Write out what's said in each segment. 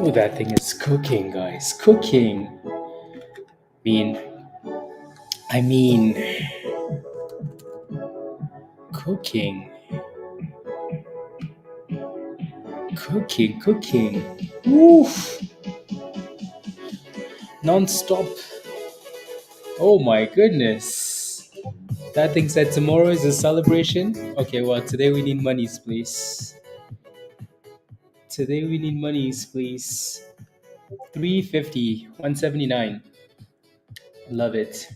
Ooh, that thing is cooking, guys. Cooking. Mean, I mean, cooking, cooking. Oof, non-stop. Oh my goodness. That thing said tomorrow is a celebration. Okay, well today we need monies, please. Today we need monies, please. 350, 179. Love it.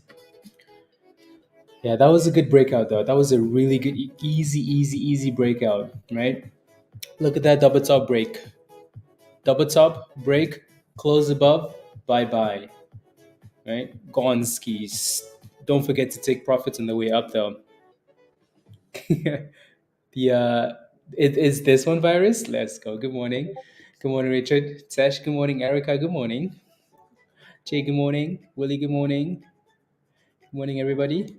Yeah, that was a good breakout though. That was a really good, easy breakout, right? Look at that double top break. Double top, break, close above, bye bye. Right? Gone skis. Don't forget to take profits on the way up though. the it is this one virus. Let's go. Good morning. Good morning, Richard. Tash, good morning. Erica, good morning. Jay, good morning. Willie, good morning. Good morning, everybody.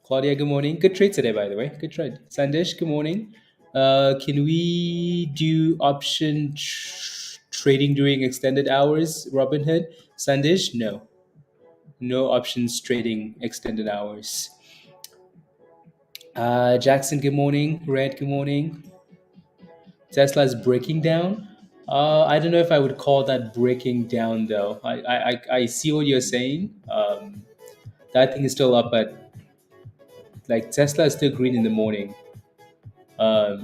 Claudia, good morning. Good trade today, by the way. Good trade. Sandesh, good morning. Can we do option trading during extended hours, Robinhood? Sandesh, no. No options trading extended hours. Jackson, good morning. Red, good morning. Tesla is breaking down. I don't know if I would call that breaking down, though. I see what you're saying. That thing is still up at, like, Tesla is still green in the morning.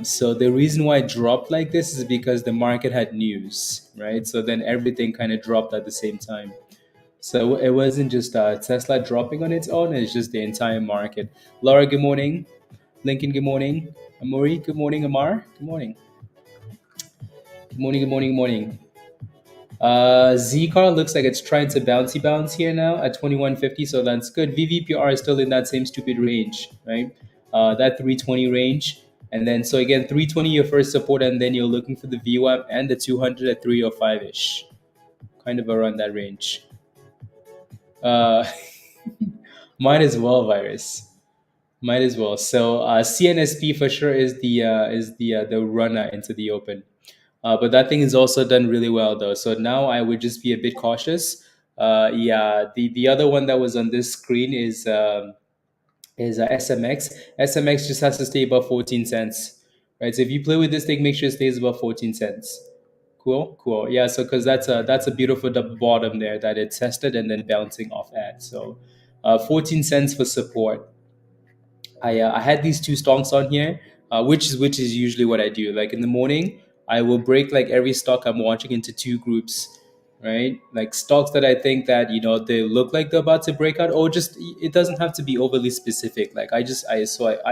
So the reason why it dropped like this is because the market had news, right? So then everything kind of dropped at the same time. So it wasn't just Tesla dropping on its own; it's just the entire market. Laura, good morning. Lincoln, good morning. Amori, good morning. Amar, good morning. Good morning. Good morning. Good morning. ZCAR looks like it's trying to bounce here now at 2150, so that's good. VVPR is still in that same stupid range, right? That 320 range. And then, so again, 320 your first support, and then you're looking for the VWAP and the 200 at 305 ish, kind of around that range. Uh, might as well, virus. Might as well. So CNSP for sure is the runner into the open. But that thing is also done really well though. So now I would just be a bit cautious. Yeah, the other one that was on this screen is SMX. SMX just has to stay above 14 cents, right? So if you play with this thing, make sure it stays above 14 cents. Cool. Yeah, so because that's a beautiful double bottom there that it tested and then bouncing off at. So 14 cents for support. I had these two stocks on here, which is usually what I do. Like in the morning, I will break like every stock I'm watching into two groups, right? Like stocks that I think that they look like they're about to break out, or just it doesn't have to be overly specific. Like I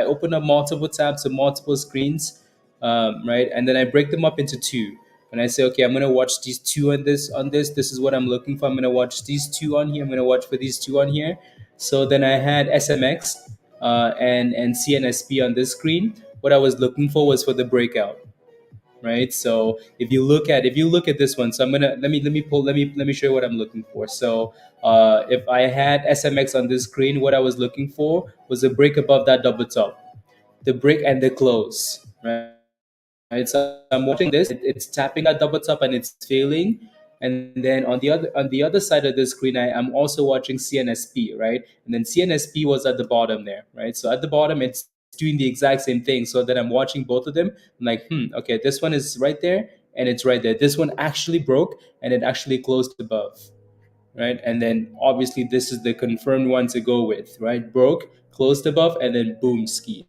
open up multiple tabs to multiple screens, right, and then I break them up into two. And I say, okay, I'm gonna watch these two on this. This is what I'm looking for. I'm gonna watch these two on here. I'm gonna watch for these two on here. So then I had SMX and CNSP on this screen. What I was looking for was for the breakout, right? So if you look at this one, so I'm gonna let me show you what I'm looking for. So if I had SMX on this screen, what I was looking for was a break above that double top, the break and the close, right? Right, so I'm watching this. It's tapping that double top and it's failing. And then on the other side of the screen, I'm also watching CNSP, right? And then CNSP was at the bottom there, right? So at the bottom, it's doing the exact same thing. So that I'm watching both of them. I'm like, okay, this one is right there and it's right there. This one actually broke and it actually closed above, right? And then obviously this is the confirmed one to go with, right? Broke, closed above, and then boom, skis,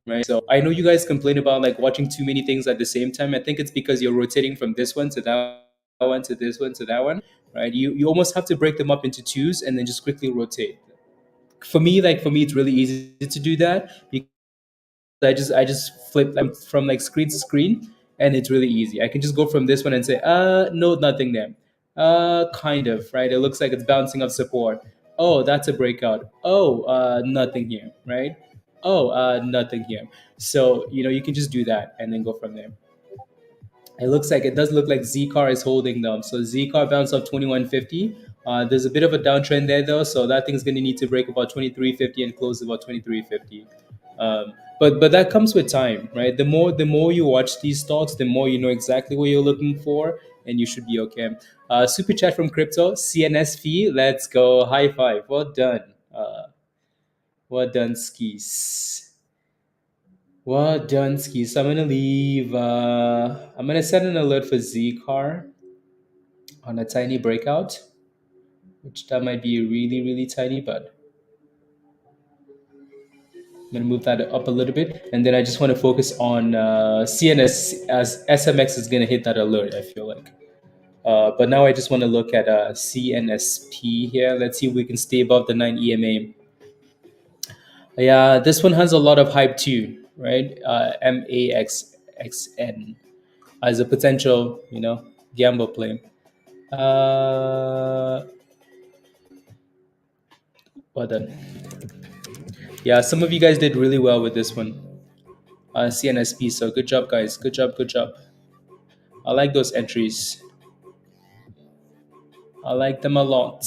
right? So I know you guys complain about like watching too many things at the same time. I think it's because you're rotating from this one to that one to this one to that one, right? You almost have to break them up into twos and then just quickly rotate. For me, it's really easy to do that because I just flip them from like screen to screen, and it's really easy. I can just go from this one and say, no, nothing there. Kind of, right? It looks like it's bouncing off support. Oh, that's a breakout. Oh, nothing here, right? Oh, nothing here. So you can just do that and then go from there. It does look like ZCAR is holding them. So ZCAR bounced off 2150. There's a bit of a downtrend there though, so that thing's going to need to break about 2350 and close about 2350. but that comes with time, right? The more you watch these stocks, the more you know exactly what you're looking for, and you should be okay. Super chat from crypto CNSP. Let's go. High five. Well done. Well done, skis. Well done, skis. So I'm gonna leave. I'm gonna set an alert for ZCAR on a tiny breakout, which that might be really really tiny, but I'm gonna move that up a little bit, and then I just want to focus on CNS as SMX is gonna hit that alert. I feel like, but now I just want to look at CNSP here. Let's see if we can stay above the 9 EMA. Yeah, this one has a lot of hype too, right? MAXXN as a potential, gamble play. Uh, well done. Yeah, some of you guys did really well with this one. CNSP. So good job, guys. Good job. Good job. I like those entries. I like them a lot.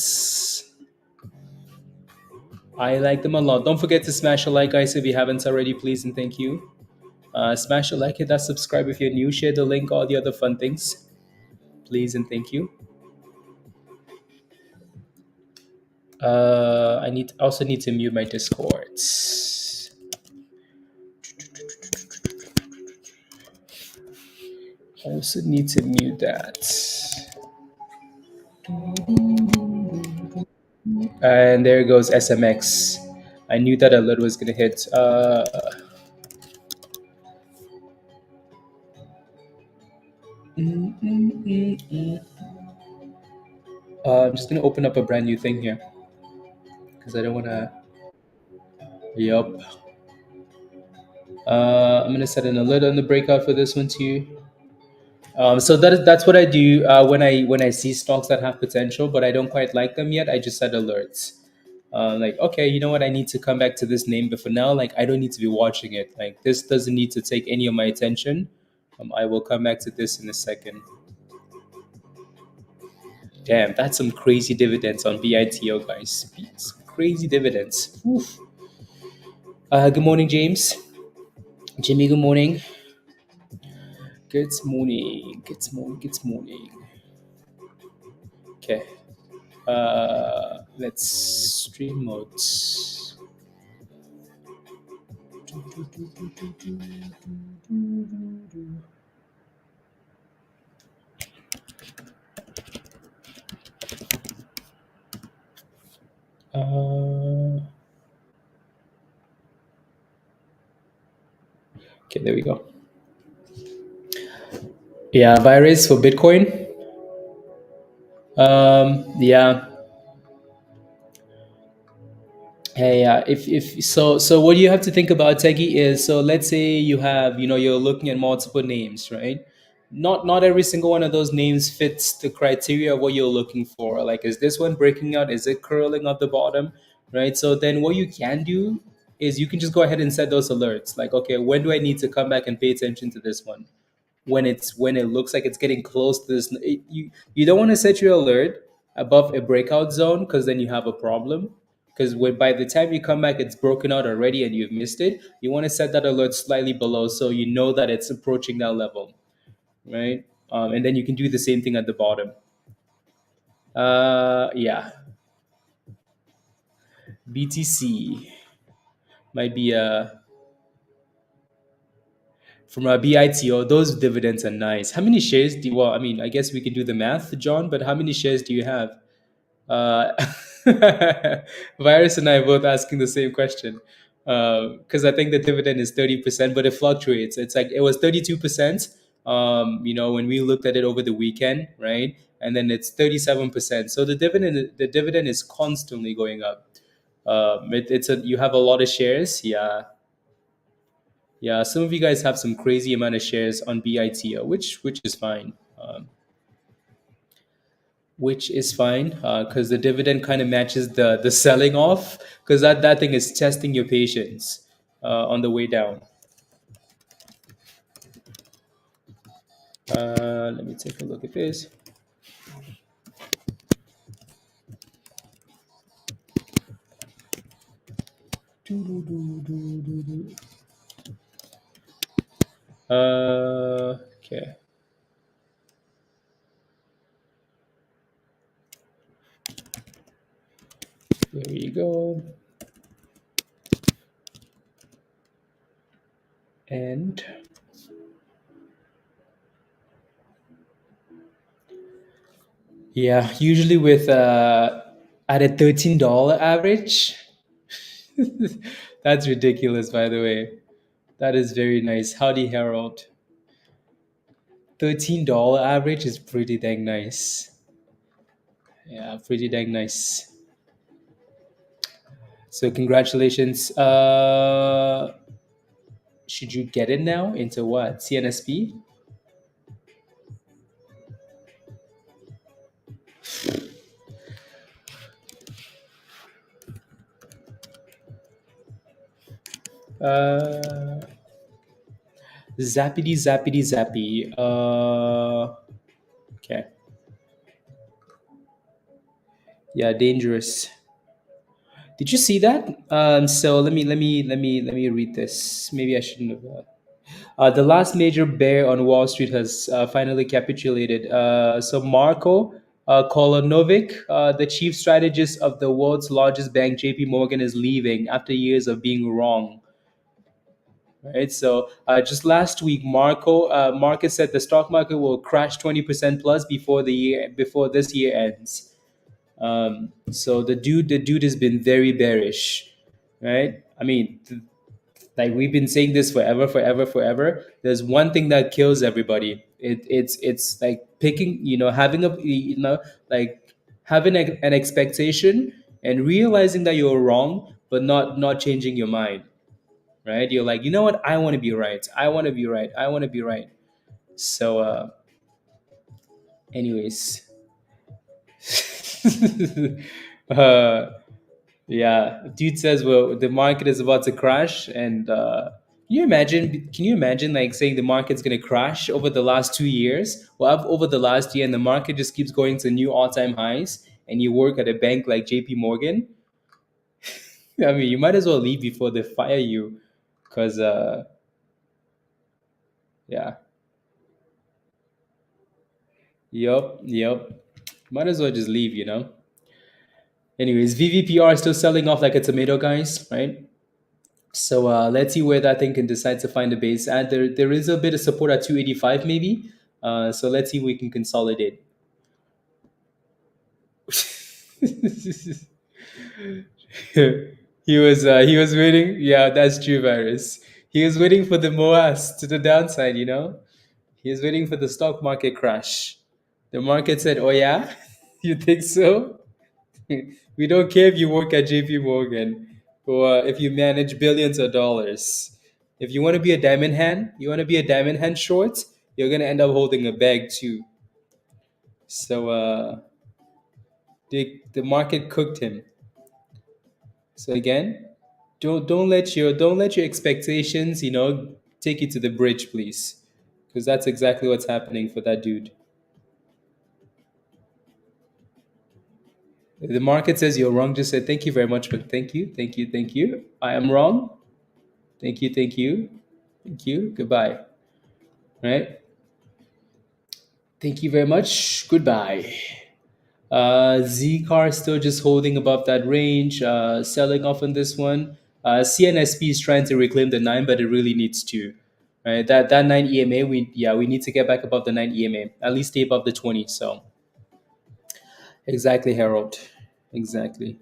I like them a lot. Don't forget to smash a like, guys, if you haven't already, please and thank you. Smash a like, hit that subscribe if you're new, share the link, all the other fun things, please and thank you. I also need to mute my Discord. I also need to mute that. And there goes SMX. I knew that alert was gonna hit. I'm just gonna open up a brand new thing here because I don't wanna. Yup. I'm gonna set an alert on the breakout for this one too. So that's what I do when I see stocks that have potential, but I don't quite like them yet. I just set alerts. Like, okay, you know what? I need to come back to this name, but for now, like, I don't need to be watching it. Like, this doesn't need to take any of my attention. I will come back to this in a second. Damn, that's some crazy dividends on BITO, guys. Some crazy dividends. Oof. Good morning, James. Jimmy, good morning. Good morning. Good morning. Good morning. Okay. Let's stream mode. Okay, there we go. Yeah, virus for Bitcoin. Yeah. Hey, if so what you have to think about, Tegi, is so let's say you have, you're looking at multiple names, right? Not every single one of those names fits the criteria of what you're looking for. Like, is this one breaking out? Is it curling at the bottom? Right? So then what you can do is you can just go ahead and set those alerts. Like, okay, when do I need to come back and pay attention to this one? When it looks like it's getting close to this, you don't want to set your alert above a breakout zone, because then you have a problem, because by the time you come back it's broken out already and you've missed it. You want to set that alert slightly below so you know that it's approaching that level, right? And then you can do the same thing at the bottom. Yeah, BTC might be from a BITO. Those dividends are nice. How many shares do you, well, I mean, I guess we can do the math, John, but how many shares do you have? Uh, Virus and I are both asking the same question, because I think the dividend is 30%, but it fluctuates. It's like it was 32%. When we looked at it over the weekend, right, and then it's 37%. So the dividend is constantly going up. You have a lot of shares, yeah. Yeah, some of you guys have some crazy amount of shares on BITO, which is fine. Which is fine, because the dividend kind of matches the selling off, because that thing is testing your patience on the way down. Let me take a look at this. Okay. Here we go. And yeah, usually with at a $13 average. That's ridiculous, by the way. That is very nice. Howdy, Harold. $13 average is pretty dang nice. Yeah, pretty dang nice. So congratulations. Should you get it now into what? CNSP? Uh, zappity zappity zappy. Okay. Yeah, dangerous. Did you see that? So let me read this. Maybe I shouldn't have. The last major bear on Wall Street has finally capitulated. So Marco Kolonovic, the chief strategist of the world's largest bank, JP Morgan, is leaving after years of being wrong. Right. So just last week, Marcus said the stock market will crash 20% plus before this year ends. So the dude has been very bearish, right? I mean, like we've been saying this forever, forever, forever. There's one thing that kills everybody. It's like picking, having like having an expectation and realizing that you're wrong, but not changing your mind, right? You're like, you know what? I want to be right. I want to be right. I want to be right. So, anyways, uh, yeah, dude says, well, the market is about to crash, and can you imagine? Can you imagine like saying the market's gonna crash over the last 2 years, well, over the last year, and the market just keeps going to new all-time highs, and you work at a bank like J.P. Morgan? I mean, you might as well leave before they fire you, because yeah, yep, might as well just leave. Anyways, VVPR is still selling off like a tomato, guys, right? So let's see where that thing can decide to find a base at. There is a bit of support at 285 maybe. So let's see if we can consolidate. He was waiting. Yeah, that's true, virus. He was waiting for the MOAS to the downside. He was waiting for the stock market crash. The market said, "Oh yeah, you think so? We don't care if you work at JP Morgan or if you manage billions of dollars. If you want to be a diamond hand, you want to be a diamond hand short, you're going to end up holding a bag too." So the market cooked him. So again, don't let your expectations, take you to the bridge, please, because that's exactly what's happening for that dude. If the market says you're wrong, just say thank you very much, but thank you. I am wrong. Thank you, thank you. Goodbye. Right? Thank you very much. Goodbye. ZCAR still just holding above that range, selling off on this one. CNSP is trying to reclaim the 9, but it really needs to. Right? That 9 EMA, we need to get back above the 9 EMA. At least stay above the 20. So exactly, Harold. Exactly.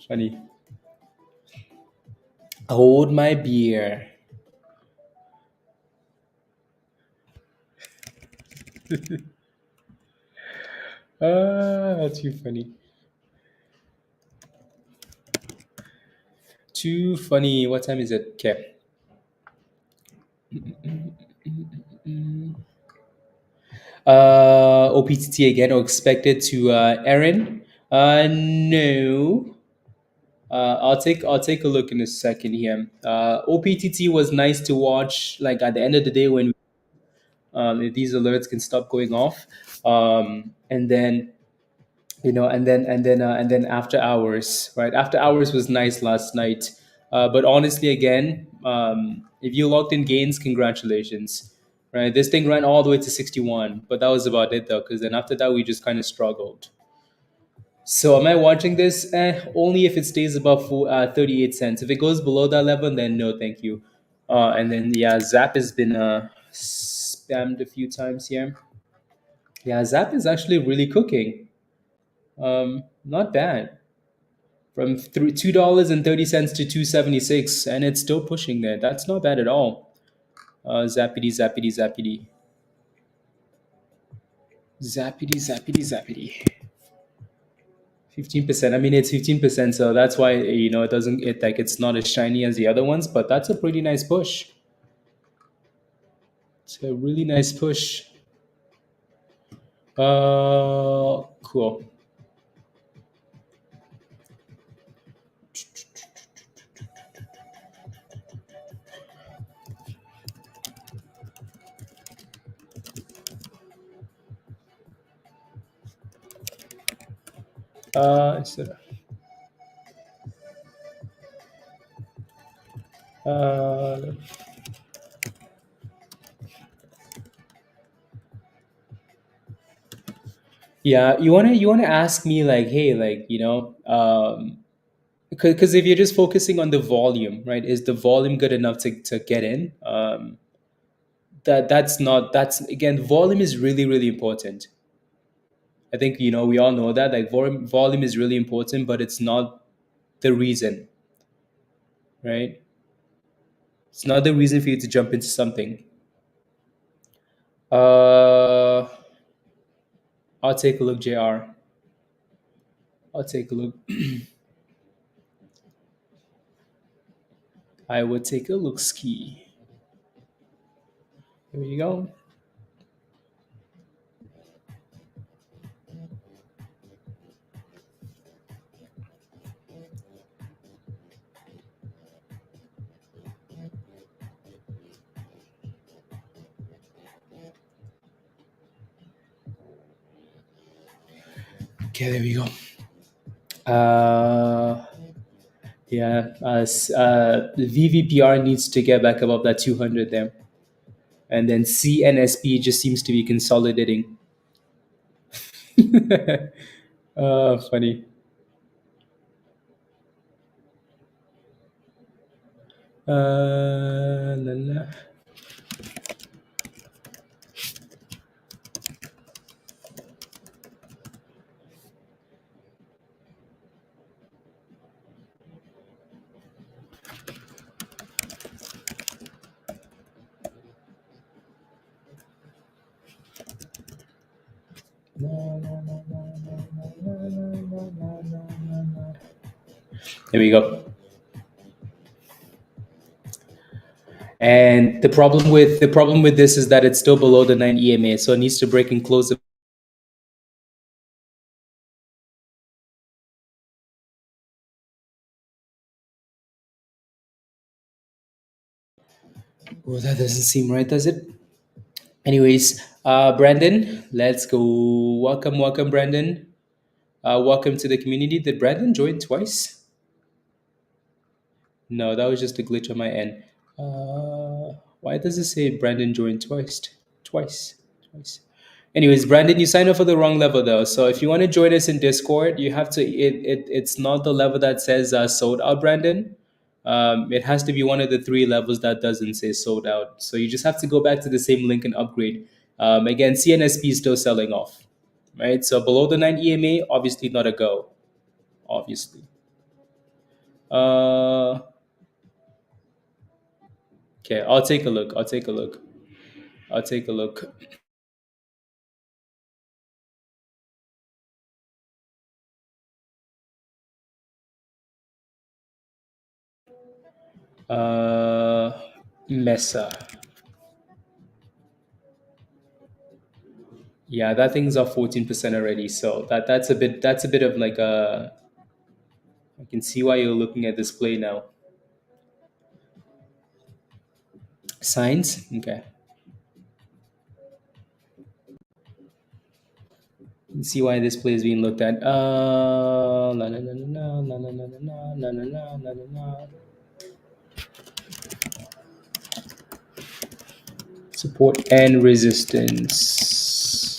Funny. Hold my beer. That's too funny. Too funny. What time is it? Okay. OPTT again, or expected to Aaron? No. I'll take a look in a second here. OPTT was nice to watch. Like at the end of the day, when if these alerts can stop going off, and then and then after hours, right? After hours was nice last night, but honestly, again, if you locked in gains, congratulations, right? This thing ran all the way to 61, but that was about it though, because then after that we just kind of struggled. So am I watching this? Only if it stays above 38 cents. If it goes below that level, then no, thank you. And then yeah, Zap has been spammed a few times here. Yeah, Zap is actually really cooking. Not bad. From $2.30 to 276, and it's still pushing there. That's not bad at all. Zappity, zappity, zappity, zappity, zappity, zappity. 15%. I mean, it's 15%, so that's why it doesn't. It's not as shiny as the other ones, but that's a pretty nice push. It's a really nice push. Cool. So, uh, yeah, you wanna ask me like, hey, like because if you're just focusing on the volume, right? Is the volume good enough to get in? That's not that's again, volume is really really important. I think we all know that like volume is really important, but it's not the reason, right? It's not the reason for you to jump into something. Uh, I'll take a look, Jr. I'll take a look. I would take a look ski. Here you go. Okay, there we go. Uh, yeah, the VVPR needs to get back above that 200 there. And then CNSP just seems to be consolidating. Funny. La, la. There we go. And the problem with this is that it's still below the 9 EMA, so it needs to break and close. Oh, that doesn't seem right, does it? Anyways, Brandon, let's go. Welcome, welcome, Brandon. Welcome to the community. Did Brandon join twice? No, that was just a glitch on my end. Why does it say Brandon joined twice? Twice. Twice. Anyways, Brandon, you signed up for the wrong level though. So if you want to join us in Discord, you have to. It's not the level that says sold out, Brandon. It has to be one of the three levels that doesn't say sold out. So you just have to go back to the same link and upgrade. Again, CNSP is still selling off, right? So below the 9 EMA, obviously not a go. Obviously. Uh, okay, I'll take a look. I'll take a look. I'll take a look. Uh, Mesa. Yeah, that thing's up 14% already. So that's a bit of like a. I can see why you're looking at this play now. Signs? Okay. Let's see why this play is being looked at. La, la, la, la, la, la, la, la, la, la, la, la, la, la. Support and resistance.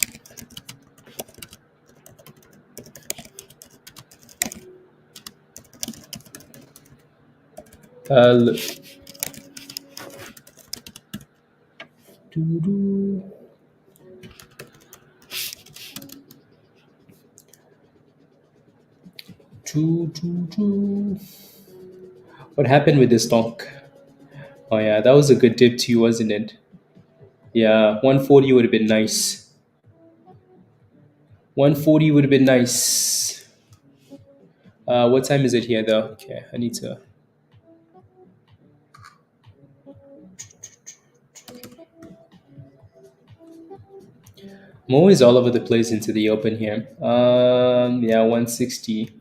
Look. Doo-doo. Choo, choo, choo. What happened with this stock? Oh yeah, that was a good dip too, wasn't it? Yeah, 140 would have been nice. 140 would have been nice. What time is it here though? Okay, I need to. I'm always all over the place into the open here. Yeah, 160.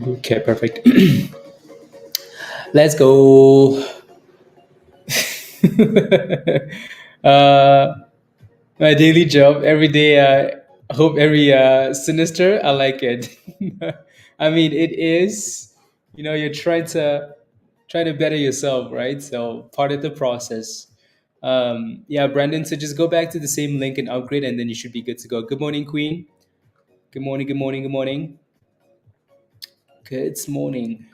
Okay, perfect. Let's go. uh, my daily job every day. I hope every sinister. I like it. I mean, it is. You know, you're trying to better yourself, right? So part of the process. Yeah, Brandon. So just go back to the same link and upgrade, and then you should be good to go. Good morning, Queen. Good morning. Good morning. Good morning. Good morning.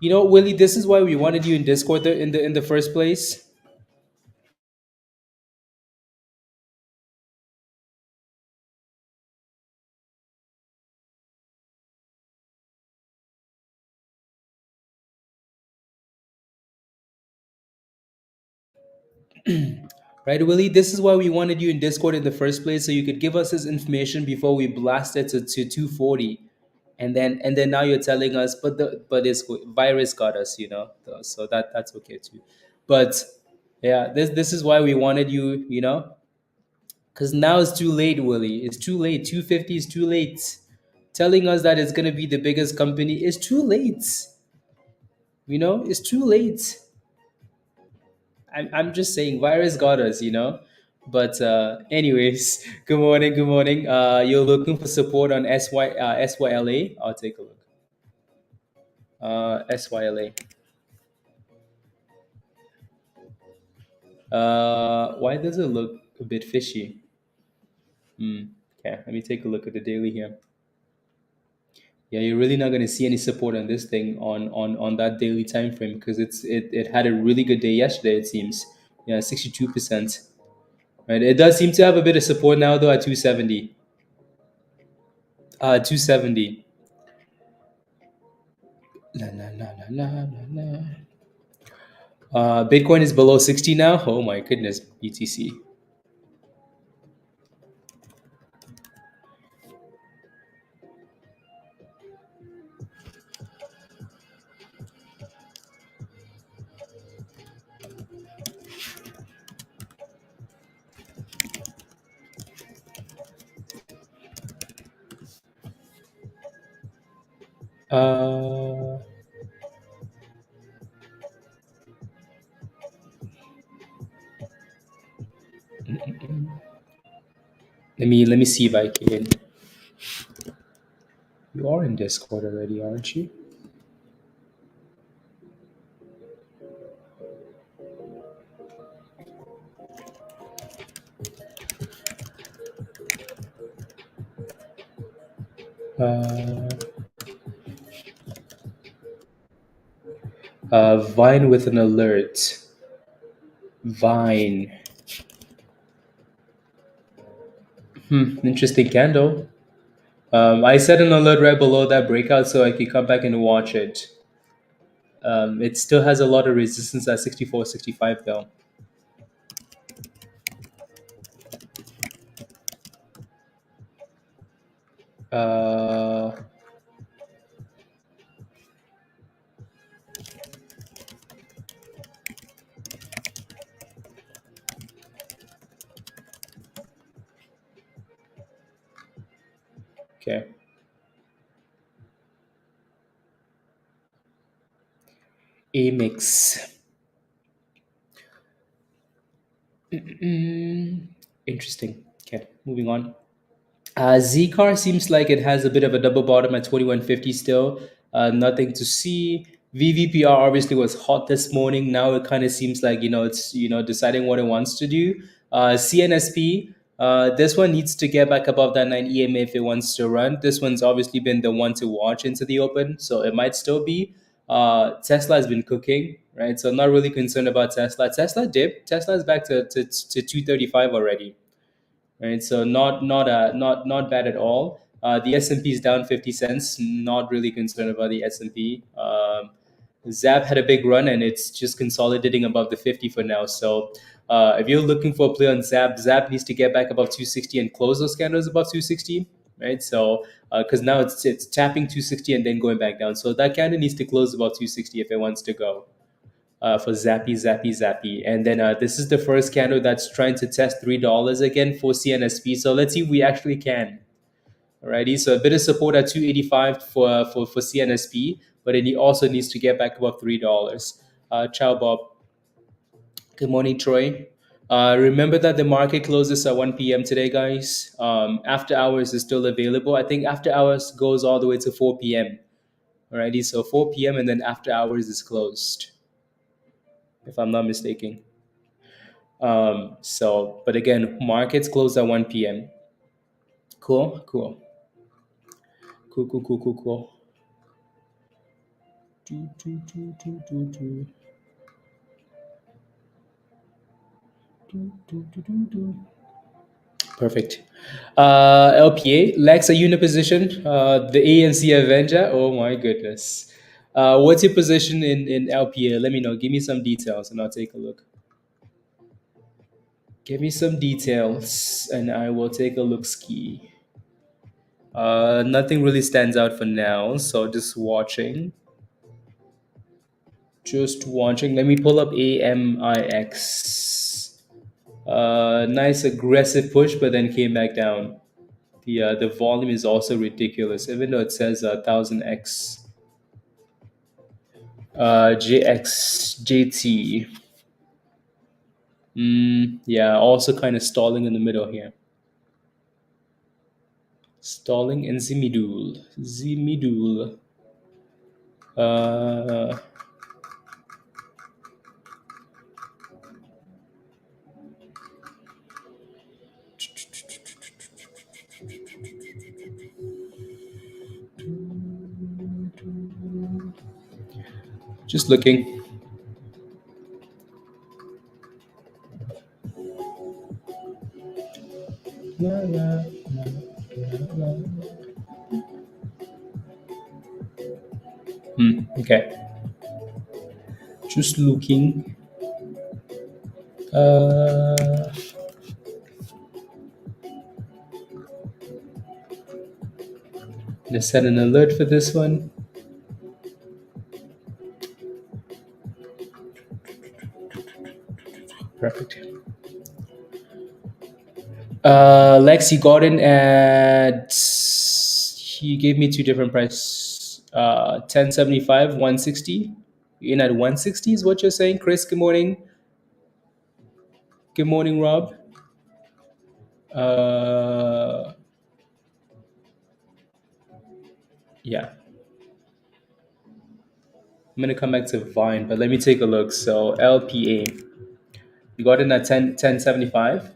You know, Willie, this is why we wanted you in Discord in the first place. Right, Willie? This is why we wanted you in Discord in the first place, so you could give us this information before we blast it to 240. And then now you're telling us, but this virus got us, so that's okay too. But yeah, this is why we wanted you, because now it's too late, Willie. It's too late. 250 is too late. Telling us that it's gonna be the biggest company is too late. It's too late. I'm just saying, virus got us, But anyways, good morning, good morning. You're looking for support on SYLA? I'll take a look. SYLA. Why does it look a bit fishy? Okay, let me take a look at the daily here. Yeah, you're really not going to see any support on this thing on that daily time frame because it had a really good day yesterday. It seems, yeah, 62%. Right, it does seem to have a bit of support now though at 270. 270. La, la, la, la, la, la, la. Bitcoin is below 60 now. Oh my goodness, BTC. Uh, let me see if I can. You are in Discord already, aren't you? Uh, Vine with an alert. Vine. Interesting candle. I set an alert right below that breakout so I could come back and watch it. It still has a lot of resistance at 64, 65 though. Uh, okay. AMX. Interesting. Okay, moving on. ZCAR seems like it has a bit of a double bottom at 2150 still. Nothing to see. VVPR obviously was hot this morning. Now it kind of seems like it's deciding what it wants to do. CNSP. This one needs to get back above that 9 EMA if it wants to run. This one's obviously been the one to watch into the open, so it might still be. Tesla has been cooking, right? So I'm not really concerned about Tesla. Tesla dipped. Tesla is back to 235 already, right? So not bad at all. The S&P is down 50 cents. Not really concerned about the S&P. Zap had a big run and it's just consolidating above the 50 for now. So if you're looking for a play on Zap, Zap needs to get back above 260 and close those candles above 260, right? So because now it's tapping 260 and then going back down. So that candle needs to close above 260 if it wants to go for Zappy. And then this is the first candle that's trying to test $3 again for CNSP. So let's see if we actually can. Alrighty, so a bit of support at 285 for CNSP, but then he also needs to get back above $3. Ciao, Bob. Good morning, Troy. Remember that the market closes at 1 p.m. today, guys. After hours is still available. I think after hours goes all the way to 4 p.m. Alrighty, so 4 p.m. and then after hours is closed, if I'm not mistaken. But again, markets close at 1 p.m. Cool. Do. Perfect. LPA, Lex, are you in a position? The AMC Avenger? Oh my goodness. What's your position in LPA? Let me know. Give me some details and I'll take a look. Give me some details and I will take a look ski. Nothing really stands out for now, so just watching. Just watching. Let me pull up AMIX. Nice aggressive push, but then came back down. The volume is also ridiculous, even though it says 1000x. JT. Yeah, also kind of stalling in the middle here. Stalling in Zimidul. Uh, just looking. Okay. Just looking. Uh, let's set an alert for this one. Perfect. Lex, you got in at. He gave me two different price. 1075, 160. In at 160 is what you're saying, Chris. Good morning. Good morning, Rob. Yeah. I'm gonna come back to Vine, but let me take a look. So LPA, you got in at 1075.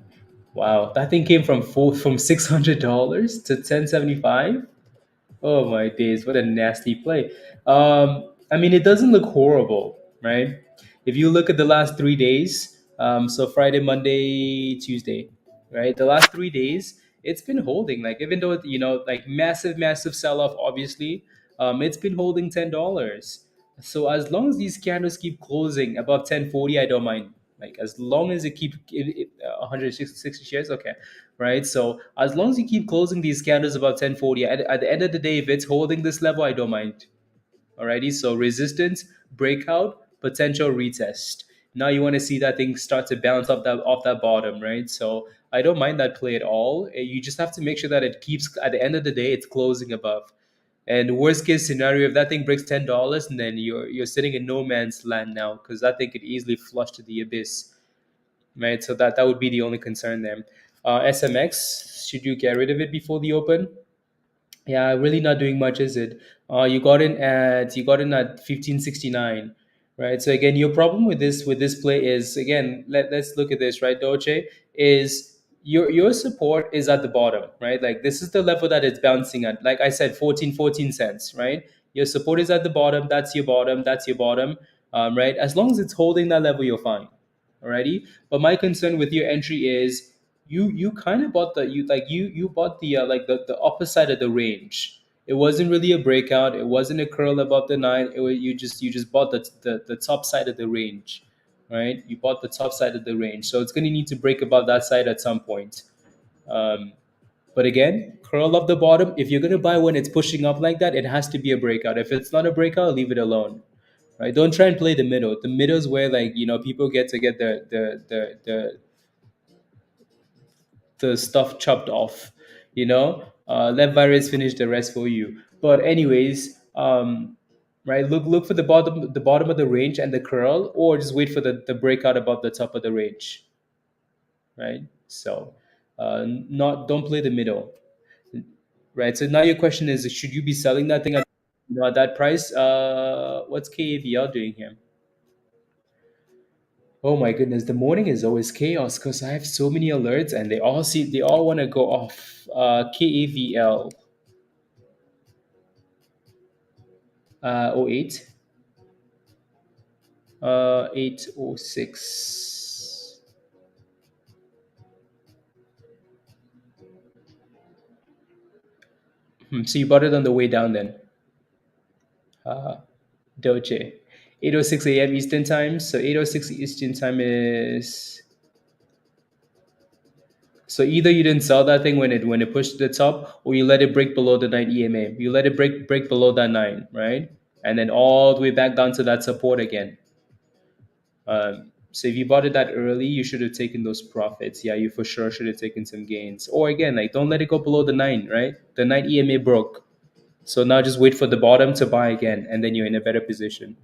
Wow, that thing came from $600 to 1075. Oh my days, what a nasty play. I mean, it doesn't look horrible, right? If you look at the last 3 days, So Friday, Monday, Tuesday, right? The last 3 days, it's been holding. Like even though like massive sell off, obviously, it's been holding $10. So as long as these candles keep closing above 1040, I don't mind. Like as long as it keep 160 shares, okay, right? So as long as you keep closing these candles above 1040, at the end of the day, if it's holding this level, I don't mind. Alrighty, so resistance, breakout, potential retest. Now you want to see that thing start to bounce off that bottom, right? So I don't mind that play at all. You just have to make sure that it keeps at the end of the day it's closing above. And worst case scenario, if that thing breaks $10, and then you're sitting in no man's land now because that thing could easily flush to the abyss, right? So that would be the only concern there. SMX, should you get rid of it before the open? Yeah, really not doing much, is it? You got in at 1569, right? So again, your problem with this play is again, let's look at this, right? Doge is your support is at the bottom, right? Like this is the level that it's bouncing at. Like I said, 14 cents, right? Your support is at the bottom. That's your bottom. That's your bottom, right? As long as it's holding that level, you're fine. Alrighty. But my concern with your entry is you kind of bought you bought the the upper side of the range. It wasn't really a breakout. It wasn't a curl above the nine. You just bought the top side of the range, right? You bought the top side of the range, so it's going to need to break above that side at some point. Um, but again, curl up the bottom. If you're going to buy when it's pushing up like that, it has to be a breakout. If it's not a breakout, leave it alone. Right? Don't try and play the middle. The middle is where people get to get the stuff chopped off. Let virus finish the rest for you. But anyways, right, look for the bottom of the range and the curl, or just wait for the breakout above the top of the range, right? So not don't play the middle, right? So now your question is, should you be selling that thing at that price? What's KAVL doing here? Oh my goodness, the morning is always chaos because I have so many alerts and they all want to go off. KAVL 08 806. So you bought it on the way down then. Uh, Doge. 8:06 a.m. Eastern time. So 8:06 Eastern time is, so either you didn't sell that thing when it pushed to the top, or you let it break below the 9 EMA. You let it break below that 9, right? And then all the way back down to that support again. So if you bought it that early, you should have taken those profits. Yeah, you for sure should have taken some gains. Or again, like don't let it go below the 9, right? The 9 EMA broke. So now just wait for the bottom to buy again, and then you're in a better position.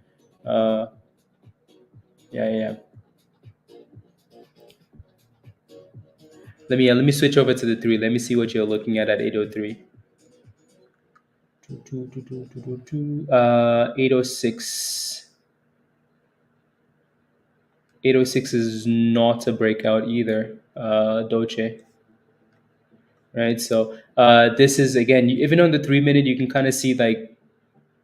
Uh, yeah, yeah. Yeah. Let me switch over to the 3. Let me see what you're looking at 803. 806. 806 is not a breakout either. Doche. Right. So this is again, even on the 3 minute, you can kind of see like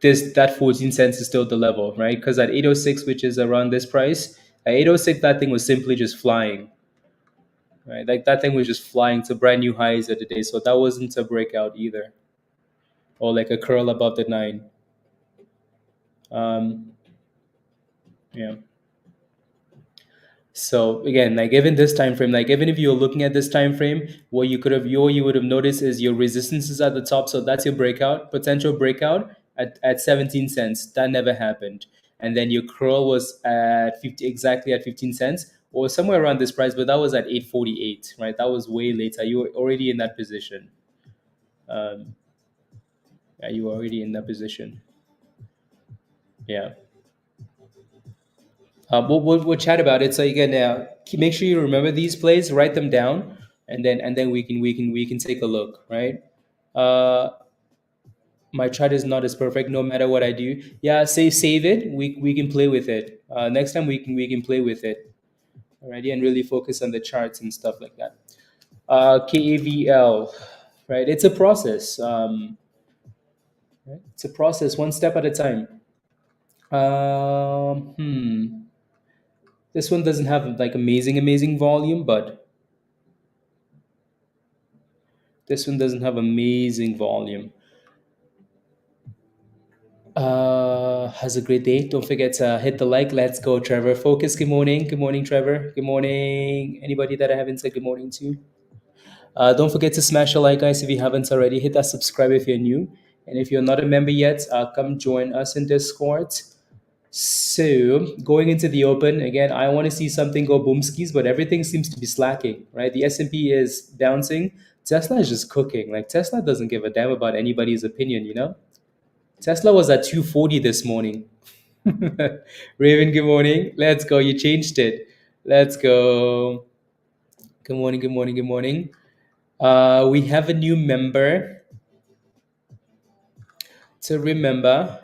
this that 14 cents is still the level, right? Because at 806, which is around this price, at 806, that thing was simply just flying, right? Like that thing was just flying to brand new highs of the day. So that wasn't a breakout either, or like a curl above the 9. Um, yeah. So again, like even this time frame, like even if you're looking at this time frame, what you would have noticed is your resistance is at the top, so that's your breakout, potential breakout at 17 cents. That never happened, and then your curl was at 50, exactly at 15 cents, or somewhere around this price, but that was at 848, right? That was way later. You were already in that position. Um, yeah, you were already in that position. Yeah. We'll chat about it. So again, make sure you remember these plays, write them down, and then we can take a look, right? Uh, my chart is not as perfect, no matter what I do. Yeah, save it. We can play with it. Next time we can play with it, alrighty, and really focus on the charts and stuff like that. KAVL, right? It's a process. Right? It's a process, one step at a time. Um, hmm. This one doesn't have like amazing volume, but this one doesn't have amazing volume. Has a great day. Don't forget to hit the like. Let's go, Trevor. Focus. Good morning. Good morning, Trevor. Good morning. Anybody that I haven't said good morning to? Don't forget to smash a like, guys, if you haven't already. Hit that subscribe if you're new. And if you're not a member yet, come join us in Discord. So, going into the open, again, I want to see something go boomskis, but everything seems to be slacking, right? The S&P is bouncing. Tesla is just cooking. Like, Tesla doesn't give a damn about anybody's opinion, you know? Tesla was at 240 this morning. Raven, good morning. Let's go. You changed it. Let's go. Good morning, good morning, good morning. We have a new member to remember.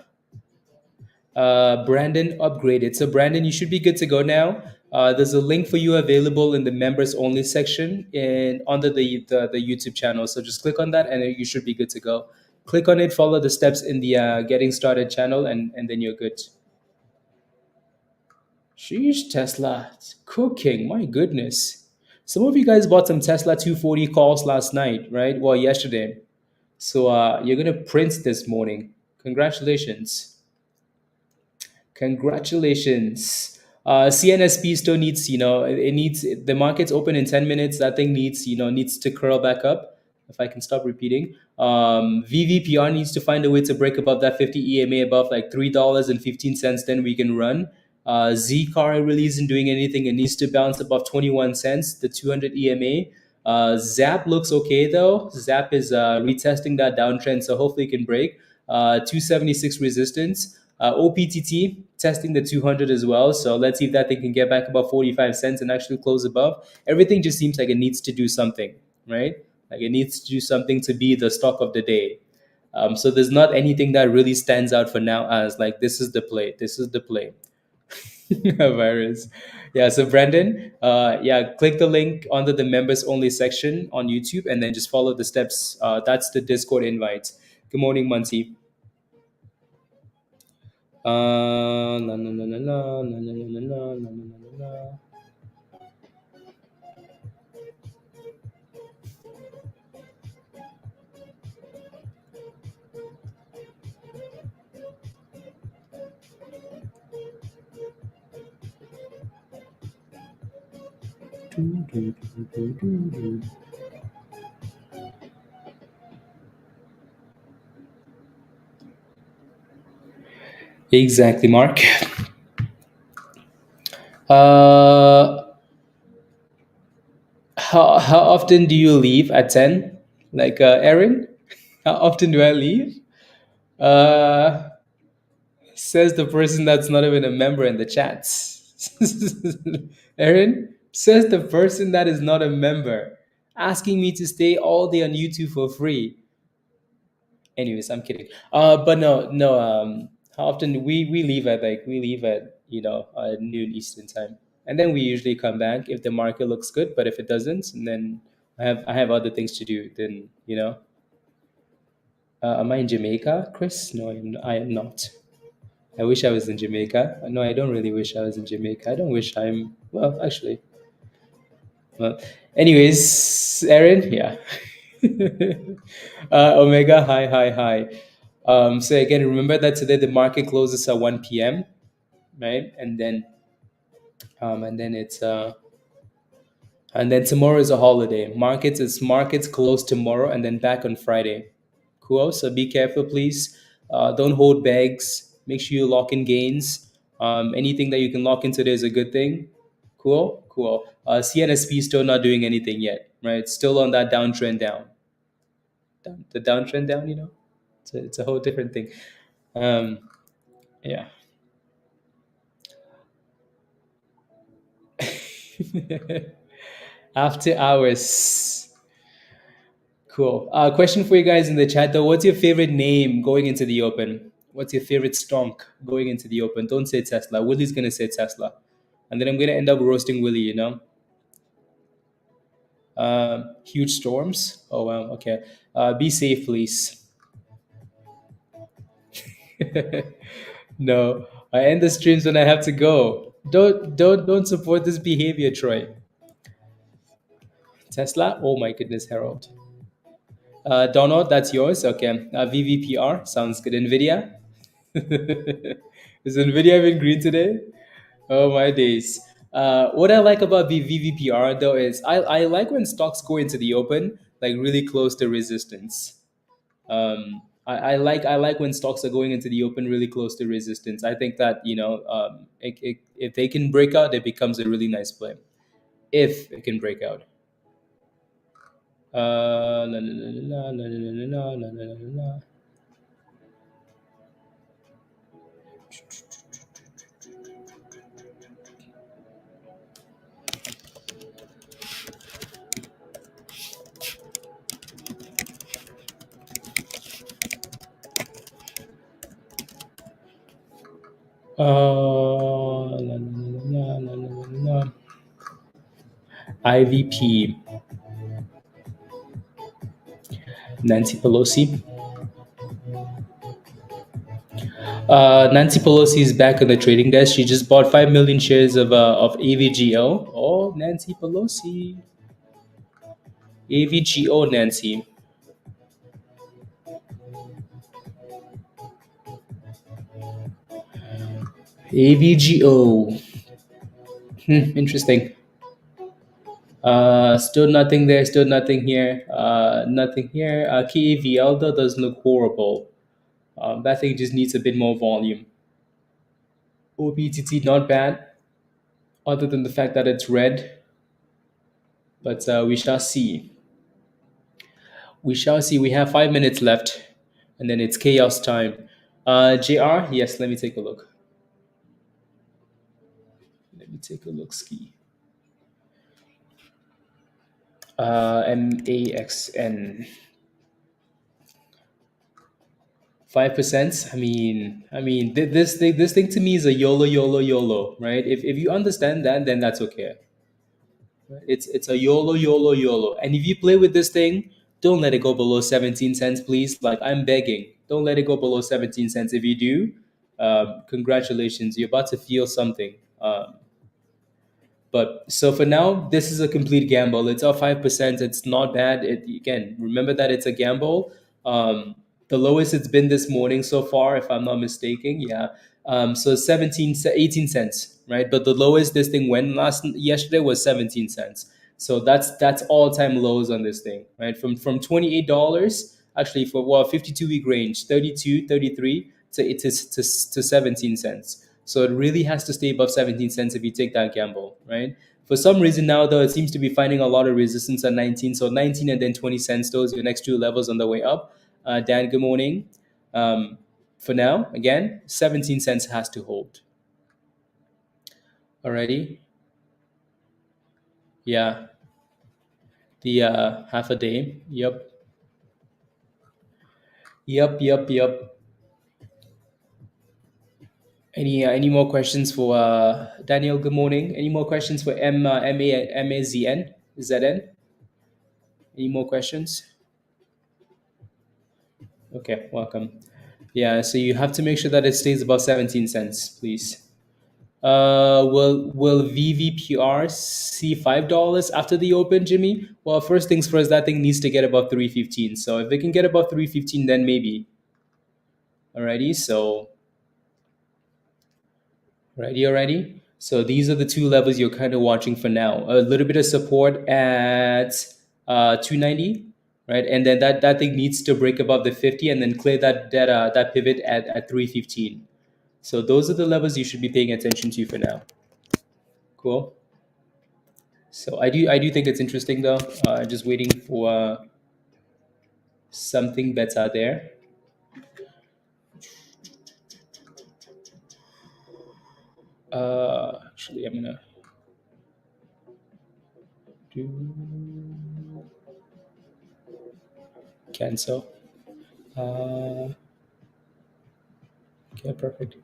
Brandon upgraded. So, Brandon, you should be good to go now. There's a link for you available in the members only section and under the YouTube channel. So just click on that and you should be good to go. Click on it, follow the steps in the getting started channel, and then you're good. Sheesh, Tesla. It's cooking. My goodness. Some of you guys bought some Tesla 240 calls last night, right? Well, yesterday. So you're going to print this morning. Congratulations. Congratulations. CNSP still needs, it needs, the market's open in 10 minutes. That thing needs, needs to curl back up. If I can stop repeating. VVPR needs to find a way to break above that 50 EMA above like $3.15. Then we can run. ZCAR really isn't doing anything. It needs to bounce above 21 cents, the 200 EMA. ZAP looks okay though. ZAP is retesting that downtrend, so hopefully it can break. 276 resistance. OPTT testing the 200 as well. So let's see if that thing can get back above 45 cents and actually close above. Everything just seems like it needs to do something, right? Like it needs to do something to be the stock of the day. So there's not anything that really stands out for now as like this is the play. This is the play. Virus. Yeah. So Brandon, yeah, click the link under the members only section on YouTube and then just follow the steps. That's the Discord invite. Good morning, Muncie. La, la, la, la, la, la, la, la, la, la, la, la, la. Do, do, do, do, do, do. Exactly, Mark. Uh, how often do you leave at 10? Like Erin? How often do I leave? Uh, says the person that's not even a member in the chats. Erin says the person that is not a member, asking me to stay all day on YouTube for free. Anyways, I'm kidding. But no, no. How often we leave at noon Eastern time, and then we usually come back if the market looks good. But if it doesn't, and then I have other things to do. Then am I in Jamaica, Chris? No, I am not. I wish I was in Jamaica. No, I don't really wish I was in Jamaica. I don't wish I'm. Well, actually, well, anyways, Aaron, yeah. Omega, hi, hi, hi. So again, remember that today the market closes at 1 p.m., right? And then tomorrow is a holiday. Markets close tomorrow and then back on Friday. Cool. So be careful, please. Don't hold bags. Make sure you lock in gains. Anything that you can lock in today is a good thing. Cool, cool. CNSP still not doing anything yet, right? Still on that downtrend the downtrend down. It's a whole different thing. Um, yeah. After hours. Cool. Question for you guys in the chat though. What's your favorite name going into the open? What's your favorite stonk going into the open? Don't say Tesla. Willie's gonna say Tesla. And then I'm gonna end up roasting Willie. Huge storms. Oh wow, okay. Be safe, please. No. I end the streams when I have to go. Don't support this behavior, Troy. Tesla. Oh my goodness, Harold. Donald, that's yours. Okay. VVPR sounds good. Nvidia. Is Nvidia even green today? Oh my days. What I like about the VVPR though is I like when stocks go into the open, like really close to resistance. I like when stocks are going into the open really close to resistance. I think that if they can break out, it becomes a really nice play. If it can break out. La, la, la, la, la, la, la, la, la, la, la. La, la, la, la, la, la, la. IVP, Nancy Pelosi. Nancy Pelosi is back on the trading desk. She just bought 5 million shares of AVGO. Oh, Nancy Pelosi. AVGO, Nancy. AVGO. Interesting. Still nothing there. Still nothing here. Nothing here. KAVL though doesn't look horrible. That thing just needs a bit more volume. OBTT not bad, other than the fact that it's red. But we shall see. We shall see. We have 5 minutes left, and then it's chaos time. JR, yes. Let me take a look. Let me take a look. Ski. MAXN. 5%. This thing to me is a YOLO, YOLO, YOLO, right? If you understand that, then that's okay. It's a YOLO, YOLO, YOLO. And if you play with this thing, don't let it go below 17 cents, please. Like I'm begging, don't let it go below 17 cents. If you do, congratulations, you're about to feel something. But so for now, this is a complete gamble. It's up 5%. It's not bad. Again, remember that it's a gamble. The lowest it's been this morning so far, if I'm not mistaken, yeah. So 18 cents, right? But the lowest this thing went yesterday was 17 cents. So that's all time lows on this thing, right? From $28 actually for 52-week range, 32, 33 to 17 cents. So it really has to stay above 17 cents if you take that gamble, right? For some reason now, though, it seems to be finding a lot of resistance at 19. So 19 and then 20 cents, those are your next two levels on the way up. Dan, good morning. For now, again, 17 cents has to hold. Alrighty. Yeah. The half a day. Yep. Yep. Any more questions for Daniel? Good morning. Any more questions for MAZN? ZN? Any more questions? Okay, welcome. Yeah, so you have to make sure that it stays above 17 cents, please. Will VVPR see $5 after the open, Jimmy? Well, first things first, that thing needs to get above 315. So if it can get above 315, then maybe. Alrighty, so alrighty. So these are the two levels you're kind of watching for now. A little bit of support at 290, right? And then that thing needs to break above the 50 and then clear that pivot at 315. So those are the levels you should be paying attention to for now. Cool. So I do think it's interesting though. Just waiting for something better there. Actually, I'm gonna do cancel. Okay, perfect.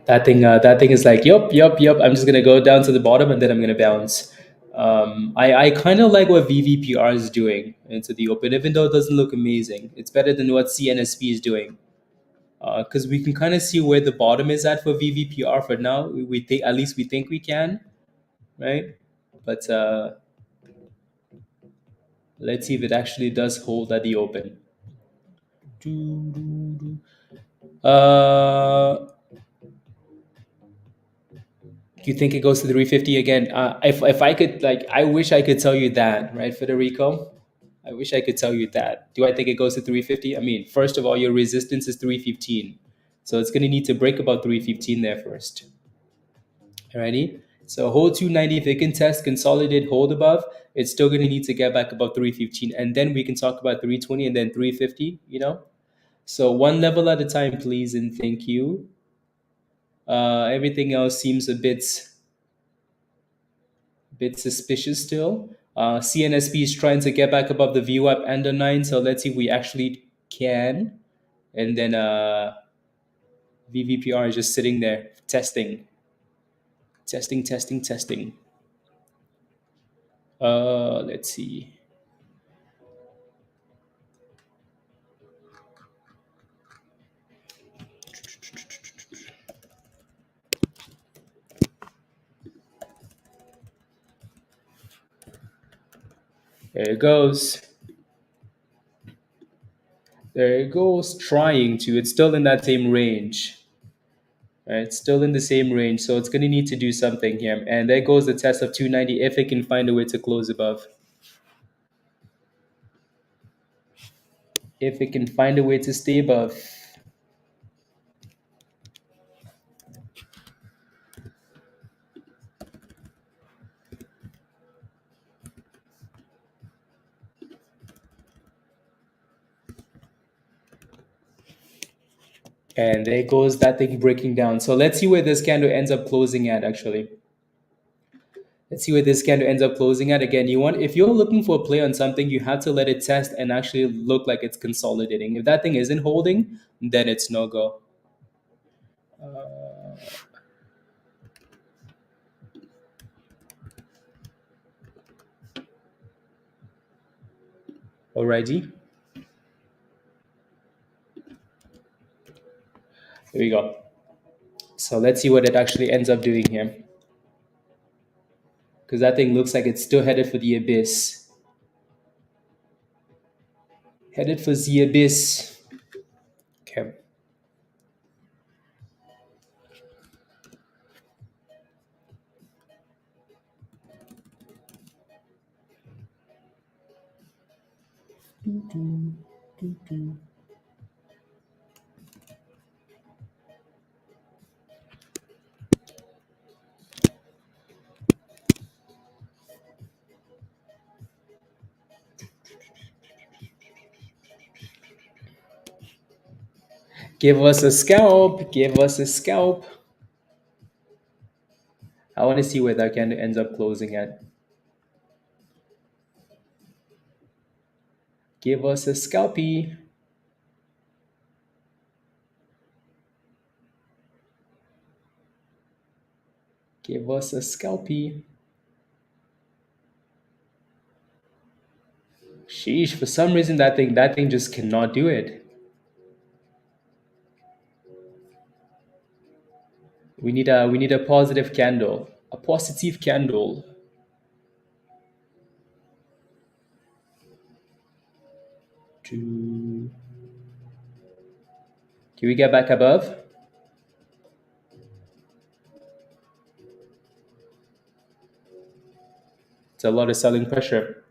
That thing is like, yup. I'm just gonna go down to the bottom and then I'm gonna bounce. I kind of like what VVPR is doing into the open, even though it doesn't look amazing. It's better than what CNSP is doing, because we can kind of see where the bottom is at for VVPR for now. We think, at least we think we can, right? But let's see if it actually does hold at the open. Uh, Do you think it goes to 350 again? If I could, like, I wish I could tell you that, right, Federico? I wish I could tell you that. Do I think it goes to 350? I mean, first of all, your resistance is 315. So it's going to need to break about 315 there first. Alrighty? So hold 290. If it can test, consolidate, hold above, it's still going to need to get back above 315. And then we can talk about 320 and then 350, you know? So one level at a time, please, and thank you. Everything else seems a bit suspicious still. CNSP is trying to get back above the VWAP and the 9, so let's see if we actually can. And then VVPR is just sitting there testing. Let's see. There it goes. There it goes, trying to. It's still in that same range. Right? It's still in the same range, so it's going to need to do something here. And there goes the test of 290 if it can find a way to close above. If it can find a way to stay above. And there goes that thing breaking down. So let's see where this candle ends up closing at, actually. Let's see where this candle ends up closing at. Again, if you're looking for a play on something, you have to let it test and actually look like it's consolidating. If that thing isn't holding, then it's no go. Alrighty. Here we go. So let's see what it actually ends up doing here. Because that thing looks like it's still headed for the abyss. Headed for the abyss. Okay. Give us a scalp. Give us a scalp. I want to see where that candle ends up closing at. Give us a scalpy. Give us a scalpy. Sheesh, for some reason that thing just cannot do it. We need a positive candle. A positive candle. Can we get back above? It's a lot of selling pressure.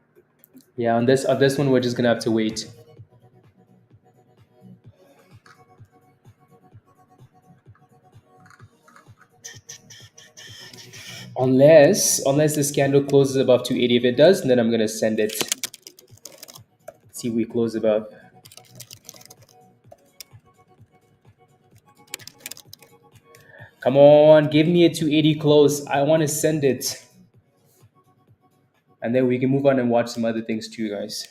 Yeah, on this one we're just gonna have to wait. Unless this candle closes above 280. If it does, then I'm gonna send it. See if we close above. Come on, give me a 280 close. I want to send it. And then we can move on and watch some other things too, guys.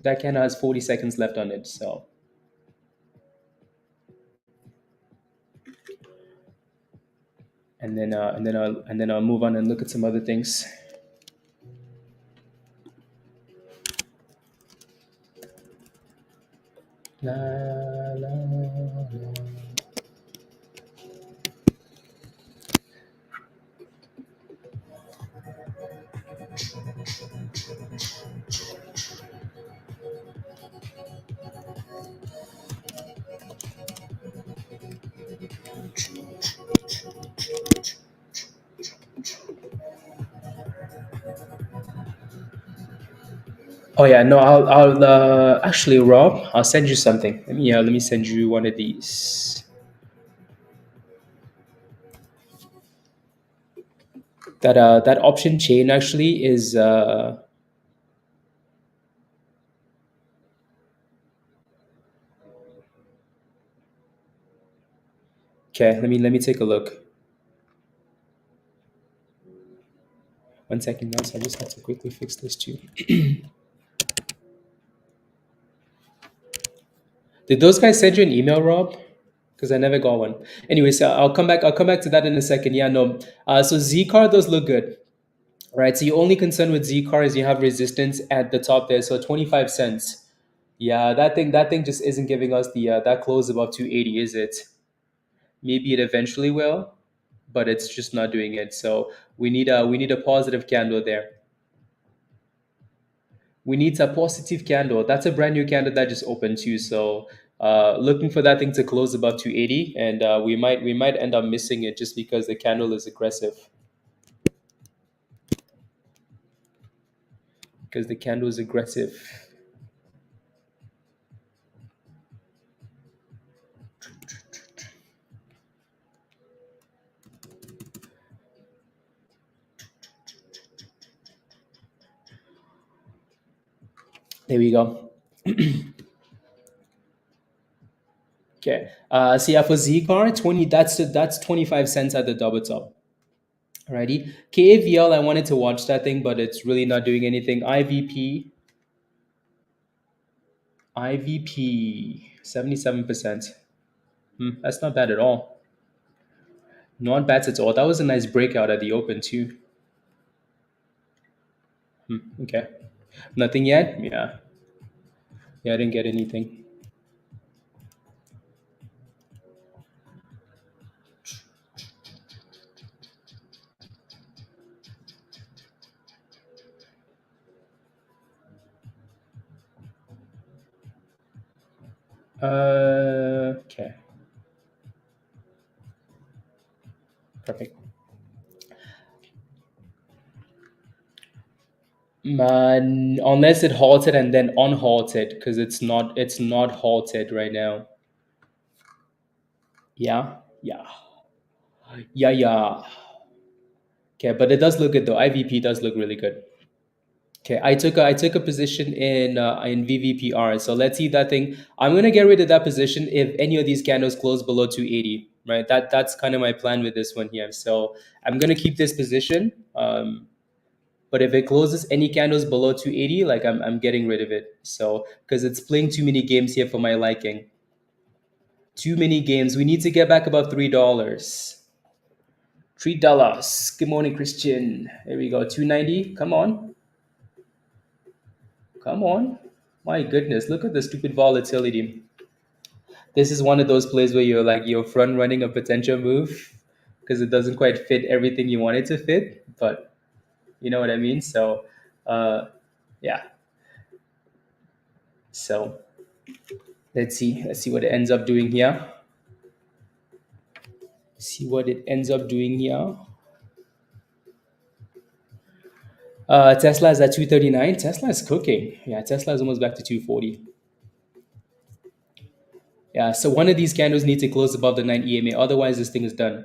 That candle has 40 seconds left on it, so. And then I'll move on and look at some other things. La, la, la. Oh yeah, no, I'll actually, Rob, I'll send you something. Let me send you one of these. That option chain actually is okay. Let me take a look. 1 second, guys. I just have to quickly fix this too. Did those guys send you an email, Rob? Because I never got one. Anyways, I'll come back. I'll come back to that in a second. Yeah, no. So ZCAR does look good, right? So your only concern with ZCAR is you have resistance at the top there. So 25 cents. Yeah, that thing just isn't giving us the that close above 280, is it? Maybe it eventually will, but it's just not doing it. So we need a positive candle there. We need a positive candle. That's a brand new candle that just opened too. So looking for that thing to close above 280, and we might end up missing it just because the candle is aggressive. Because the candle is aggressive. There we go. Okay. So yeah, for ZCAR 20, that's 25 cents at the double top. Alrighty. KAVL, I wanted to watch that thing, but it's really not doing anything. IVP 77%. That's not bad at all. Not bad at all. That was a nice breakout at the open too. Okay. Nothing yet? Yeah. Yeah, I didn't get anything. Okay. Perfect. Unless it halted and then unhalted, because it's not halted right now. Yeah. Yeah. Yeah, yeah. Okay, but it does look good though. IVP does look really good. Okay, I took a position in VVPR. So let's see that thing. I'm gonna get rid of that position if any of these candles close below 280. Right. That's kind of my plan with this one here. So I'm gonna keep this position. But if it closes any candles below 280, like I'm getting rid of it. So because it's playing too many games here for my liking. Too many games. We need to get back above $3. $3. Good morning, Christian. There we go. 290. Come on. Come on. My goodness, look at the stupid volatility. This is one of those plays where you're front running a potential move because it doesn't quite fit everything you want it to fit, but you know what I mean? So yeah. So let's see what it ends up doing here. See what it ends up doing here. Tesla is at 239. Tesla is cooking. Yeah, Tesla is almost back to 240. Yeah, so one of these candles needs to close above the 9 EMA. Otherwise, this thing is done.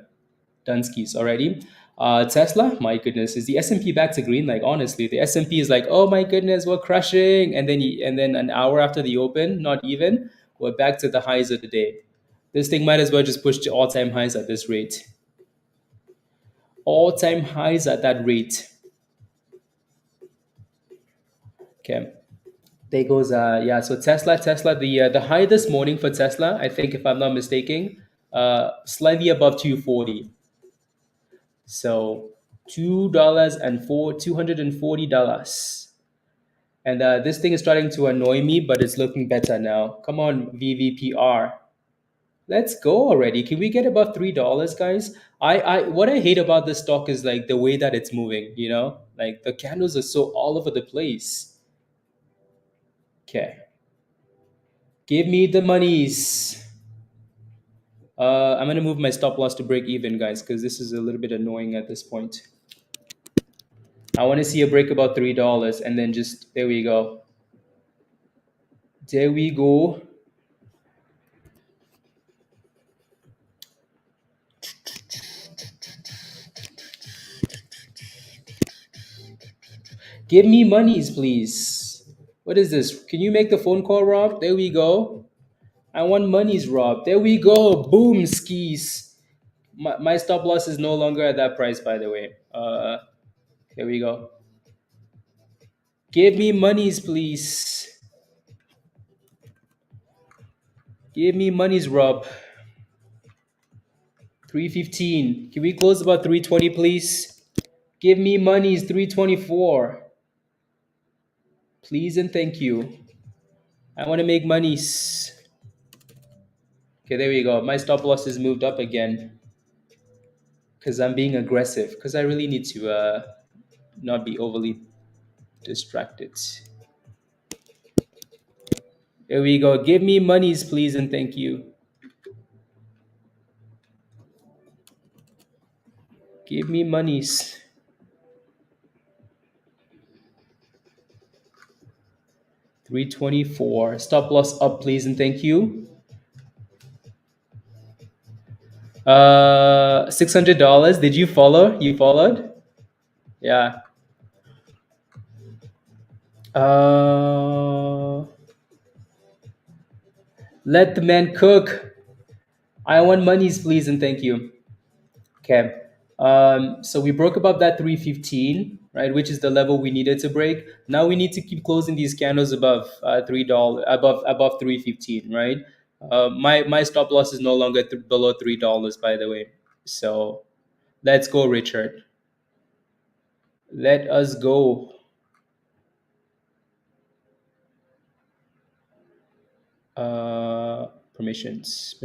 Done skis already. Tesla, my goodness, is the S&P back to green? Like honestly, the S&P is like, oh my goodness, we're crushing, and then an hour after the open, not even, we're back to the highs of the day. This thing might as well just push to all-time highs at this rate. All-time highs at that rate. Okay. There goes yeah, so Tesla, the high this morning for Tesla, I think if I'm not mistaken, slightly above 240. So $240. And this thing is starting to annoy me, but it's looking better now. Come on, VVPR. Let's go already. Can we get above $3, guys? What I hate about this stock is like the way that it's moving, you know? Like the candles are so all over the place. Okay. Give me the monies. I'm gonna move my stop loss to break even, guys, because this is a little bit annoying at this point. I want to see a break about $3, and then just there we go. There we go. Give me monies, please. What is this? Can you make the phone call, Rob? There we go. I want monies, Rob. There we go. Boom, skis. My stop loss is no longer at that price, by the way. There we go. Give me monies, please. Give me monies, Rob. 315. Can we close about 320, please? Give me monies, 324. Please and thank you. I want to make monies. Okay, there we go. My stop loss is moved up again because I'm being aggressive because I really need to not be overly distracted. There we go. Give me monies, please, and thank you. Give me monies. 324. Stop loss up, please, and thank you. $600. Did you follow? You followed? Yeah. Let the man cook. I want monies, please, and thank you. Okay. So we broke above that 315, right, which is the level we needed to break. Now we need to keep closing these candles above $3, above 315, right? My stop loss is no longer below $3, by the way. So let's go, Richard. Let us go. Permissions.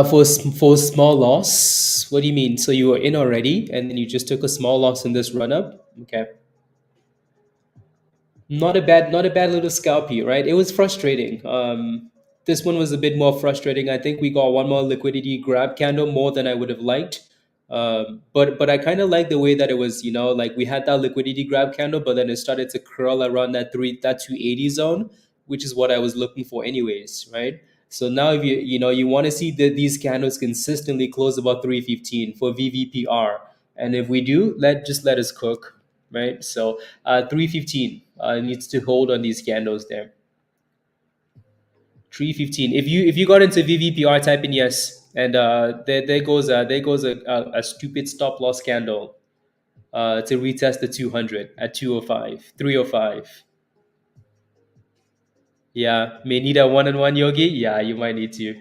For small loss, what do you mean? So you were in already, and then you just took a small loss in this run up? Okay. Not a bad little scalpy, right? It was frustrating. This one was a bit more frustrating. I think we got one more liquidity grab candle more than I would have liked. But I kind of like the way that it was, you know, like we had that liquidity grab candle, but then it started to curl around that 280 zone, which is what I was looking for anyways, right? So now if you want to see these candles consistently close about 315 for VVPR, and if we do, let us cook, right? So 315 needs to hold on these candles there. 315. If you got into VVPR, type in yes, and there goes a stupid stop loss candle to retest the 200 at 205, 305. Yeah, may need a one-on-one yogi. Yeah, you might need to.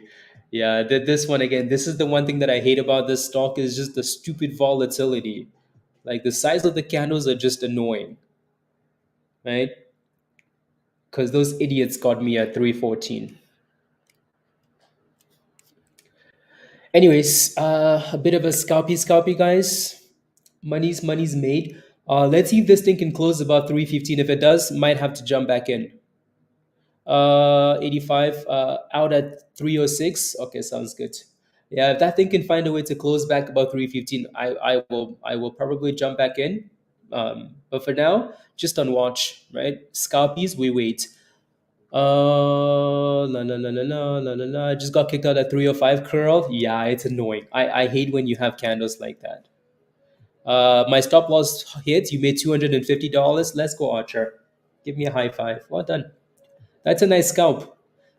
Yeah, this one again. This is the one thing that I hate about this stock is just the stupid volatility. Like the size of the candles are just annoying, right? Because those idiots got me at 314. Anyways, a bit of a scalpy, guys. Money's made. Let's see if this thing can close above 315. If it does, might have to jump back in. 85 out at 306. Okay, sounds good. Yeah, if that thing can find a way to close back about 315, I will probably jump back in. But for now, just on watch, right? Scalpies, we wait. La la la la la la la la. I just got kicked out at 305 curl. Yeah, it's annoying. I hate when you have candles like that. My stop loss hits. You made $250. Let's go, Archer. Give me a high five. Well done. That's a nice scalp.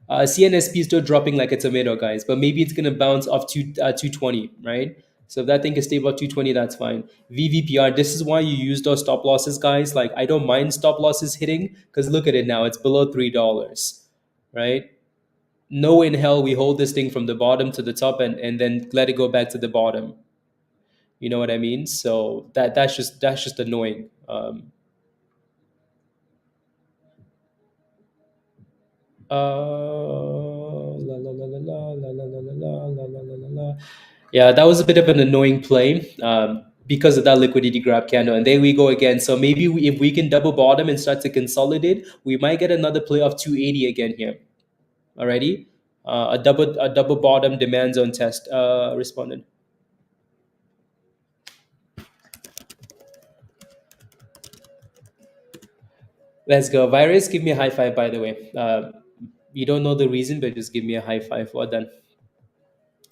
CNSP is still dropping like a tomato, guys, but maybe it's gonna bounce off 220, right? So if that thing can stay above 220, that's fine. VVPR, this is why you use those stop losses, guys. Like I don't mind stop losses hitting because look at it now, it's below $3, right? No way in hell we hold this thing from the bottom to the top and then let it go back to the bottom. You know what I mean? So that's just annoying. La la la la la la la la la la la la la la. Yeah, that was a bit of an annoying play because of that liquidity grab candle. And there we go again. So maybe if we can double bottom and start to consolidate, we might get another play of 280 again here. Alrighty, a double bottom demand zone test. Responded. Let's go. Virus, give me a high five. By the way, you don't know the reason, but just give me a high five. Well done.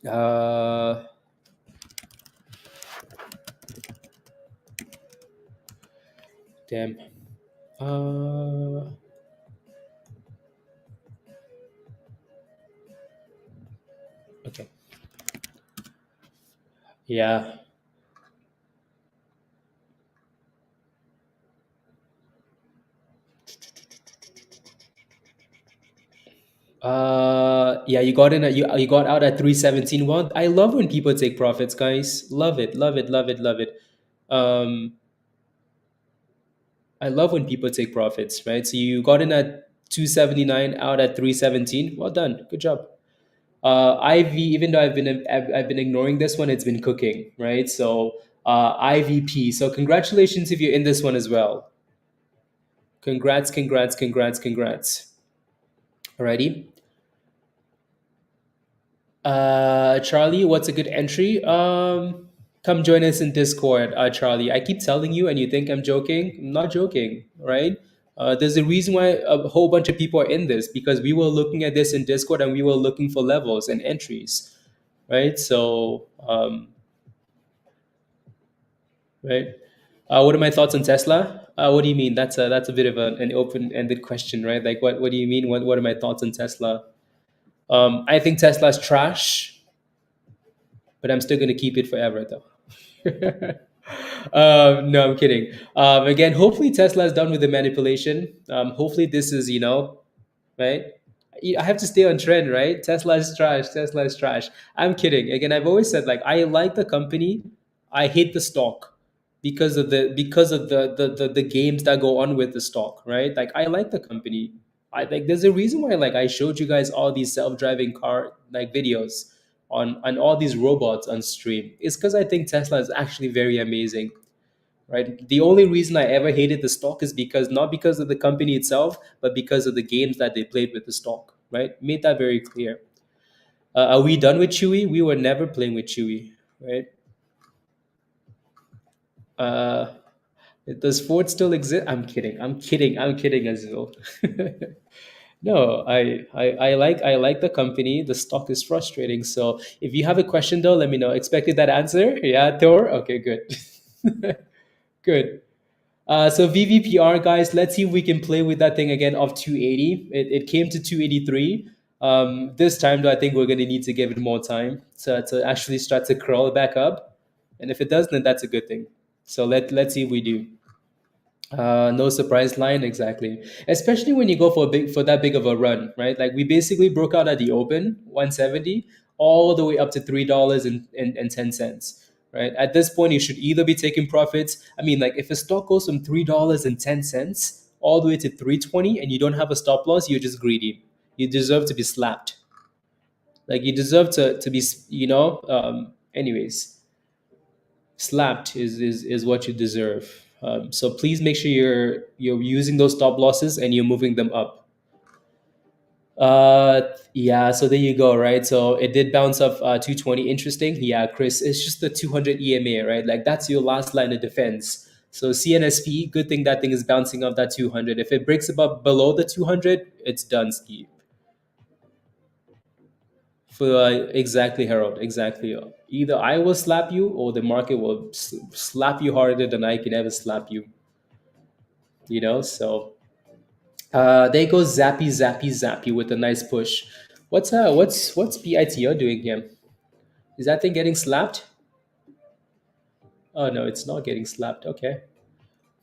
Uh, damn. Uh, okay. Yeah. Yeah, you got in at you got out at 317. Well, I love when people take profits, guys. Love it, love it, love it, love it. Um, I love when people take profits, right? So you got in at 279, out at 317. Well done. Good job. IV, even though I've been ignoring this one, it's been cooking, right? So IVP. So congratulations if you're in this one as well. Congrats, congrats, congrats, congrats. Alrighty. Charlie, what's a good entry? Come join us in Discord, Charlie. I keep telling you, and you think I'm joking. I'm not joking, right? There's a reason why a whole bunch of people are in this because we were looking at this in Discord and we were looking for levels and entries, right? So, right. What are my thoughts on Tesla? What do you mean? That's a bit of an open-ended question, right? Like, what do you mean? What are my thoughts on Tesla? I think Tesla's trash, but I'm still gonna keep it forever, though. No, I'm kidding. Again, hopefully Tesla is done with the manipulation. Hopefully this is, right? I have to stay on trend, right? Tesla is trash. Tesla is trash. I'm kidding. Again, I've always said like I like the company. I hate the stock because of the games that go on with the stock, right? Like I like the company. I like there's a reason why like I showed you guys all these self-driving car like videos on all these robots on stream. It's because I think Tesla is actually very amazing, right? The only reason I ever hated the stock is because not because of the company itself, but because of the games that they played with the stock, right? Made that very clear. Are we done with Chewy? We were never playing with Chewy, right? Uh, does Ford still exist? I'm kidding. I'm kidding. I'm kidding, Azul. No, I like the company. The stock is frustrating. So if you have a question though, let me know. Expected that answer? Yeah, Thor. Okay, good. Good. So VVPR guys, let's see if we can play with that thing again of 280. It came to 283. This time though, I think we're gonna need to give it more time to actually start to crawl back up. And if it does, then that's a good thing. So let's see if we do. No surprise line exactly, especially when you go for that big of a run, right? Like we basically broke out at the open 170 all the way up to $3.10, right? At this point, you should either be taking profits. I mean, like if a stock goes from $3.10 all the way to 320 and you don't have a stop loss, you're just greedy. You deserve to be slapped. Like you deserve to be, anyways, slapped is what you deserve. So please make sure you're using those stop losses and you're moving them up. Yeah, so there you go, right? So it did bounce up 220. Interesting. Yeah, Chris, it's just the 200 EMA, right? Like that's your last line of defense. So CNSP, good thing that thing is bouncing off that 200. If it breaks above below the 200, it's done, ski. For exactly, Harold, exactly. Either I will slap you or the market will slap you harder than I can ever slap you. So there goes Zappy, Zappy, Zappy with a nice push. What's PITO doing here? Is that thing getting slapped? Oh no, it's not getting slapped. Okay.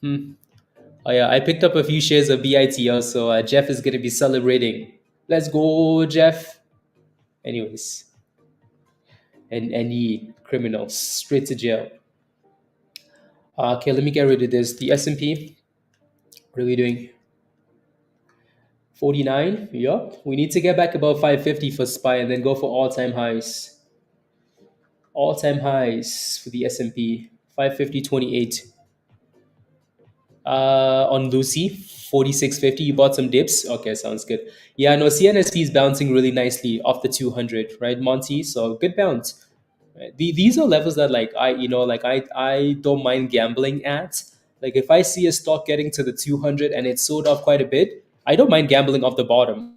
Hmm. Oh yeah, I picked up a few shares of BITO, so Jeff is gonna be celebrating. Let's go, Jeff. Anyways, and any criminals straight to jail. Okay, let me get rid of this. The S&P. What are we doing? 49. Yup. We need to get back above 550 for SPY and then go for all-time highs. All-time highs for the S&P. 550.28. On Lucy, 46.50. You bought some dips. Okay, sounds good. Yeah, no, CNSP is bouncing really nicely off the 200, right, Monty? So good bounce. Right? These are levels that like I don't mind gambling at. Like if I see a stock getting to the 200 and it's sold off quite a bit, I don't mind gambling off the bottom.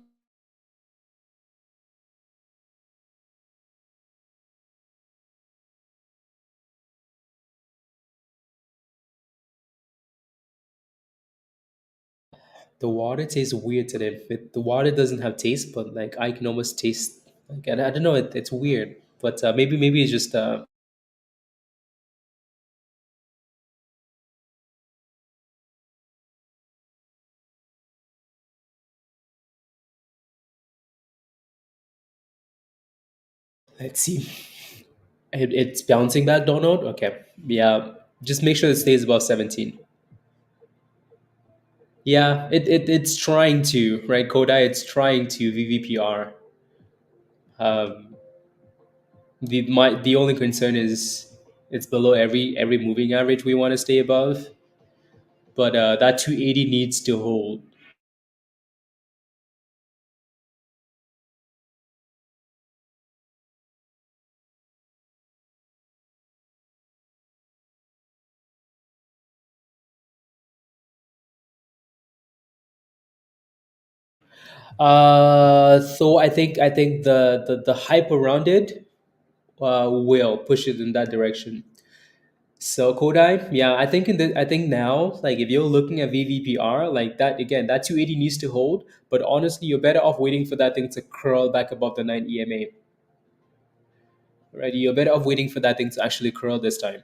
The water tastes weird today. The water doesn't have taste, but like I can almost taste. Like I don't know. It's weird, but maybe it's just let's see. It's bouncing back, Donald. Okay, yeah. Just make sure it stays above 17. Yeah, it's trying to, right, Kodai. It's trying to VVPR. Um, the only concern is it's below every moving average we want to stay above, but that 280 needs to hold. So I think the hype around it will push it in that direction. So Kodai, yeah, I think now, like if you're looking at VVPR, like that again, that 280 needs to hold. But honestly, you're better off waiting for that thing to curl back above the 9 EMA. Right? You're better off waiting for that thing to actually curl this time.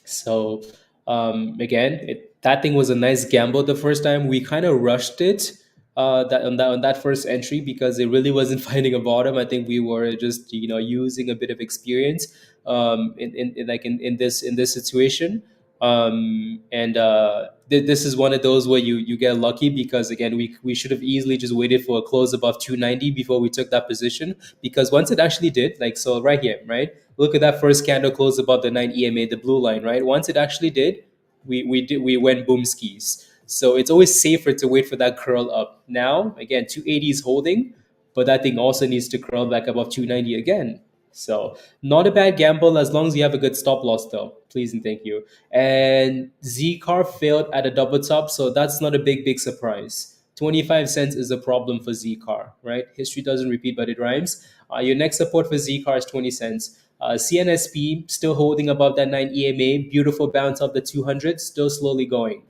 So again, that thing was a nice gamble the first time. We kind of rushed it that first entry because it really wasn't finding a bottom. I think we were just using a bit of experience in this situation. And this is one of those where you get lucky because again we should have easily just waited for a close above 290 before we took that position, because once it actually did, like so right here, right, look at that first candle close above the 9 EMA, the blue line, right? Once it actually did, we went boom skis. So it's always safer to wait for that curl up. Now again, 280 is holding, but that thing also needs to curl back above 290 again. So not a bad gamble as long as you have a good stop loss though. Please and thank you. And ZCAR failed at a double top, so that's not a big surprise. 25 cents is a problem for ZCAR, right? History doesn't repeat, but it rhymes. Your next support for ZCAR is 20 cents. CNSP still holding above that 9 EMA. Beautiful bounce of the 200, still slowly going,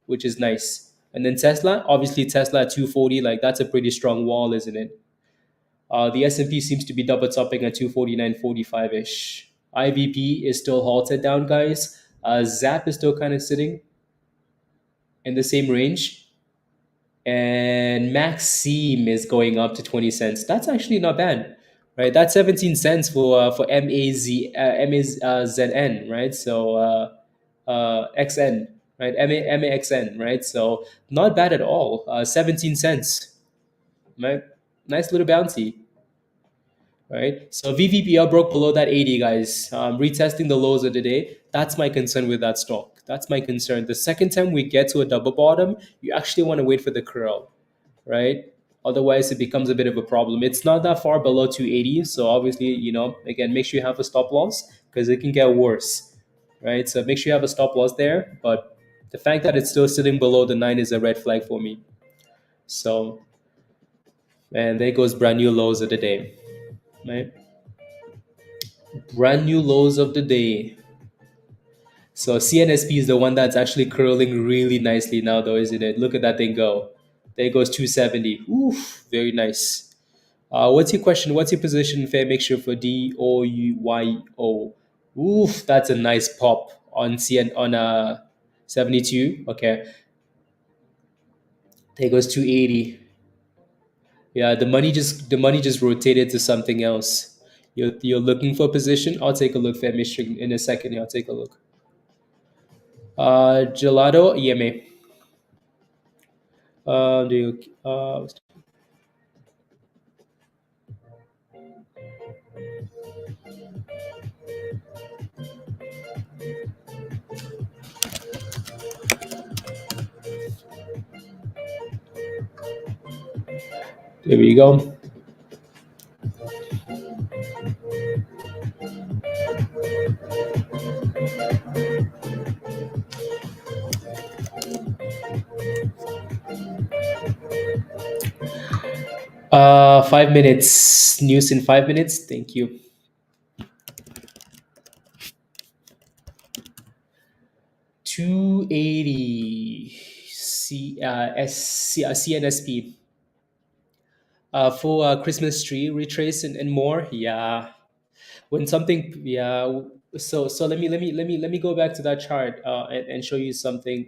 which is nice. And then Tesla, obviously Tesla at 240, like that's a pretty strong wall, isn't it? The S&P seems to be double topping at 249.45 ish. IVP is still halted down, guys. ZAP is still kind of sitting in the same range. And Maxime is going up to 20 cents. That's actually not bad, right? That's 17 cents for MAZN, right? So XN, right? MAXN, right? So not bad at all. 17 cents, right? Nice little bouncy. Right? So VVPL broke below that 80, guys. Retesting the lows of the day. That's my concern with that stock. That's my concern. The second time we get to a double bottom, you actually want to wait for the curl, right? Otherwise, it becomes a bit of a problem. It's not that far below 280, so obviously, again, make sure you have a stop loss because it can get worse, right? So make sure you have a stop loss there. But the fact that it's still sitting below the 9 is a red flag for me. So, and there goes brand new lows of the day, right? Brand new lows of the day. So CNSP is the one that's actually curling really nicely now, though, isn't it? Look at that thing go. There goes 270. Oof, very nice. What's your question? What's your position? Fair mixture for DOUYO. Oof, that's a nice pop on CN on 72. Okay, there goes 280. Yeah, the money just rotated to something else. You're looking for a position. I'll take a look. Fair mixture in a second. Yeah, I'll take a look. Gelato EMA. Do you, there we go. 5 minutes. News in 5 minutes. Thank you. 280 CNSP for Christmas tree retrace and more. Yeah, when something. Yeah. So let me go back to that chart and show you something.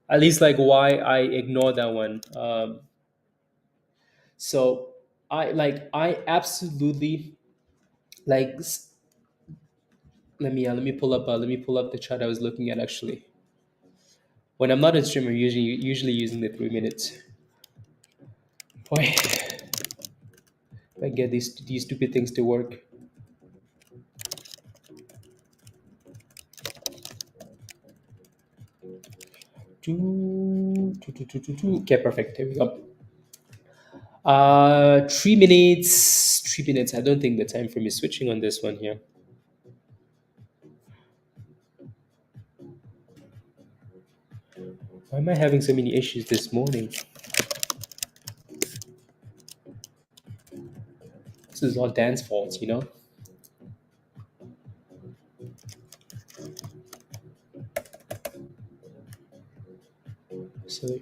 At least like why I ignore that one. So I absolutely like let me pull up the chart I was looking at actually. When I'm not a streamer, usually using the 3 minutes. Boy, if I get these stupid things to work. Okay, perfect. Here we go. 3 minutes. 3 minutes. I don't think the time frame is switching on this one here. Why am I having so many issues this morning? This is all Dan's fault. So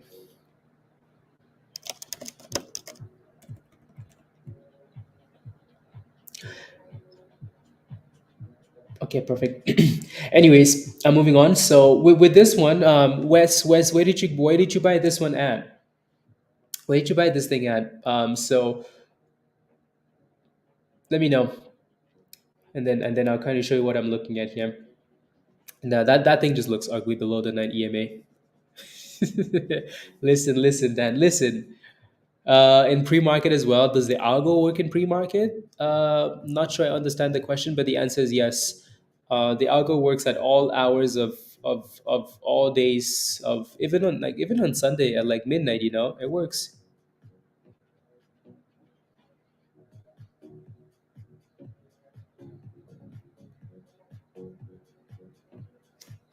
okay, perfect. Anyways, I'm moving on. So with this one, Wes, where did you buy this one at? Where did you buy this thing at? So let me know, and then I'll kind of show you what I'm looking at here. Now that thing just looks ugly below the 9 EMA. Listen, Dan, listen. In pre-market as well, does the algo work in pre-market? Not sure I understand the question, but the answer is yes. The algo works at all hours of all days of even on Sunday at like midnight. It works.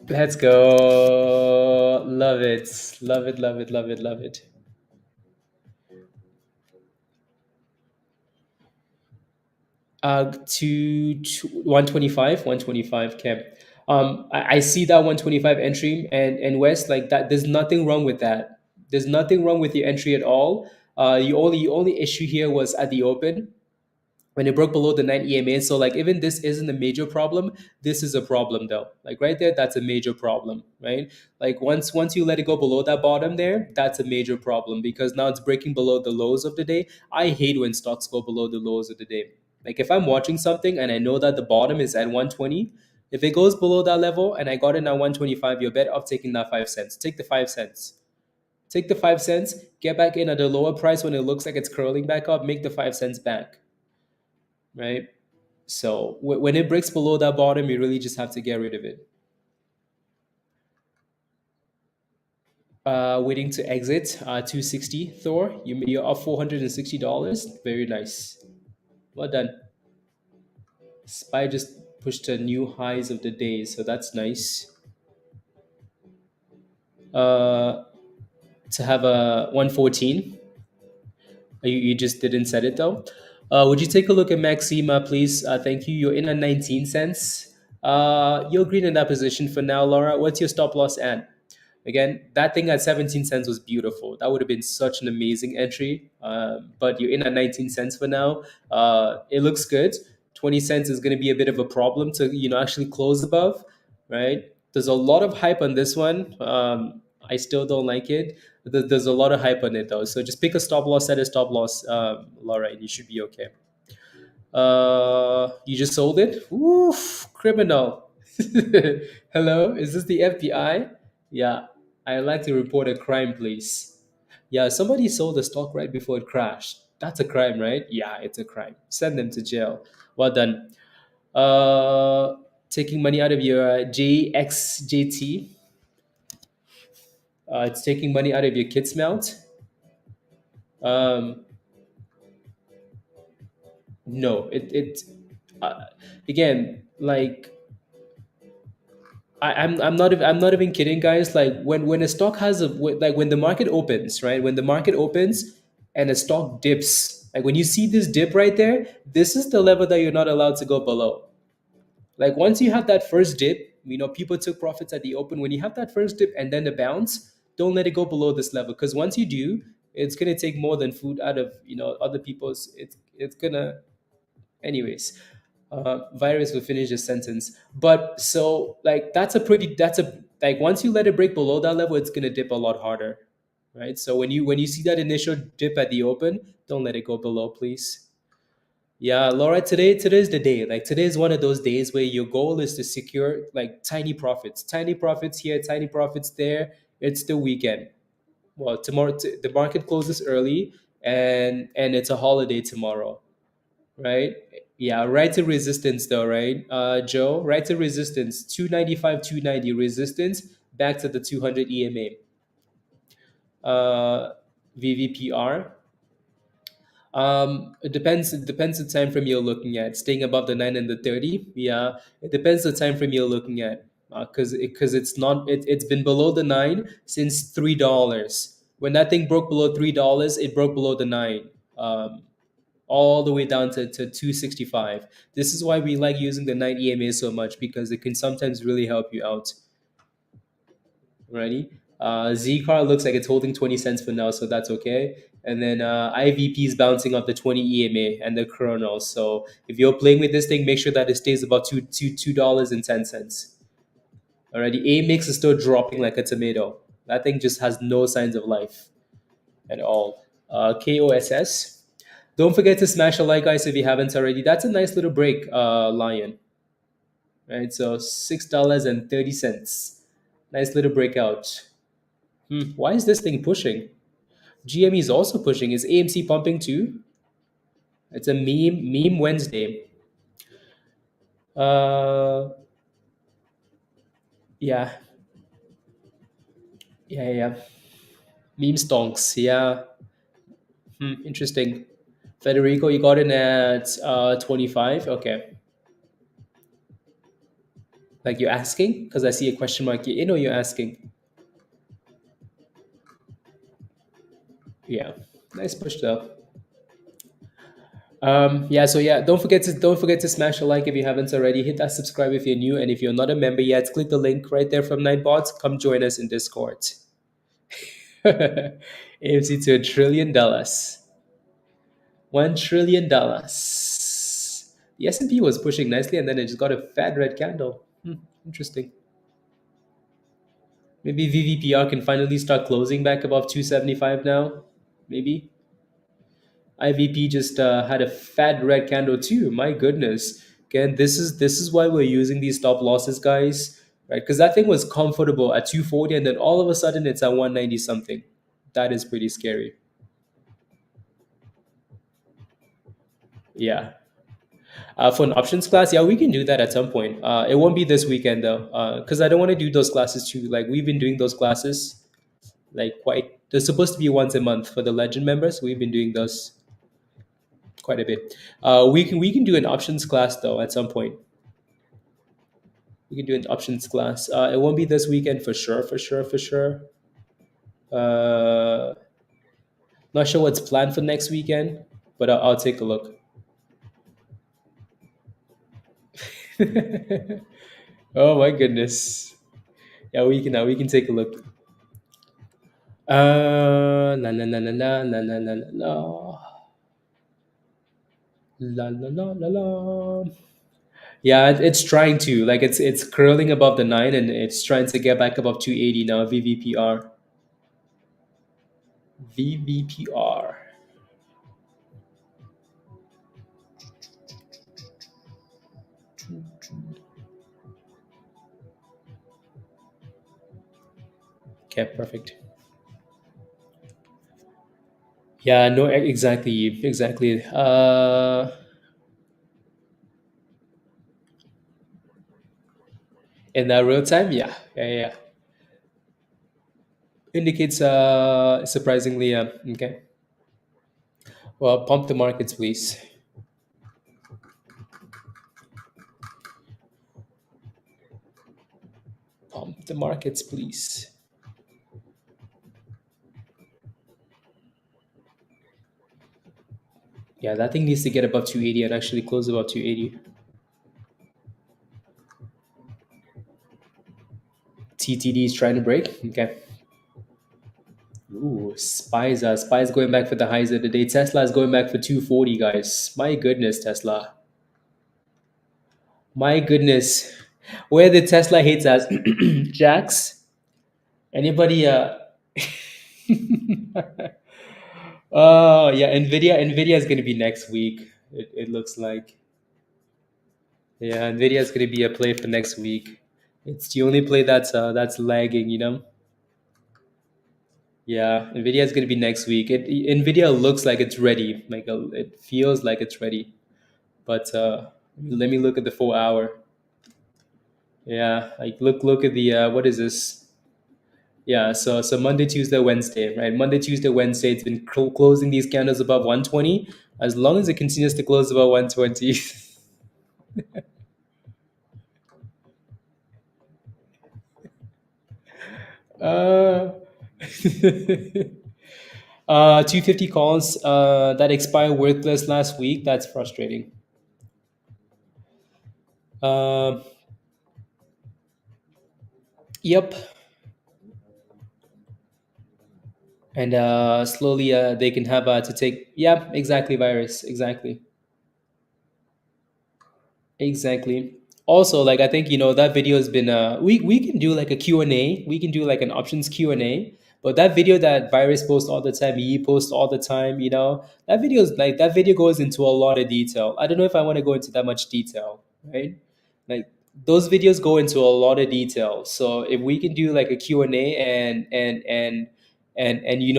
Let's go. Love it. Love it. Love it. Love it. Love it. To 125, 125 Cam. I see that 125 entry and West like that. There's nothing wrong with that. There's nothing wrong with your entry at all. The only issue here was at the open when it broke below the 9 EMA. So like even this isn't a major problem. This is a problem though. Like right there, that's a major problem, right? Like once you let it go below that bottom there, that's a major problem because now it's breaking below the lows of the day. I hate when stocks go below the lows of the day. Like if I'm watching something and I know that the bottom is at 120, if it goes below that level and I got it at 125, you're better off taking that 5 cents. Take the 5 cents. Take the 5 cents, get back in at a lower price when it looks like it's curling back up, make the 5 cents back, right? So when it breaks below that bottom, you really just have to get rid of it. Waiting to exit 260 Thor. You're up $460. Very nice. Well done. SPY just pushed to new highs of the day, so that's nice. Uh, to have a 114. You just didn't set it though. Would you take a look at Maxima, please? Thank you. You're in at 19 cents. You're green in that position for now, Laura. What's your stop loss at? Again, that thing at 17 cents was beautiful. That would have been such an amazing entry. But you're in at 19 cents for now. It looks good. 20 cents is going to be a bit of a problem to actually close above, right? There's a lot of hype on this one. I still don't like it. There's a lot of hype on it though. So just pick a stop loss, set a stop loss, Laura, and you should be okay. You just sold it? Oof, criminal. Hello, is this the FBI? Yeah, I'd like to report a crime, please. Yeah, somebody sold the stock right before it crashed. That's a crime, right? Yeah, it's a crime. Send them to jail. Well done. Uh, Taking money out of your JXJT. It's taking money out of your kids' mount. Um, no, uh, again, like I'm not even kidding, guys. Like when a stock has like when the market opens, right? When the market opens and a stock dips, like when you see this dip right there, this is the level that you're not allowed to go below. Like once you have that first dip, people took profits at the open. When you have that first dip and then the bounce, don't let it go below this level because once you do, it's gonna take more than food out of other people's. It's gonna anyways. Virus will finish the sentence. But so like that's a like once you let it break below that level, it's gonna dip a lot harder, right? So when you see that initial dip at the open, don't let it go below, please. Yeah, Laura, today's the day. Like today is one of those days where your goal is to secure like tiny profits here, tiny profits there. It's the weekend. Well, tomorrow the market closes early, and it's a holiday tomorrow, right? Yeah, right to resistance though, right? Joe, right to resistance, 295, 290 resistance back to the 200 EMA. VVPR. It depends the time frame you're looking at. Staying above the 9 and the 30. Yeah, it depends the time frame you're looking at. Because it's not it's been below the 9 since $3. When that thing broke below $3, it broke below the 9. All the way down to 265. This is why we like using the 9 EMA so much because it can sometimes really help you out. Ready? ZCAR looks like it's holding 20 cents for now, so that's okay. And then IVP is bouncing off the 20 EMA and the Chrono. So if you're playing with this thing, make sure that it stays about $2.10. Alrighty, AMX is still dropping like a tomato. That thing just has no signs of life at all. KOSS. Don't forget to smash a like, guys, if you haven't already. That's a nice little break, Lion. Right, so $6.30. Nice little breakout. Why is this thing pushing? GME is also pushing. Is AMC pumping too? It's a meme Wednesday. Uh, yeah, yeah. Meme stonks. Yeah. Interesting. Federico, you got in at 25. Okay. Like you're asking? Because I see a question mark. You're asking. Yeah. Nice push though. Yeah, so yeah, don't forget to smash a like if you haven't already. Hit that subscribe if you're new, and if you're not a member yet, click the link right there from Nightbots. Come join us in Discord. AMC to $1 trillion. $1 trillion. The S&P was pushing nicely, and then it just got a fat red candle. Interesting. Maybe VVPR can finally start closing back above 275 now. Maybe. IVP just had a fat red candle too. My goodness. Again, this is why we're using these stop losses, guys, right? Because that thing was comfortable at 240, and then all of a sudden it's at 190 something. That is pretty scary. Yeah. For an options class, yeah, we can do that at some point. It won't be this weekend though, because I don't want to do those classes too. Like we've been doing those classes. like quite. They're supposed to be once a month for the Legend members. We've been doing those quite a bit. We can do an options class though at some point. We can do an options class. It won't be this weekend for sure, for sure, for sure. Uh, Not sure what's planned for next weekend, but I'll take a look. Oh my goodness. Yeah, we can take a look. La la la la la la la la la la la la la la. Yeah, it's trying to like it's curling above the 9 and it's trying to get back above 280 now. VVPR, VVPR. Okay, perfect. Yeah, no, exactly, exactly. In real time, yeah, yeah, yeah. Indicates surprisingly, okay. Well, pump the markets, please. Pump the markets, please. Yeah, that thing needs to get above 280 and actually close above 280. TTD is trying to break. Okay. Ooh, Spies going back for the highs of the day. Tesla is going back for 240, guys. My goodness, Tesla. My goodness. Where the Tesla hates us. Jax? Anybody Oh yeah, Nvidia is gonna be next week. It looks like. Yeah, Nvidia is gonna be a play for next week. It's the only play that's lagging, you know? Yeah, Nvidia is going to be next week. Nvidia looks like it's ready. Like it feels like it's ready. But let me look at the 4 hour. Yeah, like look at the what is this? Yeah, so Monday, Tuesday, Wednesday, right? Monday, Tuesday, Wednesday. It's been closing these candles above 120. As long as it continues to close above 120. uh, 250 calls that expired worthless last week. That's frustrating. Um, yep. And slowly they can have to take, yeah, exactly, virus, exactly. Exactly. Also, like I think that video has been we can do like a Q&A. We can do like an options Q&A. But that video that Virus posts all the time, he posts all the time, that video is like that video goes into a lot of detail. I don't know if I want to go into that much detail, right? Like those videos go into a lot of detail. So if we can do like a Q&A and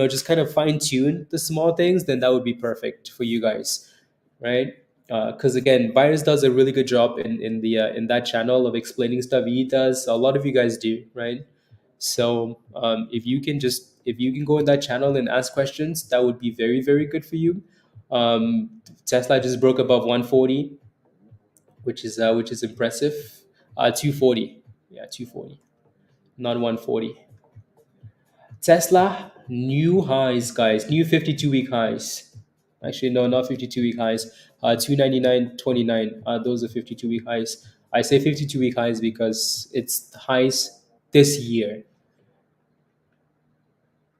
just kind of fine tune the small things, then that would be perfect for you guys, right? Because again, Virus does a really good job in that channel of explaining stuff. He does a lot of you guys do, right? So if you can go in that channel and ask questions, that would be very very good for you. Tesla just broke above 140, which is impressive. 240, yeah, 240, not 140. Tesla new highs, guys, new 52-week highs. Actually, no, not 52-week highs. 299.29. Those are 52-week highs. I say 52-week highs because it's highs this year.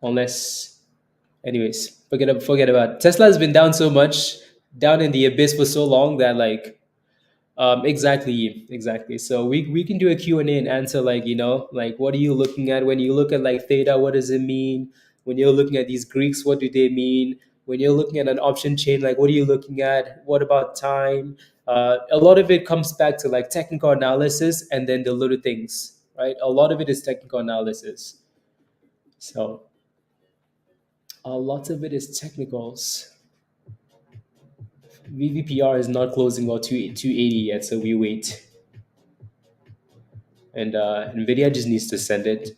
Unless, anyways, forget about it. Tesla has been down so much, down in the abyss for so long that like exactly, exactly. So we can do a Q and A and answer like, like what are you looking at when you look at like theta, what does it mean? When you're looking at these Greeks, what do they mean? When you're looking at an option chain, like what are you looking at? What about time? A lot of it comes back to like technical analysis and then the little things, right? A lot of it is technical analysis. So a lot of it is technicals. VVPR is not closing about 280 yet, so we wait. And Nvidia just needs to send it.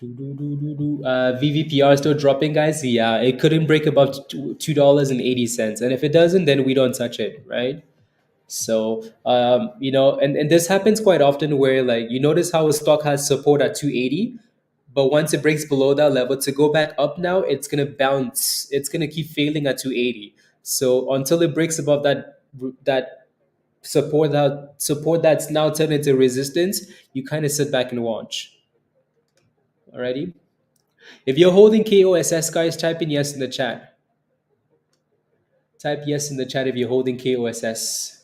VVPR still dropping, guys. Yeah, it couldn't break above $2.80, and if it doesn't, then we don't touch it, right? So and this happens quite often where like you notice how a stock has support at 280, but once it breaks below that level to go back up now, it's gonna bounce. It's gonna keep failing at 280. So until it breaks above that support that's now turned into resistance, you kind of sit back and watch. Alrighty. If you're holding KOSS, guys, type in yes in the chat. Type yes in the chat if you're holding KOSS.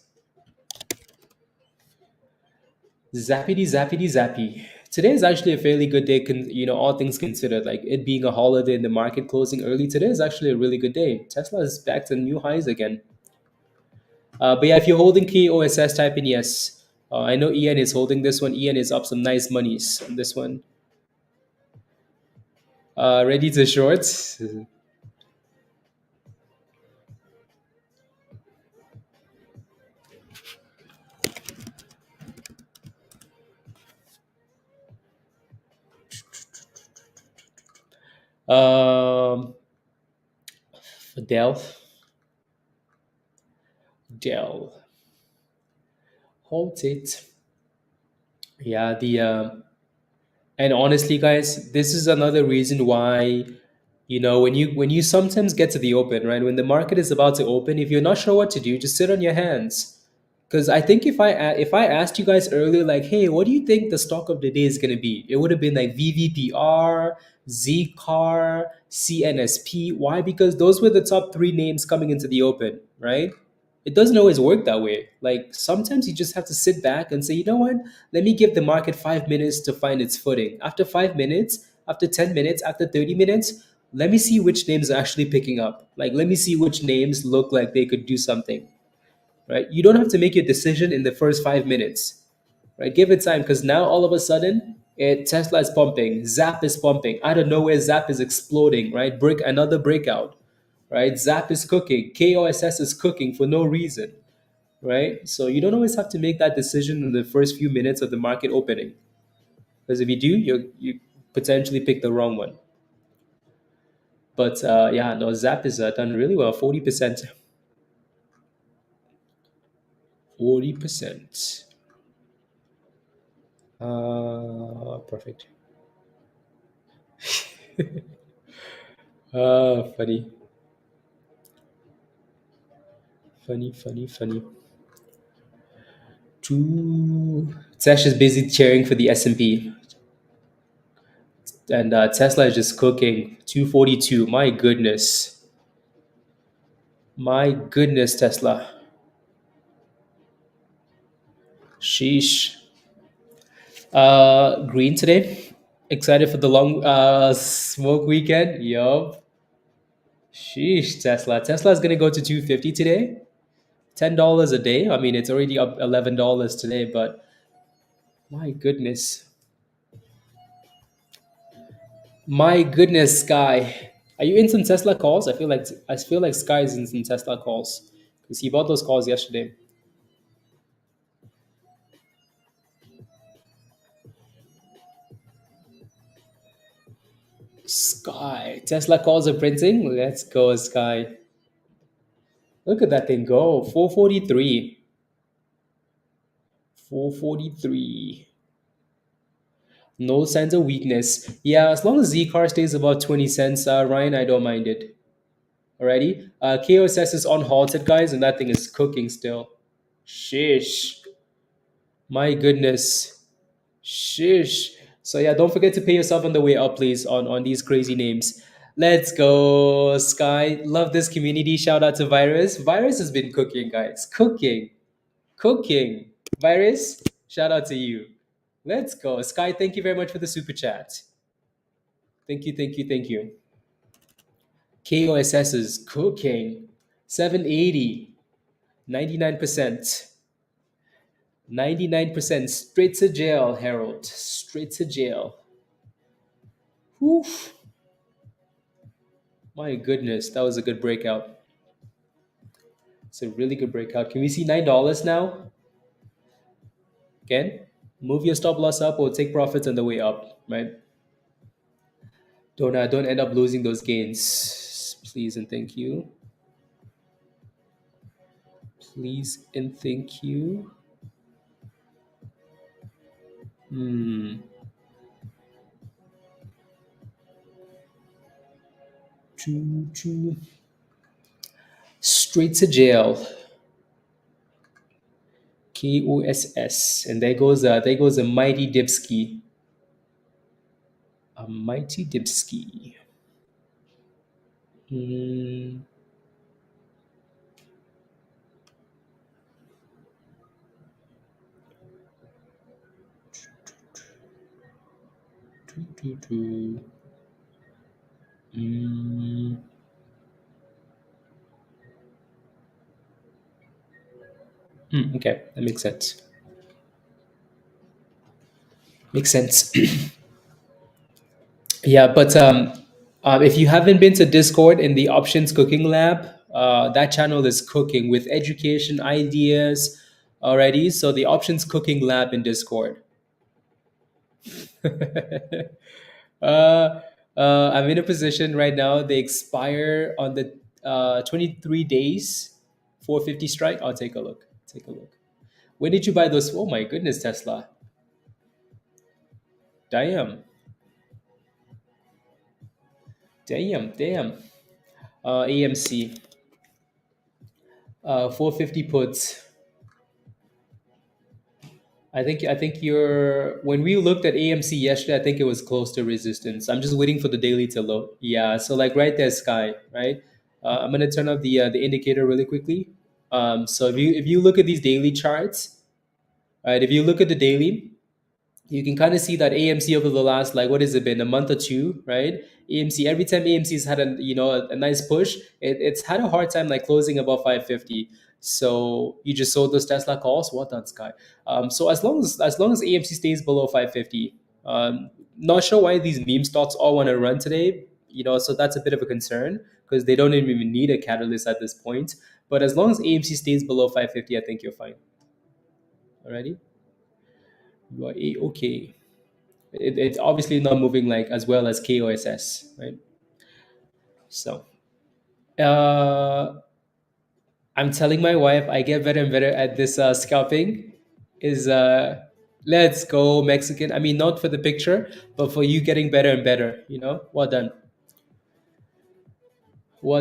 Zappity, zappity, zappy. Today is actually a fairly good day, all things considered. Like it being a holiday and the market closing early, today is actually a really good day. Tesla is back to new highs again. But yeah, if you're holding KOSS, type in yes. I know Ian is holding this one. Ian is up some nice monies on this one. Ready to short? Um, Dell. Dell. Hold it. Yeah, and honestly, guys, this is another reason why when you sometimes get to the open, right? When the market is about to open, if you're not sure what to do, just sit on your hands. Because I think if I asked you guys earlier, like, hey, what do you think the stock of the day is gonna be? It would have been like VVPR, ZCAR, CNSP. Why? Because those were the top three names coming into the open, right? It doesn't always work that way. Like sometimes you just have to sit back and say, you know what? Let me give the market 5 minutes to find its footing. After 5 minutes, after 10 minutes, after 30 minutes, let me see which names are actually picking up. Like, let me see which names look like they could do something, right? You don't have to make your decision in the first 5 minutes, right? Give it time because now all of a sudden, Tesla is pumping, Zap is pumping. Out of nowhere, Zap is exploding, right? Another breakout, right? Zap is cooking, KOSS is cooking for no reason, right? So you don't always have to make that decision in the first few minutes of the market opening, because if you do, you potentially pick the wrong one. But yeah, no, Zap is done really well, 40%. 40%. Perfect. Funny. Funny, funny, funny. Tesh is busy cheering for the S&P. And Tesla is just cooking. 242. My goodness. My goodness, Tesla. Sheesh. Green today. Excited for the long smoke weekend. Yup. Sheesh, Tesla. Tesla is gonna go to 250 today. $10 a day. I mean, it's already up $11 today, but my goodness. My goodness, Sky. Are you in some Tesla calls? I feel like Sky is in some Tesla calls because he bought those calls yesterday. Sky. Tesla calls are printing. Let's go, Sky. Look at that thing go. 443. 443. No signs of weakness. Yeah, as long as ZCAR stays above 20 cents, Ryan, I don't mind it. Alrighty. KOSS is on halted, guys, and that thing is cooking still. Shish. My goodness. Shish. So yeah, don't forget to pay yourself on the way up, please, on these crazy names. Let's go, Sky. Love this community. Shout out to Virus. Virus has been cooking, guys. Cooking. Cooking. Virus, shout out to you. Let's go. Sky, thank you very much for the super chat. Thank you, thank you, thank you. KOSS is cooking. 780. 99%. 99%. Straight to jail, Harold. Straight to jail. Oof. My goodness, that was a good breakout. It's a really good breakout. Can we see $9 now? Again, move your stop loss up or take profits on the way up, right? Don't end up losing those gains. Please and thank you. Please and thank you. Hmm. Choo. Straight to jail. KOSS. And there goes a mighty Dipski. A mighty Dipski. Hmm. Doo. Hmm. Okay, that makes sense. Makes sense. Yeah, but if you haven't been to Discord in the Options Cooking Lab, that channel is cooking with education ideas already. So the Options Cooking Lab in Discord. uh, I'm in a position right now. They expire on the 23 days, 450 strike. I'll take a look. Take a look. When did you buy those? Oh my goodness, Tesla. Damn. Damn. AMC. 450 puts. I think you're when we looked at AMC yesterday, I think it was close to resistance. I'm just waiting for the daily to load. Yeah, so like right there, Sky, right? I'm gonna turn up the indicator really quickly. So if you look at these daily charts, right? If you look at the daily, you can kind of see that AMC over the last like what has it been a month or two, right? AMC every time AMC's had a nice push, it's had a hard time like closing above 550. So you just sold those Tesla calls. What on Sky? So as long as AMC stays below 550, not sure why these meme stocks all want to run today. So that's a bit of a concern because they don't even need a catalyst at this point. But as long as AMC stays below 550, I think you're fine. Alrighty, you are okay. It's obviously not moving like as well as KOSS, right? So uh, I'm telling my wife I get better and better at this scalping. Is let's go Mexican. I mean, not for the picture, but for you getting better and better. Well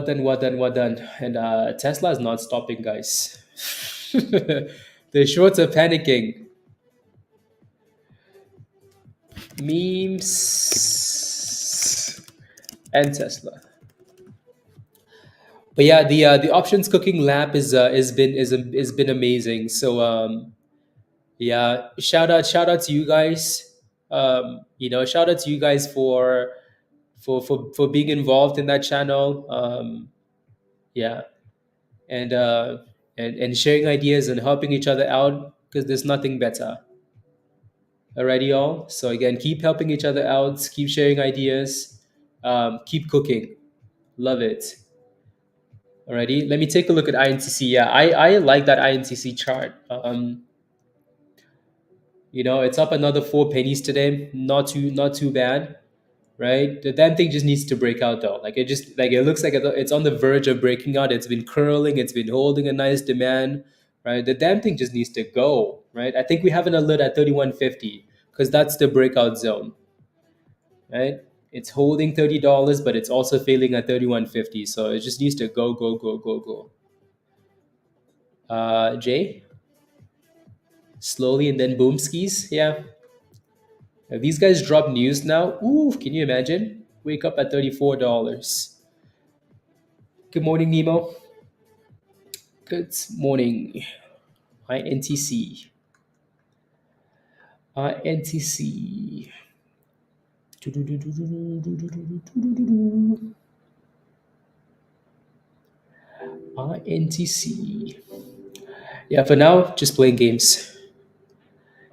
done, well done. And Tesla is not stopping, guys. The shorts are panicking. Memes and Tesla. But yeah, the options cooking lab is been amazing. So yeah, shout out to you guys. Shout out to you guys for being involved in that channel. Yeah, and and sharing ideas and helping each other out because there's nothing better. Alrighty, y'all. So again, keep helping each other out, keep sharing ideas, keep cooking. Love it. Alrighty, let me take a look at INTC. Yeah, I like that INTC chart. It's up another 4 pennies today. Not too bad, right? The damn thing just needs to break out though. It looks like it's on the verge of breaking out. It's been curling. It's been holding a nice demand, right? The damn thing just needs to go, right? I think we have an alert at 31.50 because that's the breakout zone, right? It's holding $30, but it's also failing at 31.50. So it just needs to go. Jay, slowly and then boom skis. Yeah. These guys drop news now. Ooh, can you imagine? Wake up at $34. Good morning, Nemo. Good morning. INTC. INTC. INTC. Yeah, for now, just playing games.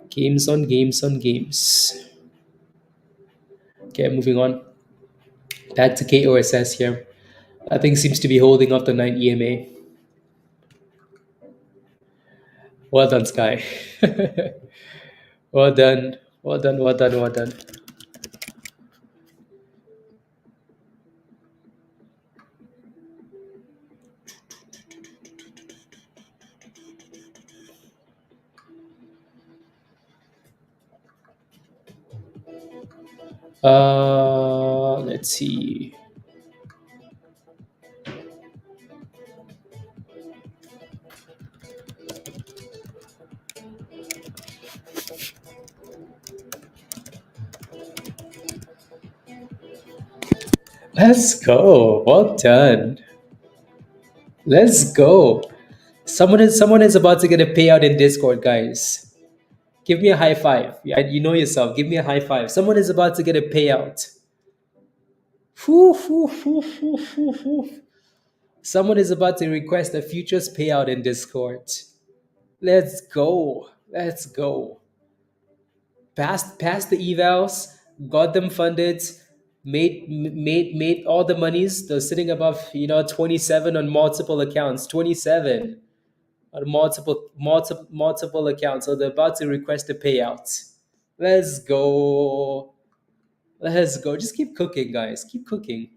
Games on games on games. Okay, moving on. Back to KOSS here. That thing seems to be holding up the 9 EMA. Well done, Sky. Well done. Well done. Let's see. Let's go. Well done. Let's go. Someone is about to get a payout in Discord, guys. Give me a high five. Yeah, you know yourself. Give me a high five. Someone is about to get a payout. Whew, whew, whew, whew, whew, whew. Someone is about to request a futures payout in Discord. Let's go. Let's go. Passed the evals, got them funded, made all the monies. They're sitting above 27 on multiple accounts. 27 on multiple accounts. So they're about to request a payout. Let's go. Let's go. Just keep cooking, guys. Keep cooking.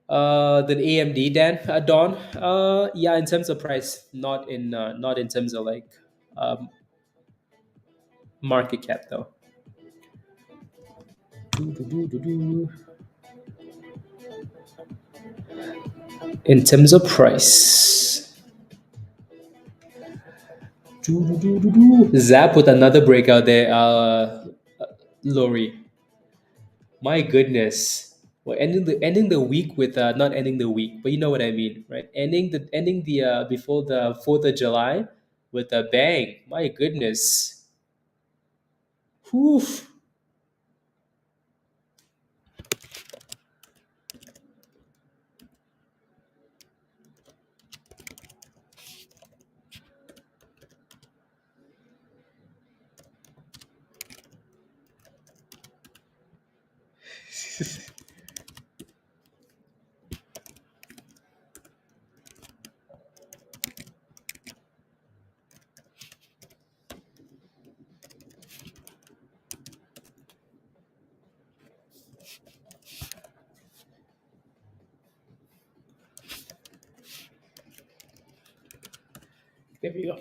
Then AMD, Dan, Don. Yeah, in terms of price, not in terms of like um, market cap though. Doo-doo-doo-doo-doo. In terms of price, doo-doo-doo-doo-doo. Zap with another breakout there. Lori, my goodness. Well, ending the week with not ending the week, but you know what I mean, right? Ending the before the 4th of July with a bang. My goodness. Whew. There we go.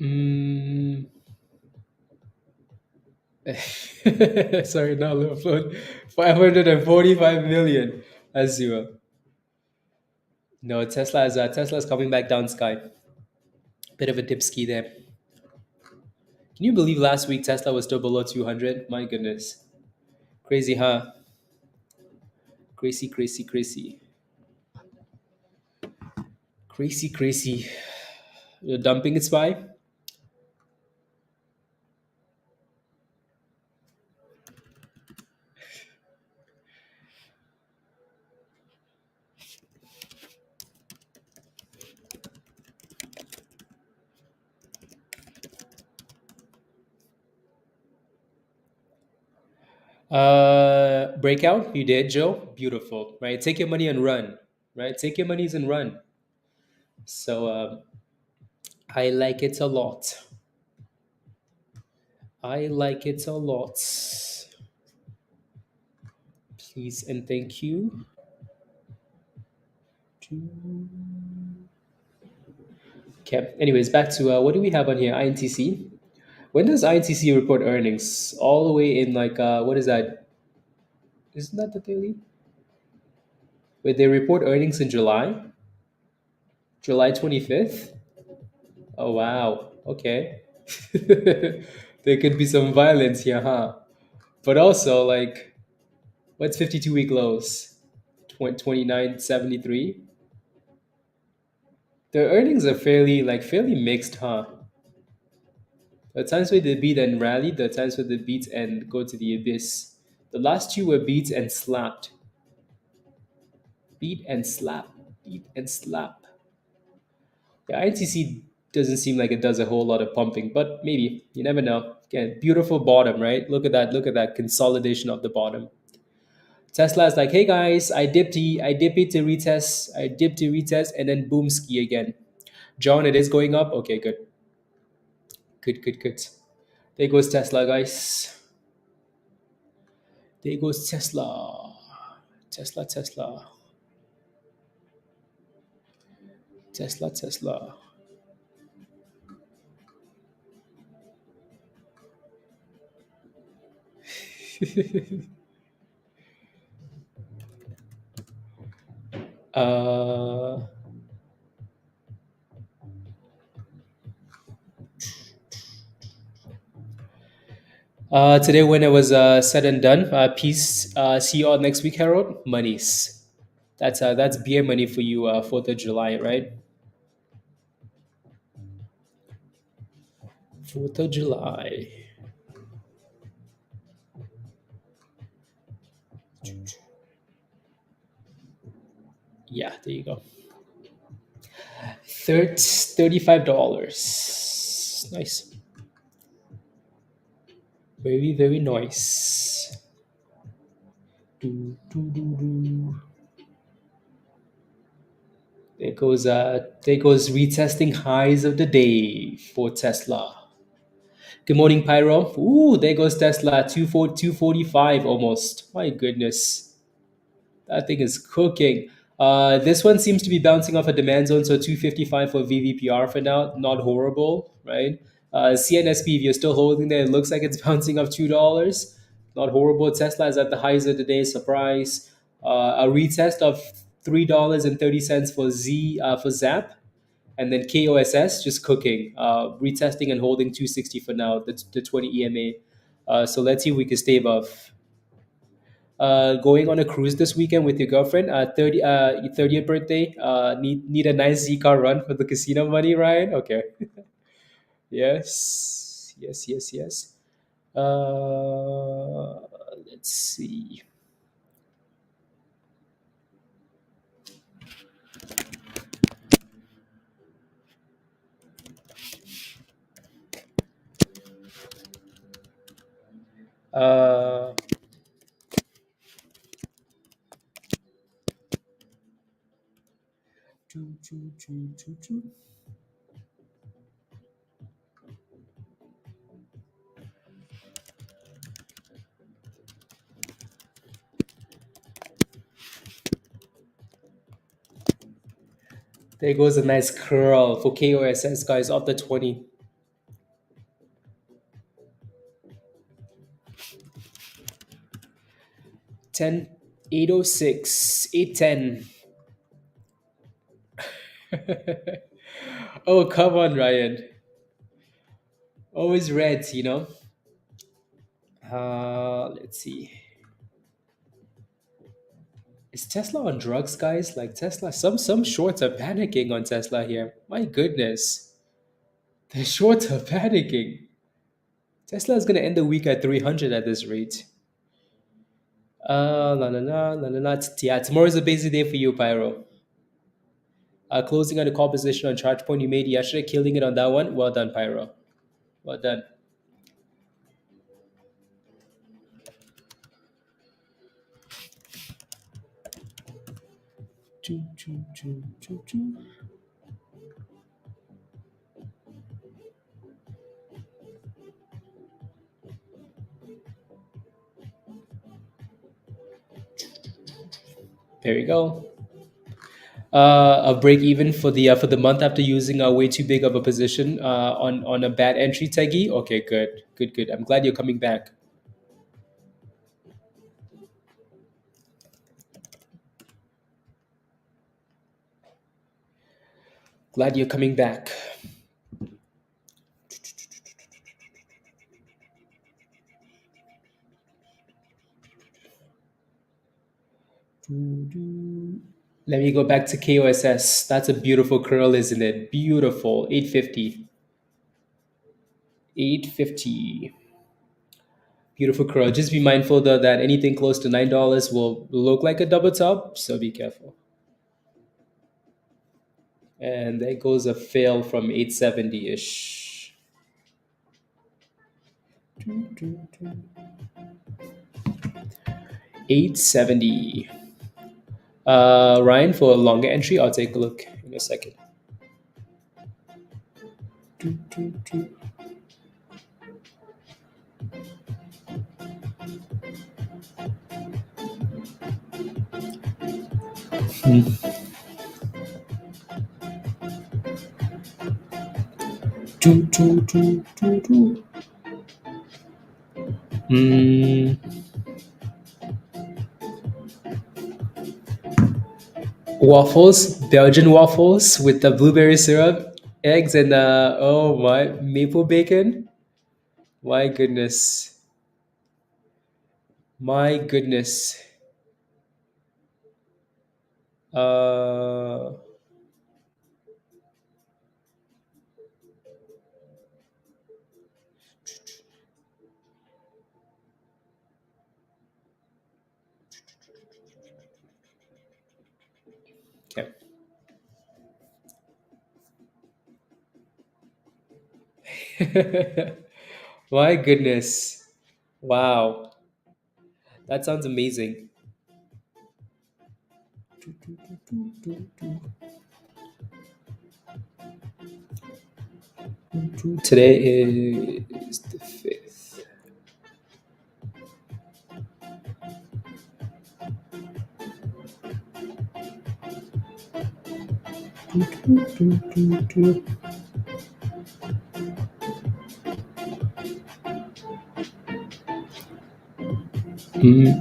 Mm. Sorry, not low float. 545 million as zero. No, Tesla's coming back down sky. Bit of a dipski there. Can you believe last week Tesla was still below 200? My goodness. Crazy, huh? Crazy, crazy, crazy. Crazy, crazy. You're dumping its buy? Breakout? You did, Joe? Beautiful, right? Take your money and run, right? Take your monies and run. So I like it a lot. I like it a lot. Please and thank you. Okay. Anyways, back to what do we have on here? INTC. When does INTC report earnings? All the way in like what is that? Isn't that the daily? Wait, they report earnings in July, July 25th. Oh wow. Okay. There could be some violence here, huh? But also like, what's 52-week lows? 29.73. The earnings are fairly mixed, huh? There are times where they beat and rally. There are times where they beat and go to the abyss. The last two were beat and slapped. Beat and slap. Beat and slap. Yeah, ITC doesn't seem like it does a whole lot of pumping, but maybe. You never know. Again, beautiful bottom, right? Look at that. Look at that consolidation of the bottom. Tesla is like, hey guys, I dip it to retest, I dip to retest, and then boom ski again. John, it is going up. Okay, good. Good, good, good. There goes Tesla, guys. There goes Tesla. Tesla, Tesla. Tesla, Tesla. uh, Today, when it was said and done, peace. See you all next week, Harold. Monies. That's beer money for you. 4th of July, right? 4th of July. Yeah, there you go. $35. Nice. Very, very nice. Do, do, do, do. There goes retesting highs of the day for Tesla. Good morning, Pyro. Ooh, there goes Tesla, 245 almost. My goodness. That thing is cooking. This one seems to be bouncing off a demand zone, so 255 for VVPR for now. Not horrible, right? CNSP, if you're still holding there, it looks like it's bouncing up $2. Not horrible. Tesla is at the highs of the day. Surprise. A retest of $3.30 for for Zap, and then KOSS just cooking, retesting and holding 260 for now. The 20 EMA. So let's see if we can stay above. Going on a cruise this weekend with your girlfriend. 30th birthday. Need a nice ZCAR run for the casino money, Ryan. Okay. Yes. Yes. Yes. Yes. Let's see. Uh, choo, choo, choo, choo, choo. There goes a nice curl for KOSS, guys, off the 20. 10, 806, 810. Oh, come on, Ryan. Always reds, you know. Let's see. Is Tesla on drugs, guys? Like Tesla, some shorts are panicking on Tesla here. My goodness, the shorts are panicking. Tesla is gonna end the week at 300 at this rate. La la la la la la. Yeah, tomorrow's a busy day for you, Pyro. Closing on the call position on charge point you made yesterday, killing it on that one. Well done, Pyro. Well done. Choo, choo, choo, choo, choo. There you go. A break even for the month after using a way too big of a position on a bad entry, Teggy. Okay, good, good, good. I'm glad you're coming back. Glad you're coming back. Let me go back to KOSS. That's a beautiful curl, isn't it? Beautiful. 850. 850. Beautiful curl. Just be mindful though that anything close to $9 will look like a double top, so be careful. And there goes a fail from 870 ish. 870. Ryan, for a longer entry, I'll take a look in a second. Hmm. Waffles, Belgian waffles with the blueberry syrup, eggs, and oh my, maple bacon. My goodness. My goodness. Uh, okay. My goodness. Wow. That sounds amazing. Today is the 5th.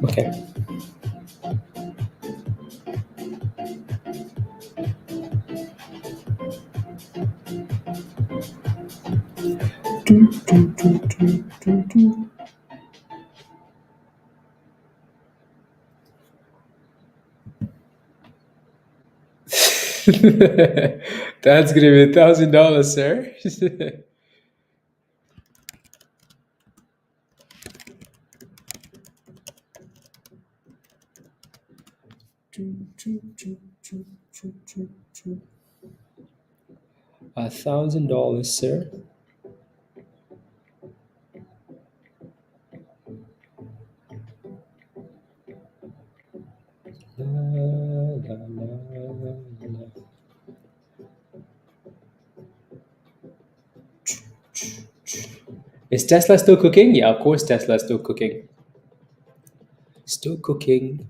Okay. That's gonna be $1,000, sir. $1,000, sir. La, la, la, la. Is Tesla still cooking? Yeah, of course Tesla's still cooking. Still cooking.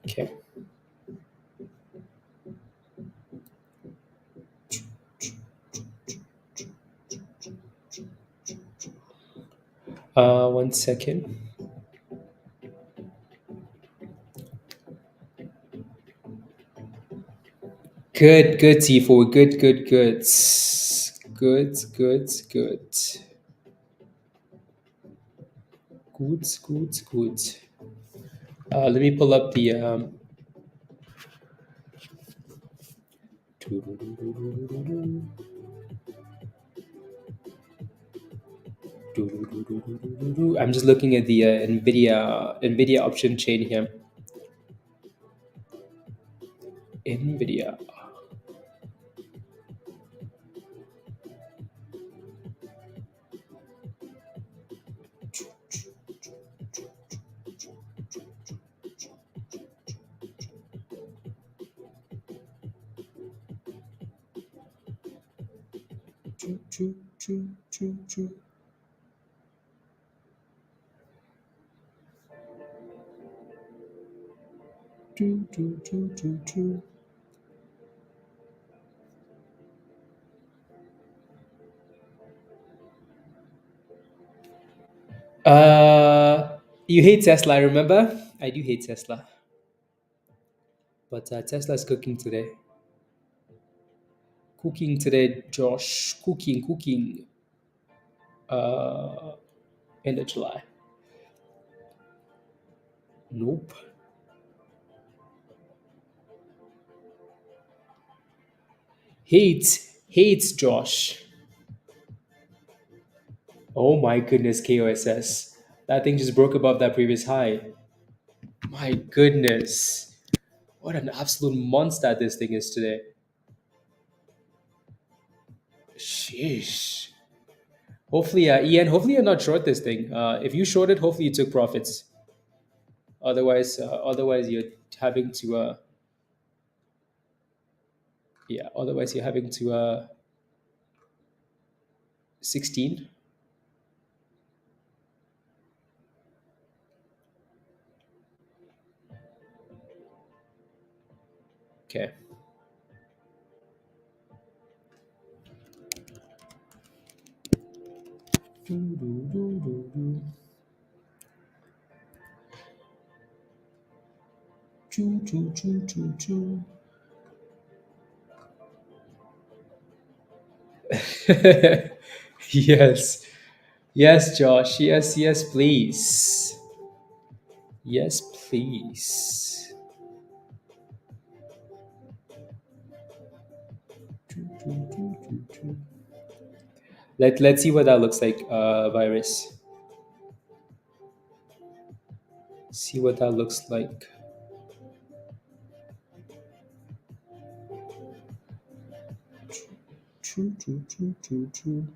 Okay. One second. Good, good, T4. Good, good, good. Good, good, good. Good, good, good. Let me pull up the I'm just looking at the Nvidia option chain here. Nvidia. You hate Tesla, remember? I do hate Tesla, but Tesla's cooking today. Cooking today, Josh. Cooking, cooking. Uh, End of July. Nope. Hates Josh. Oh my goodness, KOSS. That thing just broke above that previous high. My goodness. What an absolute monster this thing is today. Sheesh. Hopefully, Ian, hopefully you're not short this thing. If you shorted, hopefully you took profits. Otherwise you're having to yeah. Otherwise you're having to 16. Okay. Do, do, do, do, do. Choo, choo, choo, choo, choo. Yes. Yes, Josh. Yes, yes, please. Yes, please. Choo, choo, choo, choo, choo. Let's see what that looks like, virus. See what that looks like. Choo, choo, choo, choo, choo.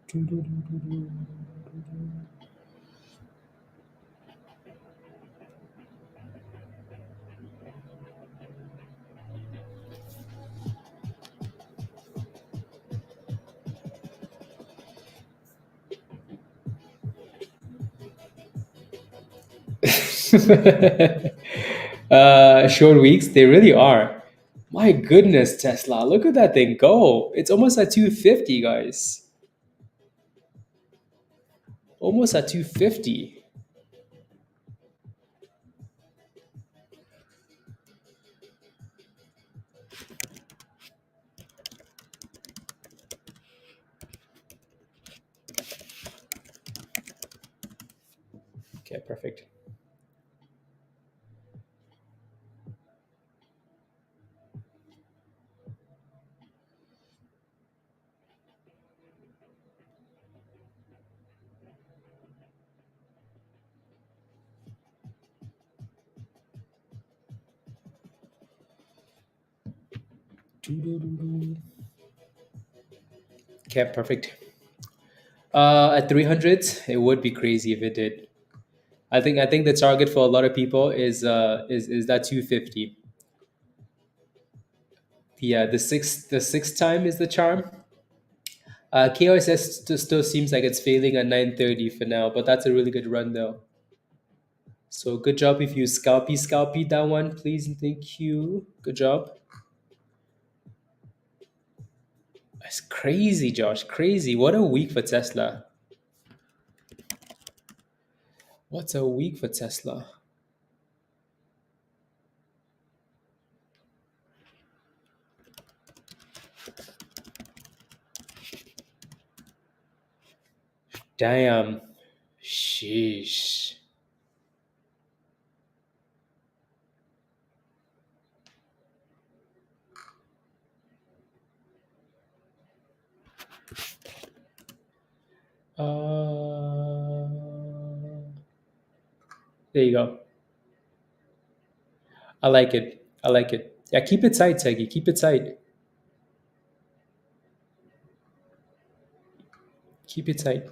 Choo, choo, choo, choo, choo. Short weeks, they really are. My goodness, Tesla, look at that thing go. It's almost at 250, guys. Almost at 250. Okay, perfect. Okay, perfect. At 300, it would be crazy if it did. I think the target for a lot of people is that 250. Yeah, the sixth time is the charm. KOSS still seems like it's failing at 930 for now, but that's a really good run though. So good job if you scalpy that one, please and thank you. Good job. It's crazy, Josh. Crazy. What a week for Tesla. What's a week for Tesla? Damn. Sheesh. Uh, there you go. I like it. I like it. Yeah, keep it tight, Taggy. Keep it tight. Keep it tight.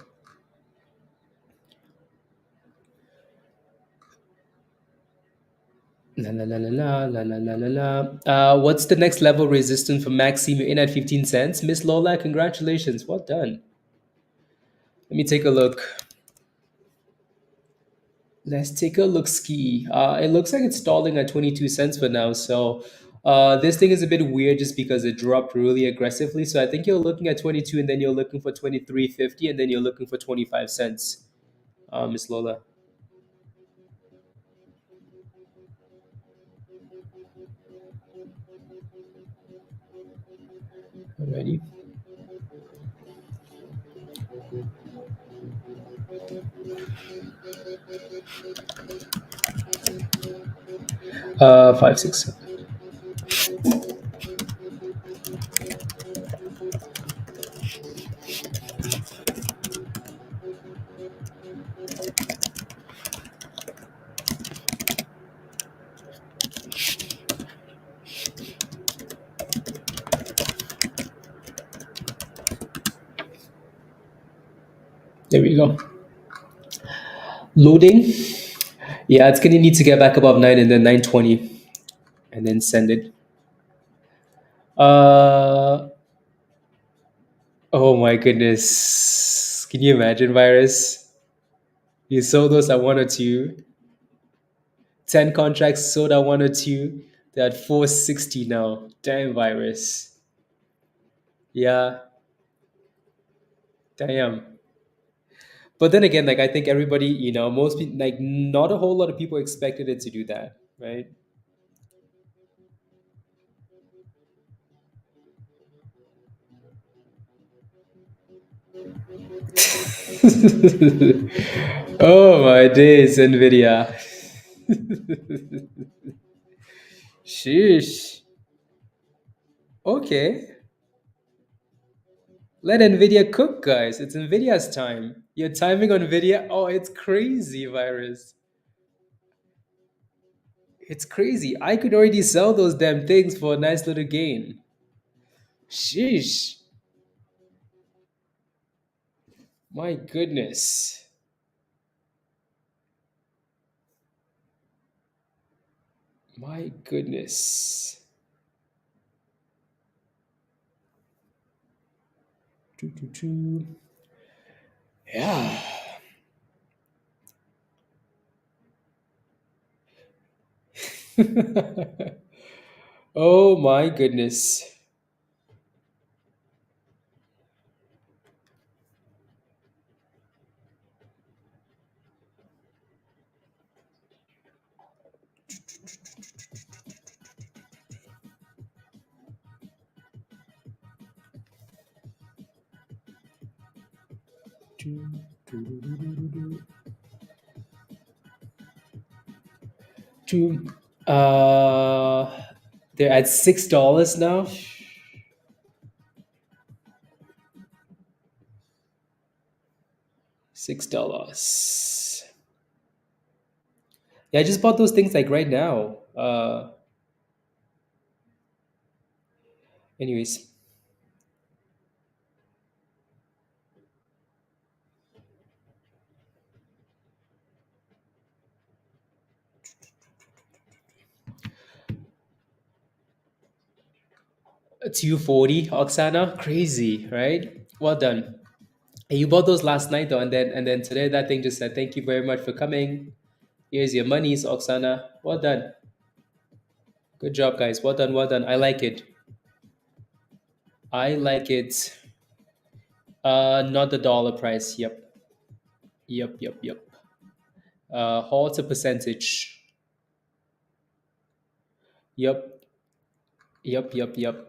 La la la la la la la la la. What's the next level resistance for Maxime? You're in at 15 cents. Miss Lola, congratulations. Well done. Let me take a look. Let's take a look ski. It looks like it's stalling at 22 cents for now. So this thing is a bit weird just because it dropped really aggressively. So I think you're looking at 22 and then you're looking for 23.50 and then you're looking for 25 cents, Miss Lola. Alrighty. 5, 6, 7. you go. Loading. Yeah, it's gonna need to get back above 9 and then 920 and then send it. Uh oh my goodness. Can you imagine, virus? You sold those at 102. 10 contracts sold at 102. They're at 460 now. Damn, virus. Yeah, damn. But then again, like I think everybody, most people, like not a whole lot of people expected it to do that, right? Oh my days, Nvidia. Sheesh. Okay. Let Nvidia cook, guys. It's Nvidia's time. Your timing on Nvidia, oh, it's crazy, virus. It's crazy. I could already sell those damn things for a nice little gain. Sheesh. My goodness. My goodness. Doo, doo, doo. Yeah. Oh my goodness. Doo, doo, doo, doo, doo, doo. Doo. They're at $6 now. $6. Yeah, I just bought those things like right now. Anyways, 240, Oksana, crazy, right? Well done. And you bought those last night though, and then today that thing just said, "Thank you very much for coming. Here's your monies, Oksana." Well done. Good job, guys. Well done. Well done. I like it. I like it. Not the dollar price. Yep. Yep. Yep. Yep. What's a percentage? Yep. Yep. Yep. Yep.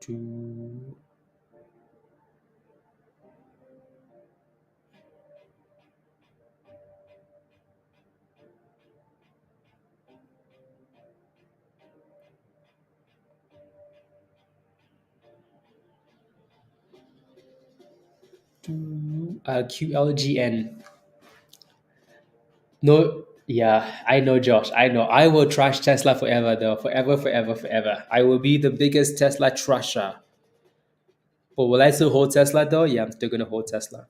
Two. Two. QLGN. No, yeah, I know, Josh. I know. I will trash Tesla forever, though. Forever, forever, forever. I will be the biggest Tesla trasher. But will I still hold Tesla, though? Yeah, I'm still going to hold Tesla.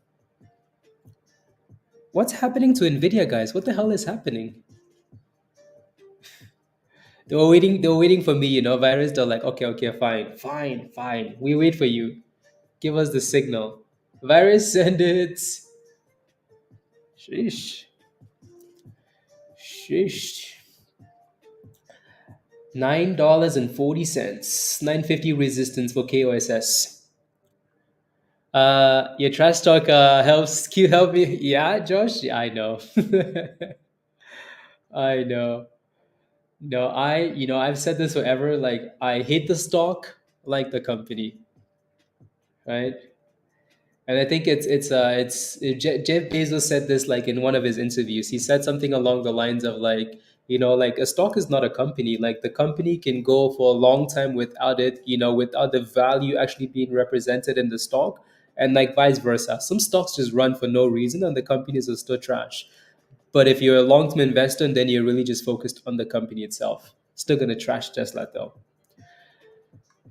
What's happening to Nvidia, guys? What the hell is happening? They were waiting for me, virus. They're like, okay, okay, fine, fine, fine. We wait for you. Give us the signal. Virus, send it. Sheesh. Sheesh. $9.40. 950 resistance for KOSS. Your trash talk helps. Can you help me? Yeah, Josh. Yeah, I know. I know. No, I've said this forever. Like, I hate the stock, like the company, right? And I think Jeff Bezos said this like in one of his interviews. He said something along the lines of like, like a stock is not a company. Like the company can go for a long time without it, without the value actually being represented in the stock, and like vice versa. Some stocks just run for no reason, and the companies are still trash. But if you're a long-term investor, then you're really just focused on the company itself. Still gonna trash Tesla though.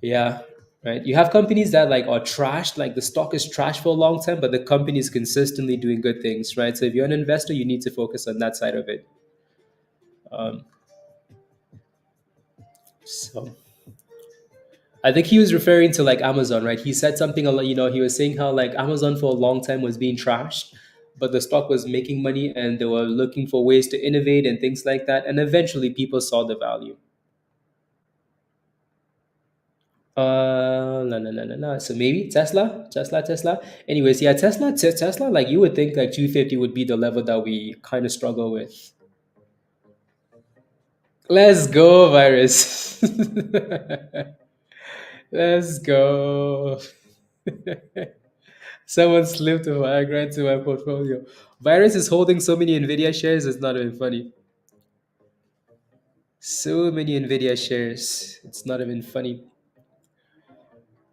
Yeah, right. You have companies that like are trashed, like the stock is trashed for a long time, but the company is consistently doing good things, right? So if you're an investor, you need to focus on that side of it. Um, so I think he was referring to like Amazon, right? He said something a lot, he was saying how like Amazon for a long time was being trashed, but the stock was making money and they were looking for ways to innovate and things like that. And eventually people saw the value. No, no, no, no, no. So maybe Tesla. Anyways, yeah, Tesla. Like you would think, like 250 would be the level that we kind of struggle with. Let's go, virus. Let's go. Someone slipped a Viagra into my portfolio. Virus is holding so many Nvidia shares. It's not even funny. So many Nvidia shares. It's not even funny.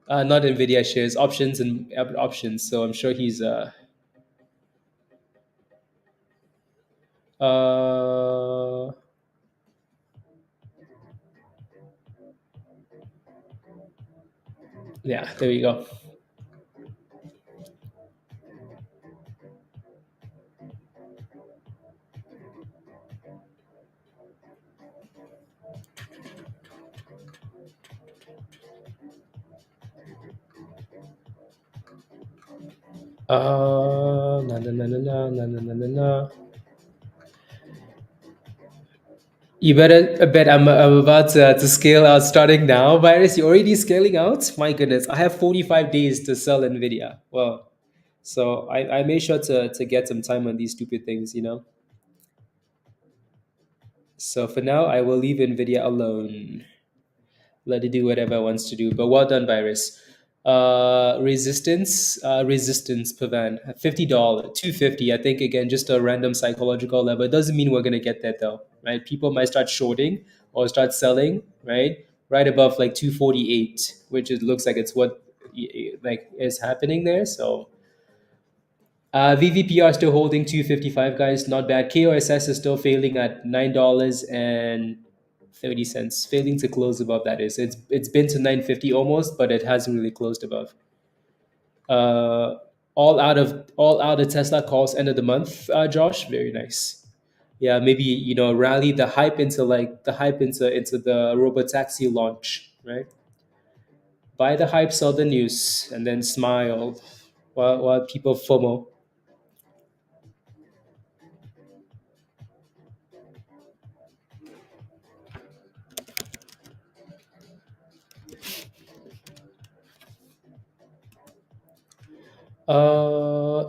Not Nvidia shares, options and options. So I'm sure he's uh yeah. There you go. Na na na na na na na na na na. You better I bet I'm about to scale out starting now. Virus, you already scaling out? My goodness, I have 45 days to sell Nvidia. Well, so I made sure to get some time on these stupid things. So for now, I will leave Nvidia alone. Let it do whatever it wants to do. But well done, virus. Resistance Pavan, $50, 250. I think again, just a random psychological level. It doesn't mean we're gonna get that though, right? People might start shorting or start selling, right? Right above like 248, which it looks like it's what like is happening there. So VVPR still holding 255, guys. Not bad. KOSS is still failing at $9.30, failing to close above. That is, it's been to 950 almost, but it hasn't really closed above. Uh, all out of Tesla calls end of the month. Josh, very nice. Yeah, maybe rally the hype into the robotaxi launch, right? Buy the hype, sell the news, and then smile while people FOMO.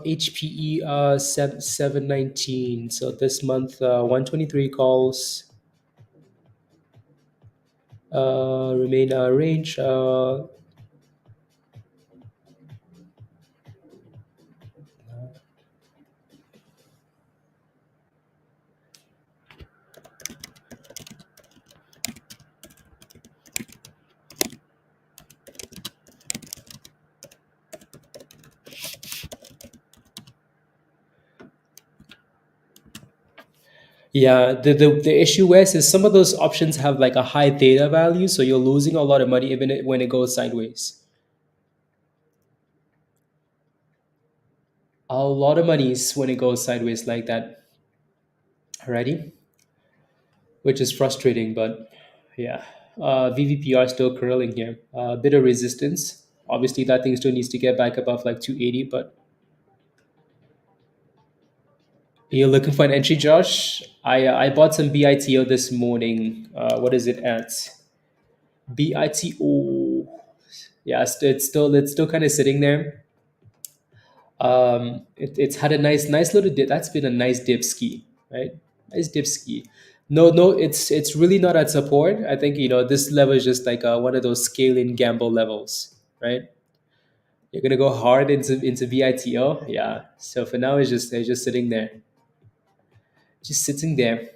HPE 719. So this month 123 calls remain range. Yeah, the issue is some of those options have like a high theta value, so you're losing a lot of money even when it goes sideways. A lot of monies when it goes sideways like that. Alrighty, which is frustrating, but yeah. VVPR still curling here. A bit of resistance. Obviously, that thing still needs to get back above like 280, but you're looking for an entry, Josh? I bought some BITO this morning. What is it at? BITO. Yeah, it's still kind of sitting there. It's had a nice little dip. That's been a nice dip ski, right? Nice dip ski. No, no, it's really not at support. I think this level is just like one of those scaling gamble levels, right? You're gonna go hard into BITO, yeah. So for now, it's just sitting there, just sitting there.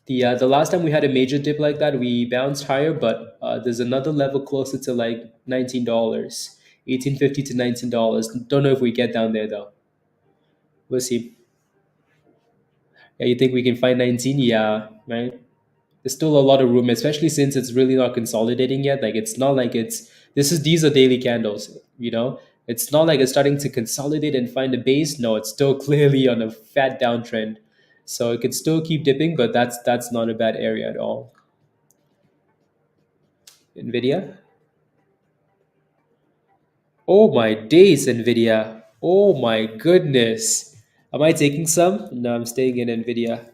The last time we had a major dip like that, we bounced higher, but there's another level closer to like $19, 1850 to $19. Don't know if we get down there though. We'll see. Yeah, you think we can find 19? Yeah, right. There's still a lot of room, especially since it's really not consolidating yet. Like it's not like it's these are daily candles, you know. It's not like it's starting to consolidate and find a base. No, it's still clearly on a fat downtrend. So it could still keep dipping, but that's not a bad area at all. Nvidia. Oh my days, Nvidia. Oh my goodness. Am I taking some? No, I'm staying in Nvidia.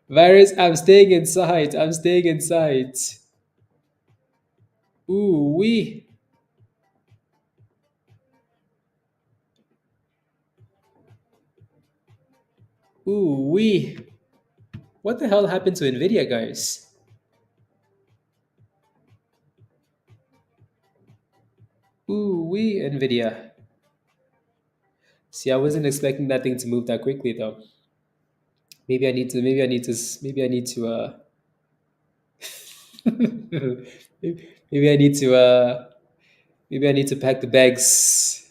Virus, I'm staying inside. I'm staying inside. Ooh wee. Ooh wee. What the hell happened to Nvidia, guys? Ooh wee, Nvidia. See, I wasn't expecting that thing to move that quickly, though. Maybe I need to. Maybe I need to. Maybe I need to. Maybe I need to. Maybe I need to pack the bags.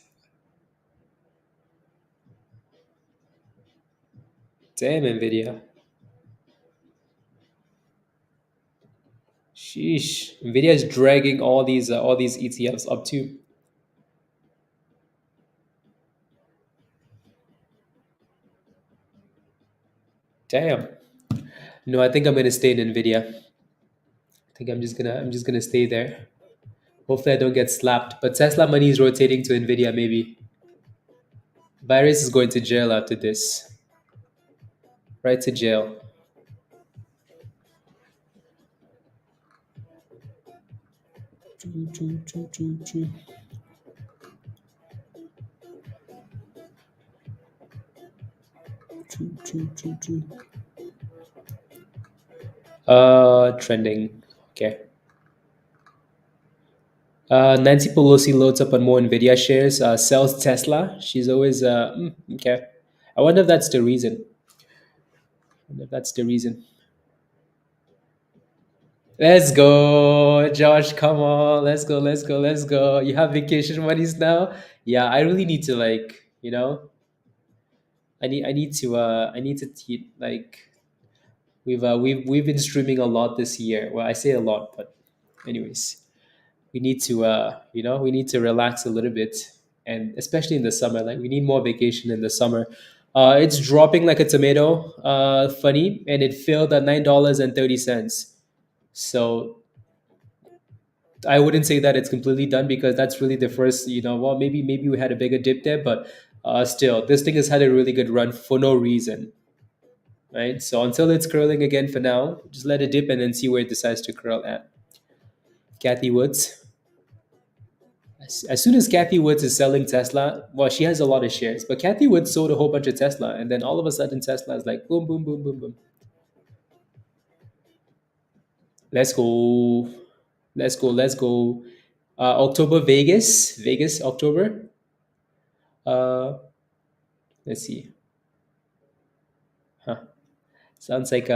Damn, Nvidia. Sheesh. Nvidia is dragging all these ETFs up too. Damn. No, I think I'm gonna stay in Nvidia. I think I'm just gonna stay there. Hopefully I don't get slapped. But Tesla money is rotating to Nvidia maybe. Virus is going to jail after this. Right to jail. Choo, choo, choo, choo, choo. Choo, choo, choo, choo. Trending. Okay. Nancy Pelosi loads up on more Nvidia shares, sells Tesla. She's always okay. I wonder if that's the reason. I wonder if that's the reason. Let's go, Josh. Come on, let's go, let's go, let's go. You have vacation monies now. Yeah, I really need to I need to like we've been streaming a lot this year. Well, I say a lot, but anyways, we need to we need to relax a little bit, and especially in the summer, like we need more vacation in the summer. It's dropping like a tomato, funny, and it failed at $9.30. So I wouldn't say that it's completely done because that's really the first, well, maybe we had a bigger dip there, but still, this thing has had a really good run for no reason, right? So until it's curling again for now, just let it dip and then see where it decides to curl at. Kathy Woods. As soon as Kathy Woods is selling Tesla, well, she has a lot of shares, but Kathy Woods sold a whole bunch of Tesla, and then all of a sudden Tesla is like boom, boom, boom, boom, boom. Let's go, let's go, let's go. October Vegas, October. Uh, let's see. Huh. Sounds like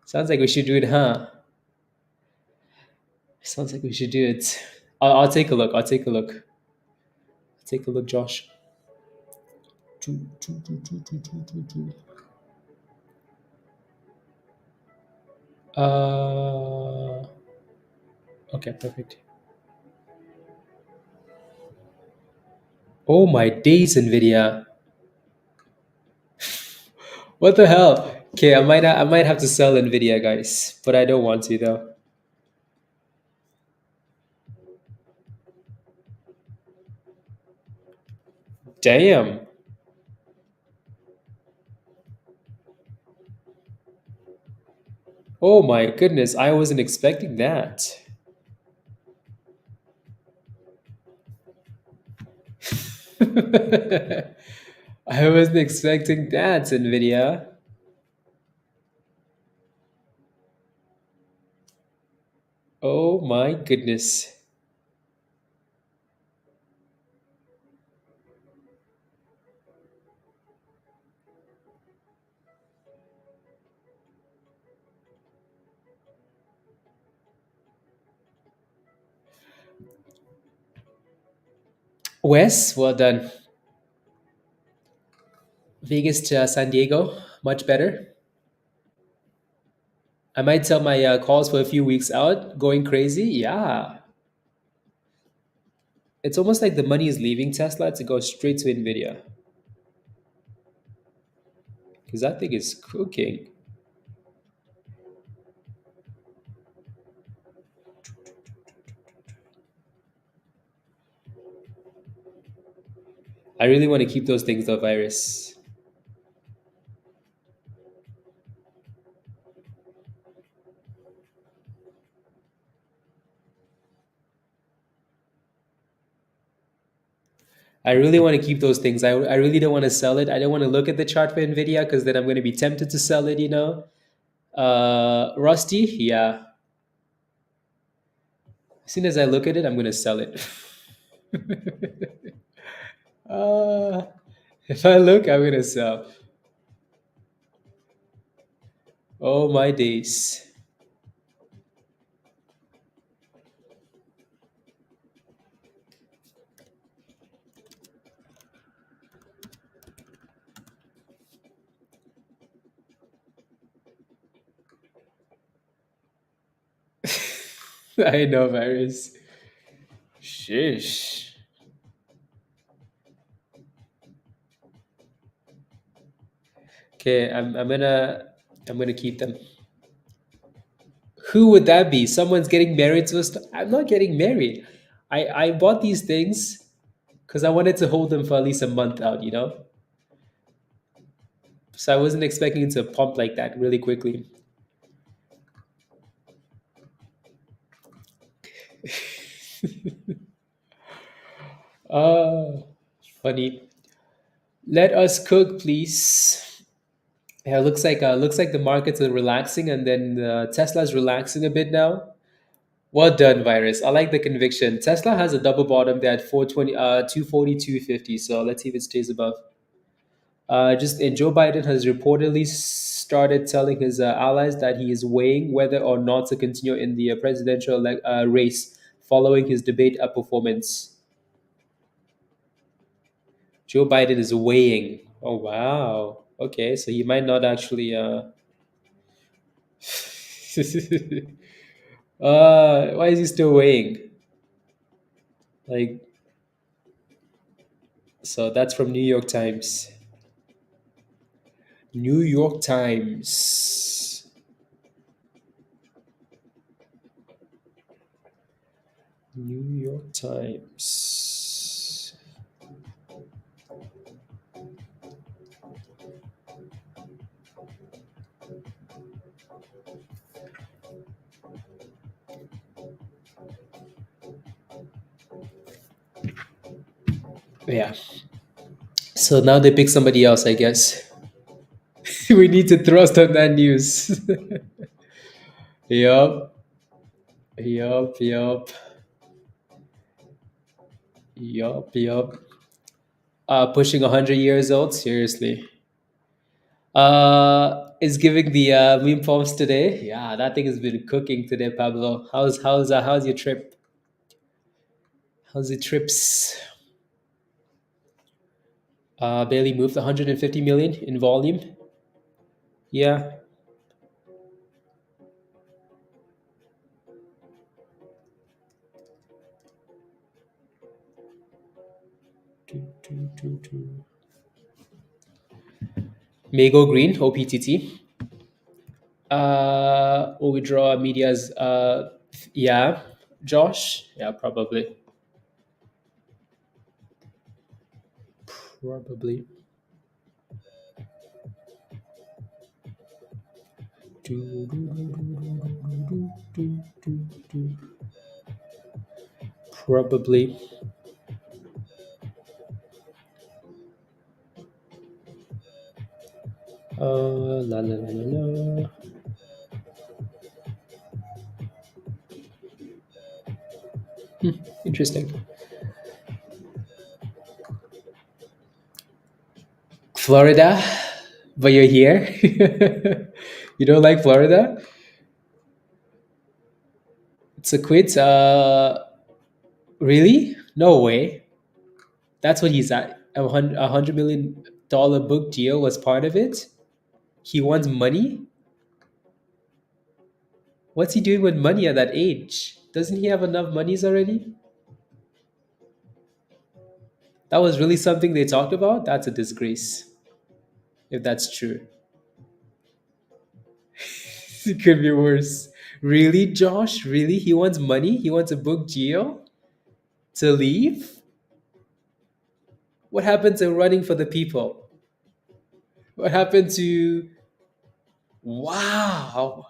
sounds like we should do it, huh? Sounds like we should do it. I'll take a look. I'll take a look. Take a look, Josh. Choo, choo, choo, choo, choo, choo, choo, choo. Okay, perfect. Oh my days, Nvidia. What the hell? Okay, I might have to sell Nvidia, guys, but I don't want to though. Damn. Oh my goodness, I wasn't expecting that. I wasn't expecting that, Nvidia. Oh my goodness. Wes, well done. Vegas to San Diego, much better. I might sell my calls for a few weeks out, going crazy. Yeah, it's almost like the money is leaving Tesla to go straight to Nvidia because that thing is cooking. I really want to keep those things though, Virus. I really want to keep those things. I really don't want to sell it. I don't want to look at the chart for Nvidia because then I'm going to be tempted to sell it. Rusty, yeah. As soon as I look at it, I'm going to sell it. uh, if I look, I'm going to sell. Oh my days. I know, Virus. Shish. Okay, I'm gonna keep them. Who would that be? Someone's getting married to us. I'm not getting married. I bought these things because I wanted to hold them for at least a month out. So I wasn't expecting it to pump like that really quickly. Uh Funny. Let us cook, please. Yeah, looks like the markets are relaxing, and then Tesla's relaxing a bit now. Well done, Virus. I like the conviction. Tesla has a double bottom there at 420, 240, 250. So let's see if it stays above. Just and Joe Biden has reportedly started telling his allies that he is weighing whether or not to continue in the presidential race following his debate performance. Joe Biden is weighing. Oh wow. Okay, so he might not actually. Why is he still weighing? Like, so that's from New York Times. New York Times. New York Times. Yeah. So now they pick somebody else, I guess. We need to trust on that news. Yup. Yup. Yup. Yup. Yup. Pushing 100 years old. Seriously. Is giving the meme forms today. Yeah, that thing has been cooking today, Pablo. How's your trip? How's the trips? Barely moved 150 million in volume. Yeah. May go green, OPTT. Will withdraw media's yeah, Josh? Yeah, probably. Probably. Probably. La la la la la. Interesting. Florida, but you're here. You don't like Florida? It's a quit. Really? No way. That's what he's at. $100 million book deal was part of it. He wants money. What's he doing with money at that age? Doesn't he have enough monies already? That was really something they talked about? That's a disgrace, if that's true. It could be worse. Really, Josh? Really? He wants money? He wants a book Geo to leave? What happened to running for the people? What happened to. Wow.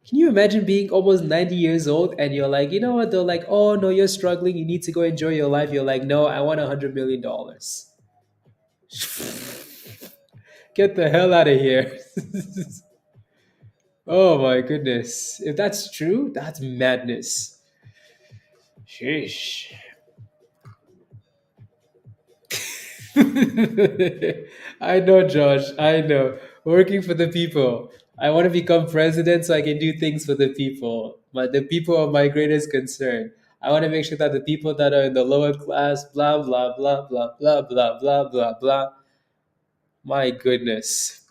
Can you imagine being almost 90 years old and you're like, you know what? They're like, oh, no, you're struggling. You need to go enjoy your life. You're like, no, I want $100 million. Get the hell out of here. Oh my goodness. If that's true, that's madness. Sheesh. I know, Josh. I know. Working for the people. I want to become president so I can do things for the people. But the people are my greatest concern. I want to make sure that the people that are in the lower class, blah, blah, blah, blah, blah, blah, blah, blah, blah. My goodness.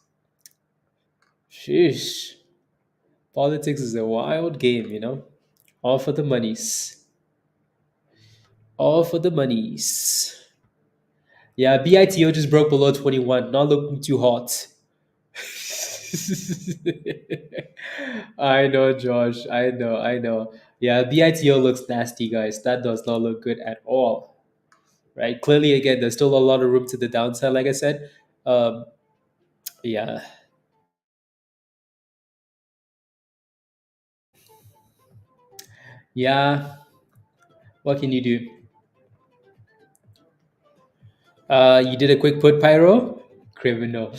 Sheesh. Politics is a wild game, you know? All for the monies. All for the monies. Yeah, BITO just broke below 21. Not looking too hot. I know, Josh. I know. I know. Yeah, BITO looks nasty, guys. That does not look good at all. Right? Clearly, again, there's still a lot of room to the downside, like I said. Um, yeah. Yeah. What can you do? You did a quick put, Pyro? Criminal.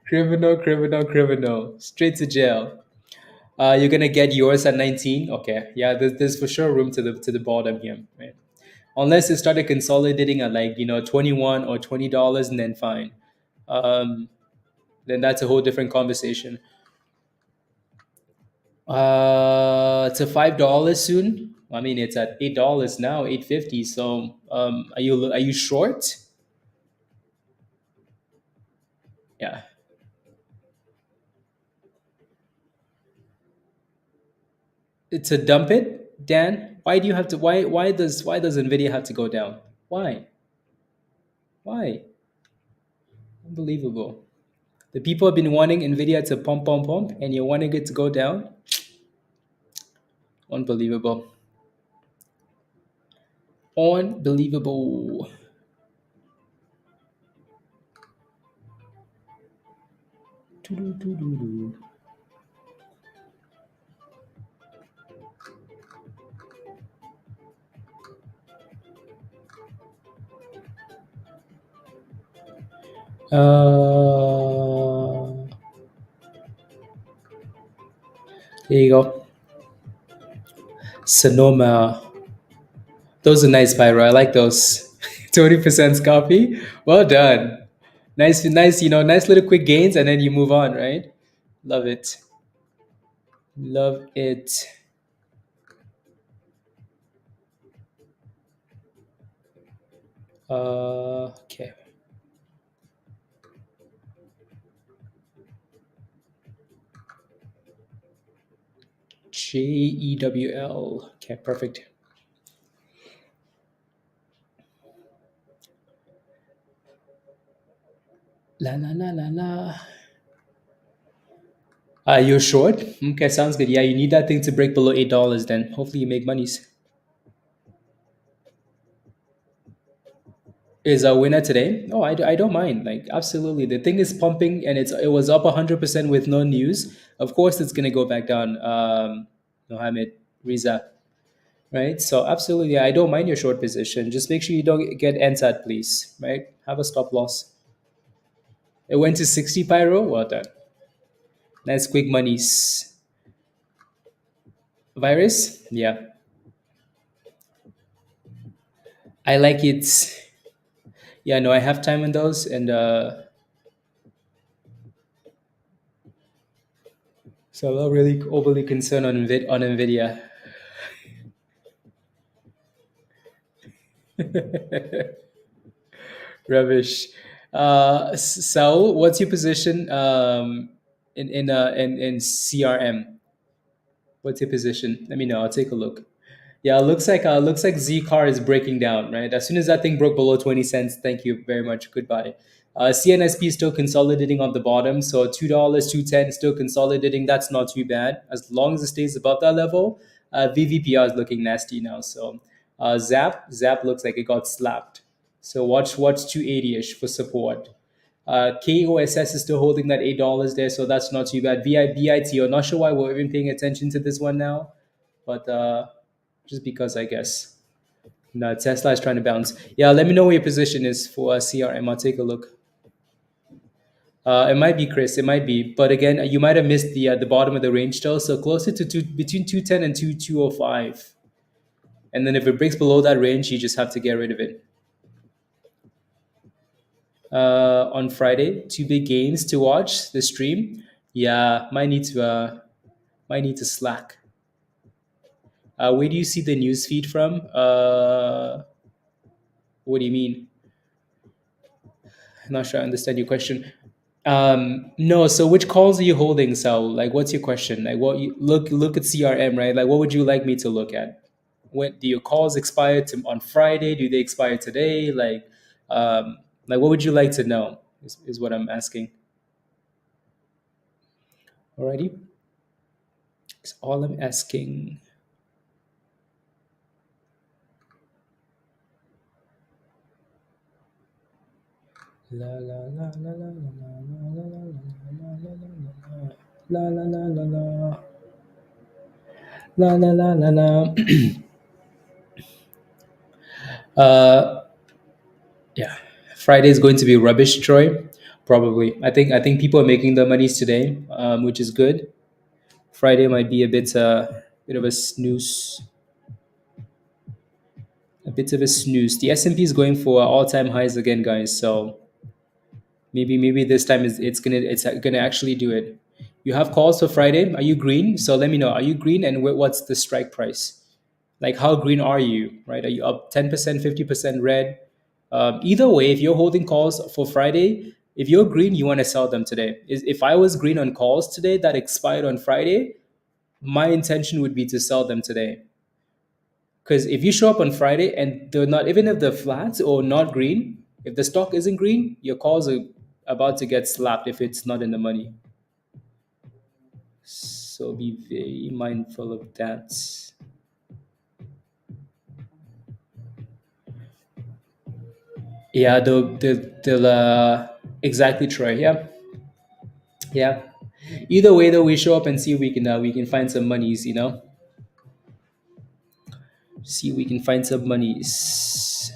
Criminal, criminal, criminal. Straight to jail. You're gonna get yours at 19. Okay, yeah, there's for sure room to the bottom here, right? Unless it started consolidating at like $21 or $20, and then fine. Um, then that's a whole different conversation. To $5 soon. I mean, it's at $8 now, 8.50. So, are you short? Yeah, it's a dump it, Dan. Why do you have to? Why does Nvidia have to go down? Why? Why? Unbelievable. The people have been wanting Nvidia to pump, pump, pump, and you're wanting it to go down. Unbelievable. Unbelievable. Doo-doo-doo-doo-doo. There you go. Sonoma. Those are nice, Pyro. I like those. 20% copy. Well done. Nice, nice, nice little quick gains, and then you move on, right? Love it. Love it. Okay. JEWL. Okay, perfect. La la la la la. You're short? Okay, sounds good. Yeah, you need that thing to break below $8 then. Hopefully you make monies. Is a winner today? Oh, I don't mind. Like, absolutely. The thing is pumping and it was up 100% with no news. Of course, it's going to go back down, Mohammed Riza, right? So, absolutely. Yeah, I don't mind your short position. Just make sure you don't get NSAT, please, right? Have a stop loss. It went to 60 Pyro. Well done. Nice quick monies. Virus? Yeah. I like it. Yeah, no, I have time on those, and so I'm not really overly concerned on on Nvidia. Rubbish. Saul, what's your position in CRM? What's your position? Let me know. I'll take a look. Yeah, it looks like ZCAR is breaking down, right? As soon as that thing broke below 20 cents, thank you very much. Goodbye. CNSP is still consolidating on the bottom, so $2, 210 still consolidating. That's not too bad as long as it stays above that level. VVPR is looking nasty now, so Zap looks like it got slapped. So watch 280 ish for support. KOSS is still holding that $8 there, so that's not too bad. VIBIT, I'm not sure why we're even paying attention to this one now, but just because I guess. No, Tesla is trying to bounce. Yeah, let me know what your position is for CRM. I'll take a look. It might be Chris. It might be, but again, you might have missed the bottom of the range still. So closer to between 210 and 205. And then if it breaks below that range, you just have to get rid of it. On Friday, two big games to watch the stream. Yeah, might need to slack. Where do you see the news feed from? What do you mean? I'm not sure I understand your question. No, so which calls are you holding, Sal? Like, what's your question? Like, what you look at CRM, right? Like, what would you like me to look at? When do your calls expire on Friday? Do they expire today? Like what would you like to know? Is what I'm asking. Alrighty, it's all I'm asking. La la la la la la la la la la la la la la la la la la. Uh, yeah, Friday is going to be rubbish, Troy. Probably. I think people are making their monies today, which is good. Friday might be bit of a snooze. A bit of a snooze. The S&P is going for all-time highs again, guys. So maybe this time it's gonna actually do it. You have calls for Friday. Are you green? So let me know. Are you green, and what's the strike price? Like, how green are you? Right? Are you up 10%, 50% red? Either way, if you're holding calls for Friday, if you're green, you want to sell them today. If I was green on calls today that expired on Friday, my intention would be to sell them today. Because if you show up on Friday and they're not, even if they're flat or not green, if the stock isn't green, your calls are about to get slapped if it's not in the money. So be very mindful of that. Yeah, they'll exactly, Troy. Yeah, yeah. Either way, though, we show up and see if we can find some monies. See if we can find some monies.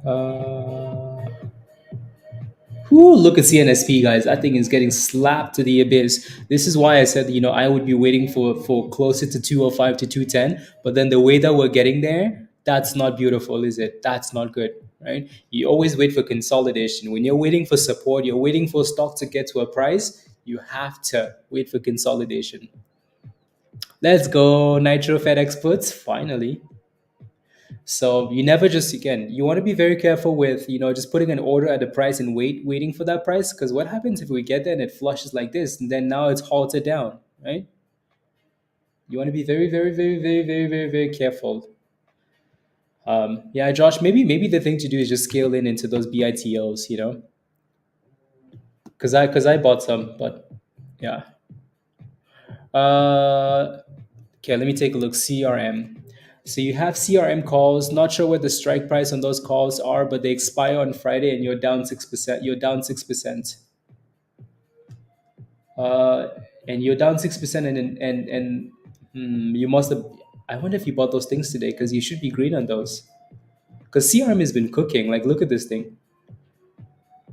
Uh, look at CNSP, guys. That thing is getting slapped to the abyss. This is why I said, I would be waiting for closer to 205 to 210. But then the way that we're getting there, that's not beautiful, is it? That's not good, right? You always wait for consolidation. When you're waiting for support, you're waiting for stock to get to a price, you have to wait for consolidation. Let's go, Nitro Fed experts, finally. So you never just, again, you want to be very careful with just putting an order at a price and waiting for that price, because what happens if we get there and it flushes like this and then now it's halted down, right? You want to be very, very, very, very, very, very, very careful. Yeah, Josh, maybe the thing to do is just scale into those BITOs, because I bought some, but yeah. Okay, let me take a look. CRM. So you have CRM calls. Not sure what the strike price on those calls are, but they expire on Friday, and you're down 6%. You're down 6%. Uh, and you're down 6%, and you must have. I wonder if you bought those things today, because you should be green on those. Because CRM has been cooking. Like, look at this thing.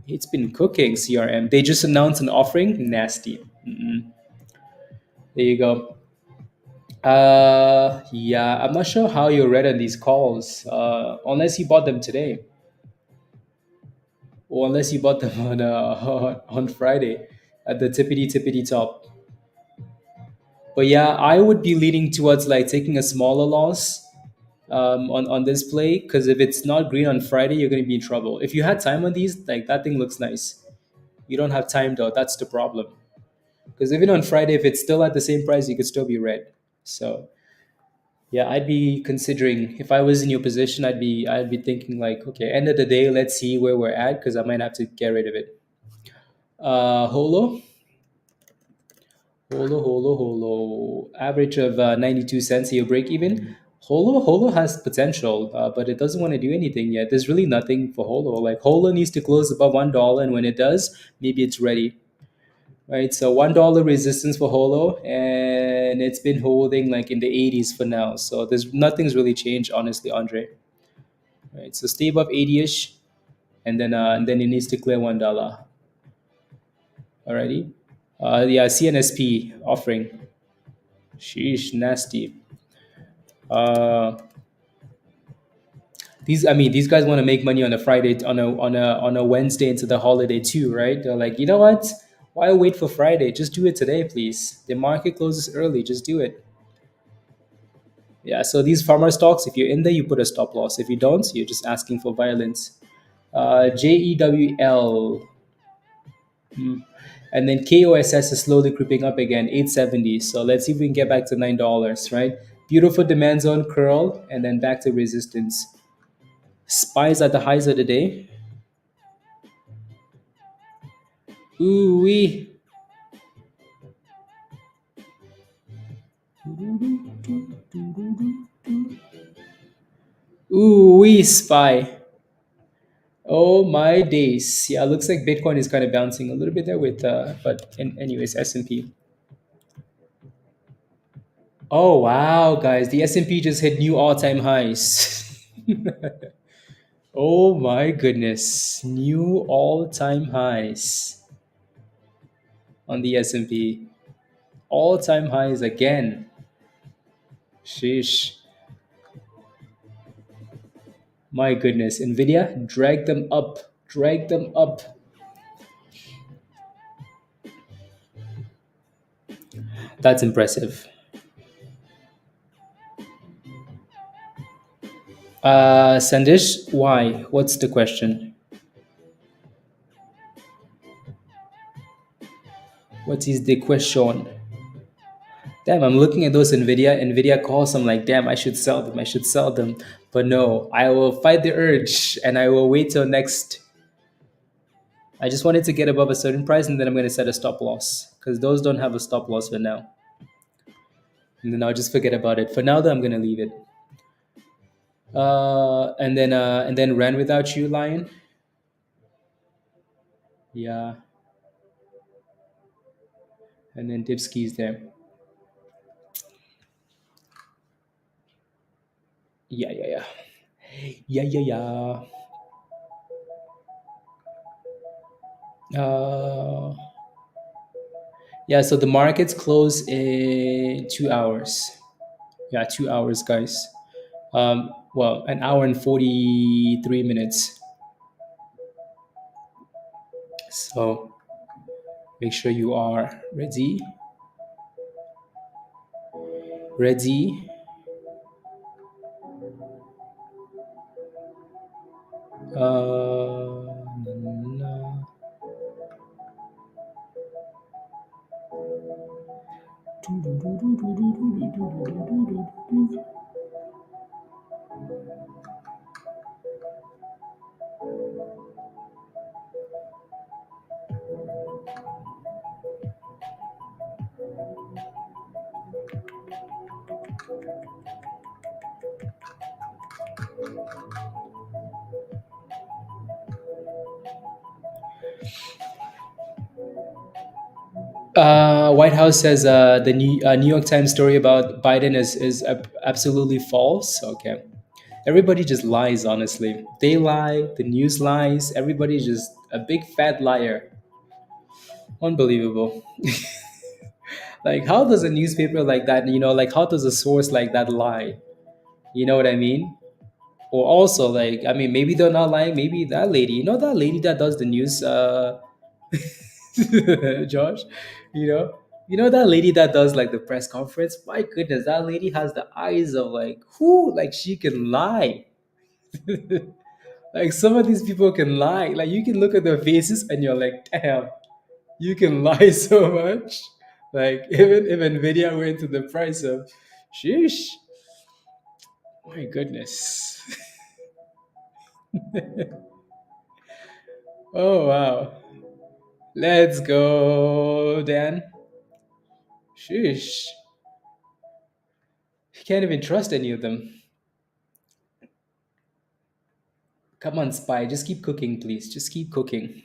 It's been cooking. CRM. They just announced an offering. Nasty. There you go. Yeah, I'm not sure how you read on these calls, unless you bought them today, or unless you bought them on on Friday at the tippity top. But yeah, I would be leaning towards like taking a smaller loss on this play, because if it's not green on Friday, you're going to be in trouble. If you had time on these, like that thing looks nice. You don't have time though. That's the problem. Because even on Friday, if it's still at the same price, you could still be red. So yeah, I'd be considering, if I was in your position, I'd be thinking like, okay, end of the day, let's see where we're at, because I might have to get rid of it. Holo, Holo. Average of 92 cents a break even. Holo has potential, but it doesn't want to do anything yet. There's really nothing for Holo. Like Holo needs to close above $1, and when it does, maybe it's ready. Right, so $1 resistance for Holo, and it's been holding like in the 80s for now. So there's nothing's really changed, honestly, Andre. Right, so stay above 80ish, and then it needs to clear $1. Alrighty, yeah, CNSP offering. Sheesh, nasty. Uh, these guys want to make money on a Friday, on a Wednesday into the holiday too, right? They're like, you know what? Why wait for Friday? Just do it today, please. The market closes early. Just do it. Yeah. So these farmer stocks, if you're in there, you put a stop loss. If you don't, you're just asking for violence. JEWL. And then KOSS is slowly creeping up again, 870. So let's see if we can get back to $9, right? Beautiful demand zone curl, and then back to resistance. Spies at the highs of the day. Ooh wee. Ooh wee, spy. Oh my days. Yeah, looks like Bitcoin is kind of bouncing a little bit there with anyways, S&P. Oh wow, guys, the S&P just hit new all-time highs. Oh my goodness. New all-time highs on the S&P. All-time highs again. Sheesh. My goodness. Nvidia, drag them up. Drag them up. That's impressive. Sandesh, why? What's the question? What is the question? Damn, I'm looking at those Nvidia calls. I'm like, damn, I should sell them. I should sell them. But no, I will fight the urge and I will wait till next. I just wanted to get above a certain price, and then I'm going to set a stop loss, because those don't have a stop loss for now. And then I'll just forget about it. For now, though, I'm going to leave it. And then ran without you, Lion. Yeah. And then Dipski's there. Yeah, yeah, yeah. Yeah, yeah, yeah. Yeah, so the markets close in 2 hours. Yeah, 2 hours, guys. Well, an hour and 43 minutes. So make sure you are ready. Ready. Na. White House says the New York Times story about Biden is absolutely false. Okay, everybody just lies. Honestly, they lie. The news lies. Everybody's just a big fat liar. Unbelievable. Like, how does a newspaper like that? Like, how does a source like that lie? You know what I mean? Or also, like, I mean, maybe they're not lying. Maybe that lady, that lady that does the news, Josh, you know. You know that lady that does like the press conference? My goodness, that lady has the eyes of like who? Like she can lie. Like some of these people can lie. Like you can look at their faces and you're like, damn, you can lie so much. Like even if Nvidia went to the price of, sheesh, my goodness. Oh wow, let's go, Dan. Sheesh, you can't even trust any of them. Come on, Spy, just keep cooking, please. Just keep cooking.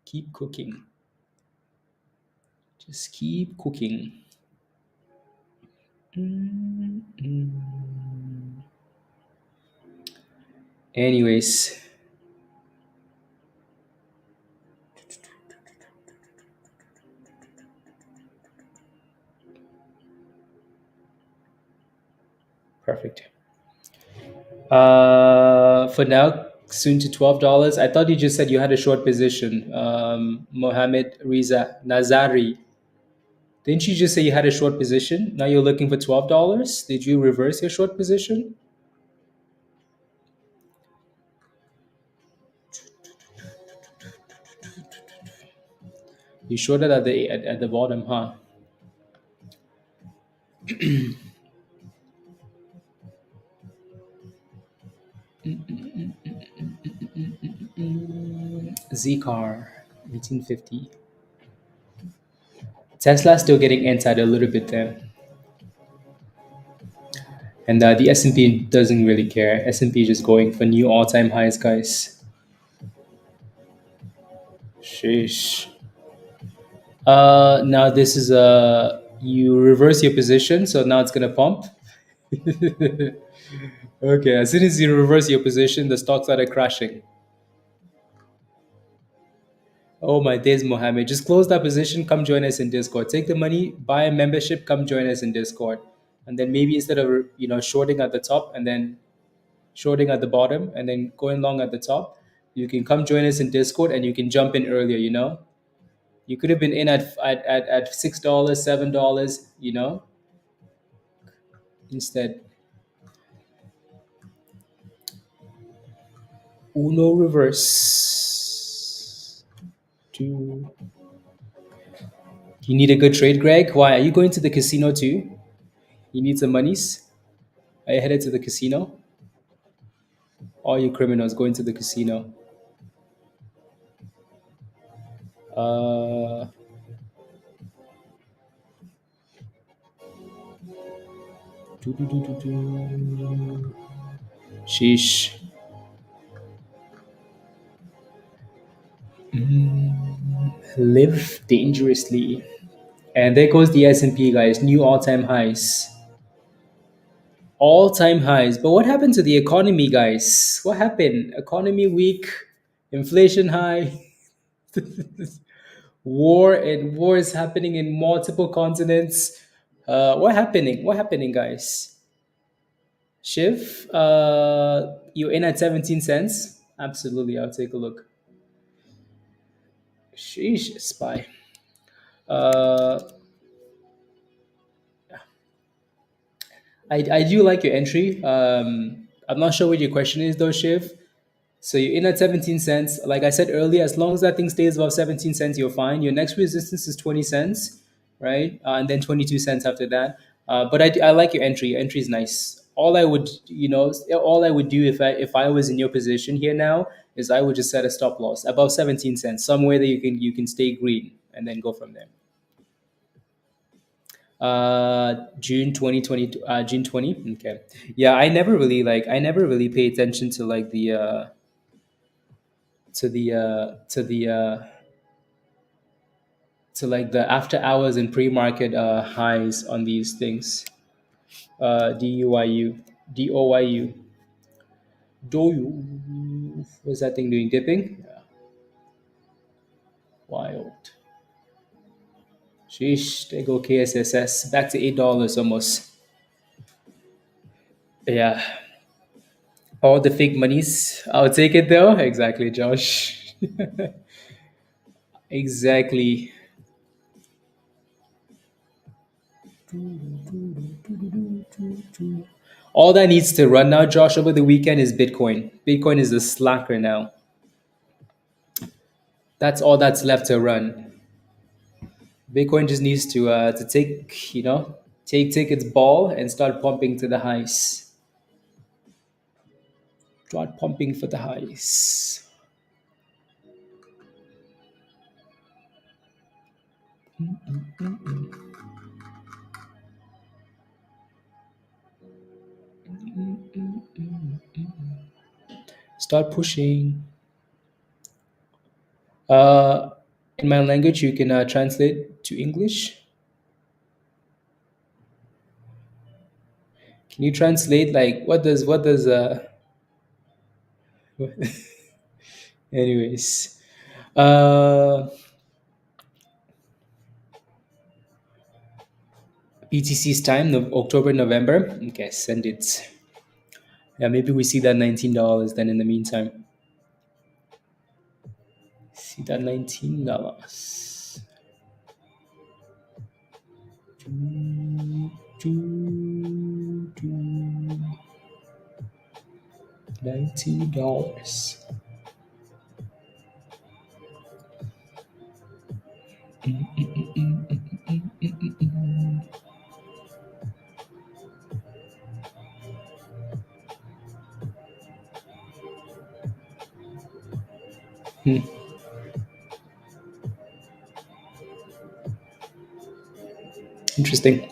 Keep cooking. Just keep cooking. Mm. Anyways, perfect. For now, soon to $12. I thought you just said you had a short position. Mohammed Riza Nazari. Didn't you just say you had a short position? Now you're looking for $12. Did you reverse your short position? You shorted at the bottom, huh? ZCAR 1850. Tesla still getting inside a little bit there, and the S&P doesn't really care. S&P just going for new all-time highs, guys. Sheesh. Now this is you reverse your position, so now it's gonna pump. Okay, as soon as you reverse your position, the stock started crashing. Oh my days, Mohammed. Just close that position, come join us in Discord. Take the money, buy a membership, come join us in Discord. And then maybe instead of shorting at the top and then shorting at the bottom and then going long at the top, you can come join us in Discord and you can jump in earlier. You could have been in at $6, $7, instead. Uno reverse. Two. You need a good trade, Greg? Why? Are you going to the casino too? You need some monies? Are you headed to the casino? All you criminals going to the casino. Uh, do. Sheesh. Live dangerously. And there goes the S&P, guys. New all-time highs. All-time highs. But what happened to the economy, guys? What happened? Economy weak, inflation high, war is happening in multiple continents. What happening? What happening, guys? Shiv, you're in at 17 cents. Absolutely, I'll take a look. Sheesh, spy. Uh, I do like your entry. I'm not sure what your question is though, Shiv. So you're in at 17 cents. Like I said earlier, as long as that thing stays above 17 cents, you're fine. Your next resistance is 20 cents, right? And then 22 cents after that. But I like your entry. Your entry is nice. All I would do if I was in your position here now is I would just set a stop loss above 17 cents, somewhere that you can stay green and then go from there. June 2020, June 20. Okay. Yeah, I never really pay attention to like to like the after hours and pre-market highs on these things. DUIU, DOYU, DOYU. What's that thing doing? Dipping? Yeah, wild. Sheesh, there go KSSS back to $8 almost. Yeah, all the fake monies. I'll take it though. Exactly, Josh. Exactly. All that needs to run now, Josh, over the weekend is Bitcoin. Bitcoin is a slacker now. That's all that's left to run. Bitcoin just needs to take take its ball and start pumping to the highs. Start pumping for the highs. Start pushing. Uh, in my language, you can translate to English. Can you translate like what does anyways. BTC's time, October, November. Okay, send it. Yeah, maybe we see that $19 then in the meantime. See that $19. $19. Hmm. Interesting.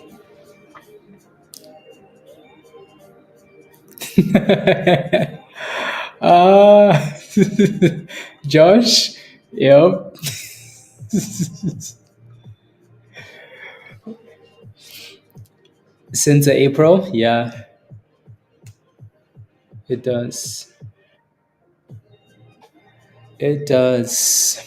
uh, Josh, yep. Since April, yeah, it does. It does.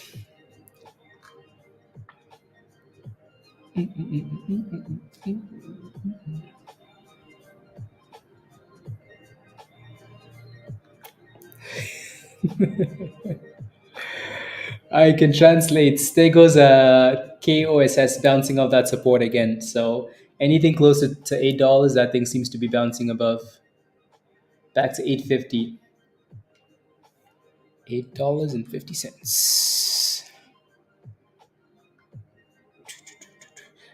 I can translate. There goes KOSS bouncing off that support again. So anything closer to $8, that thing seems to be bouncing above. Back to 8.50. $8.50.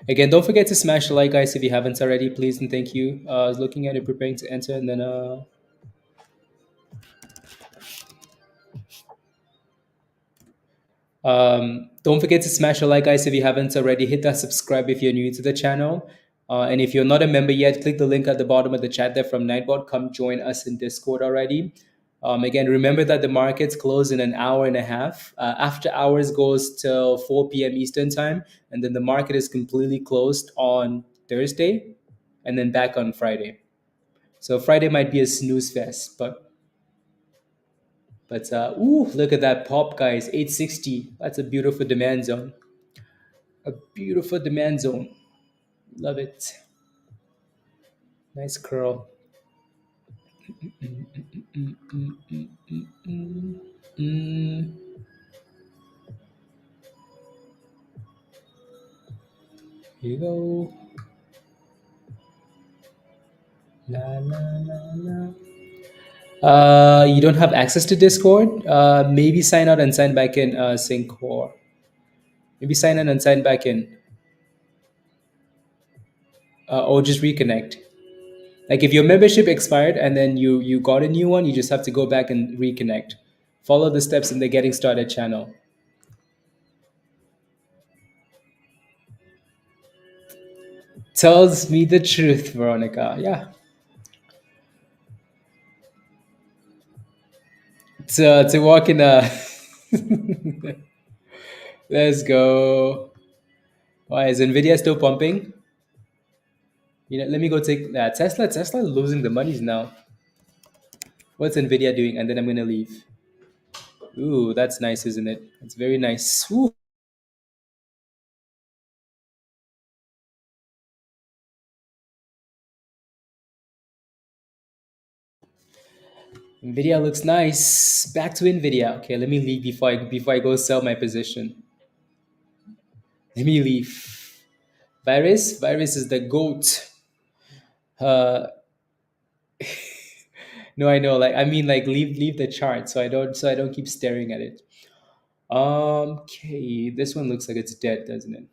Again, don't forget to smash the like, guys, if you haven't already, please and thank you. I was looking at it, preparing to enter, and then don't forget to smash a like, guys, if you haven't already. Hit that subscribe if you're new to the channel. And if you're not a member yet, click the link at the bottom of the chat there from Nightbot. Come join us in Discord already. Again, remember that the markets close in an hour and a half. After hours goes till 4 p.m. Eastern time, and then the market is completely closed on Thursday, and then back on Friday. So Friday might be a snooze fest, but ooh, look at that pop, guys! 860. That's a beautiful demand zone. A beautiful demand zone. Love it. Nice curl. Mm, here you go. La la la la. You don't have access to Discord? Maybe sign out and sign back in, Syncor. Maybe sign in and sign back in, or just reconnect. Like if your membership expired and then you got a new one, you just have to go back and reconnect. Follow the steps in the Getting Started channel. Tells me the truth, Veronica. Yeah. To walk in a. Let's go. Why is Nvidia still pumping? Let me go take that. Tesla losing the monies now. What's Nvidia doing? And then I'm gonna leave. Ooh, that's nice, isn't it? It's very nice. Ooh. Nvidia looks nice. Back to Nvidia. Okay, let me leave before I go sell my position. Let me leave. Virus is the goat. Uh, no, I know. Like I mean, like leave the chart so I don't keep staring at it. Okay, this one looks like it's dead, doesn't it?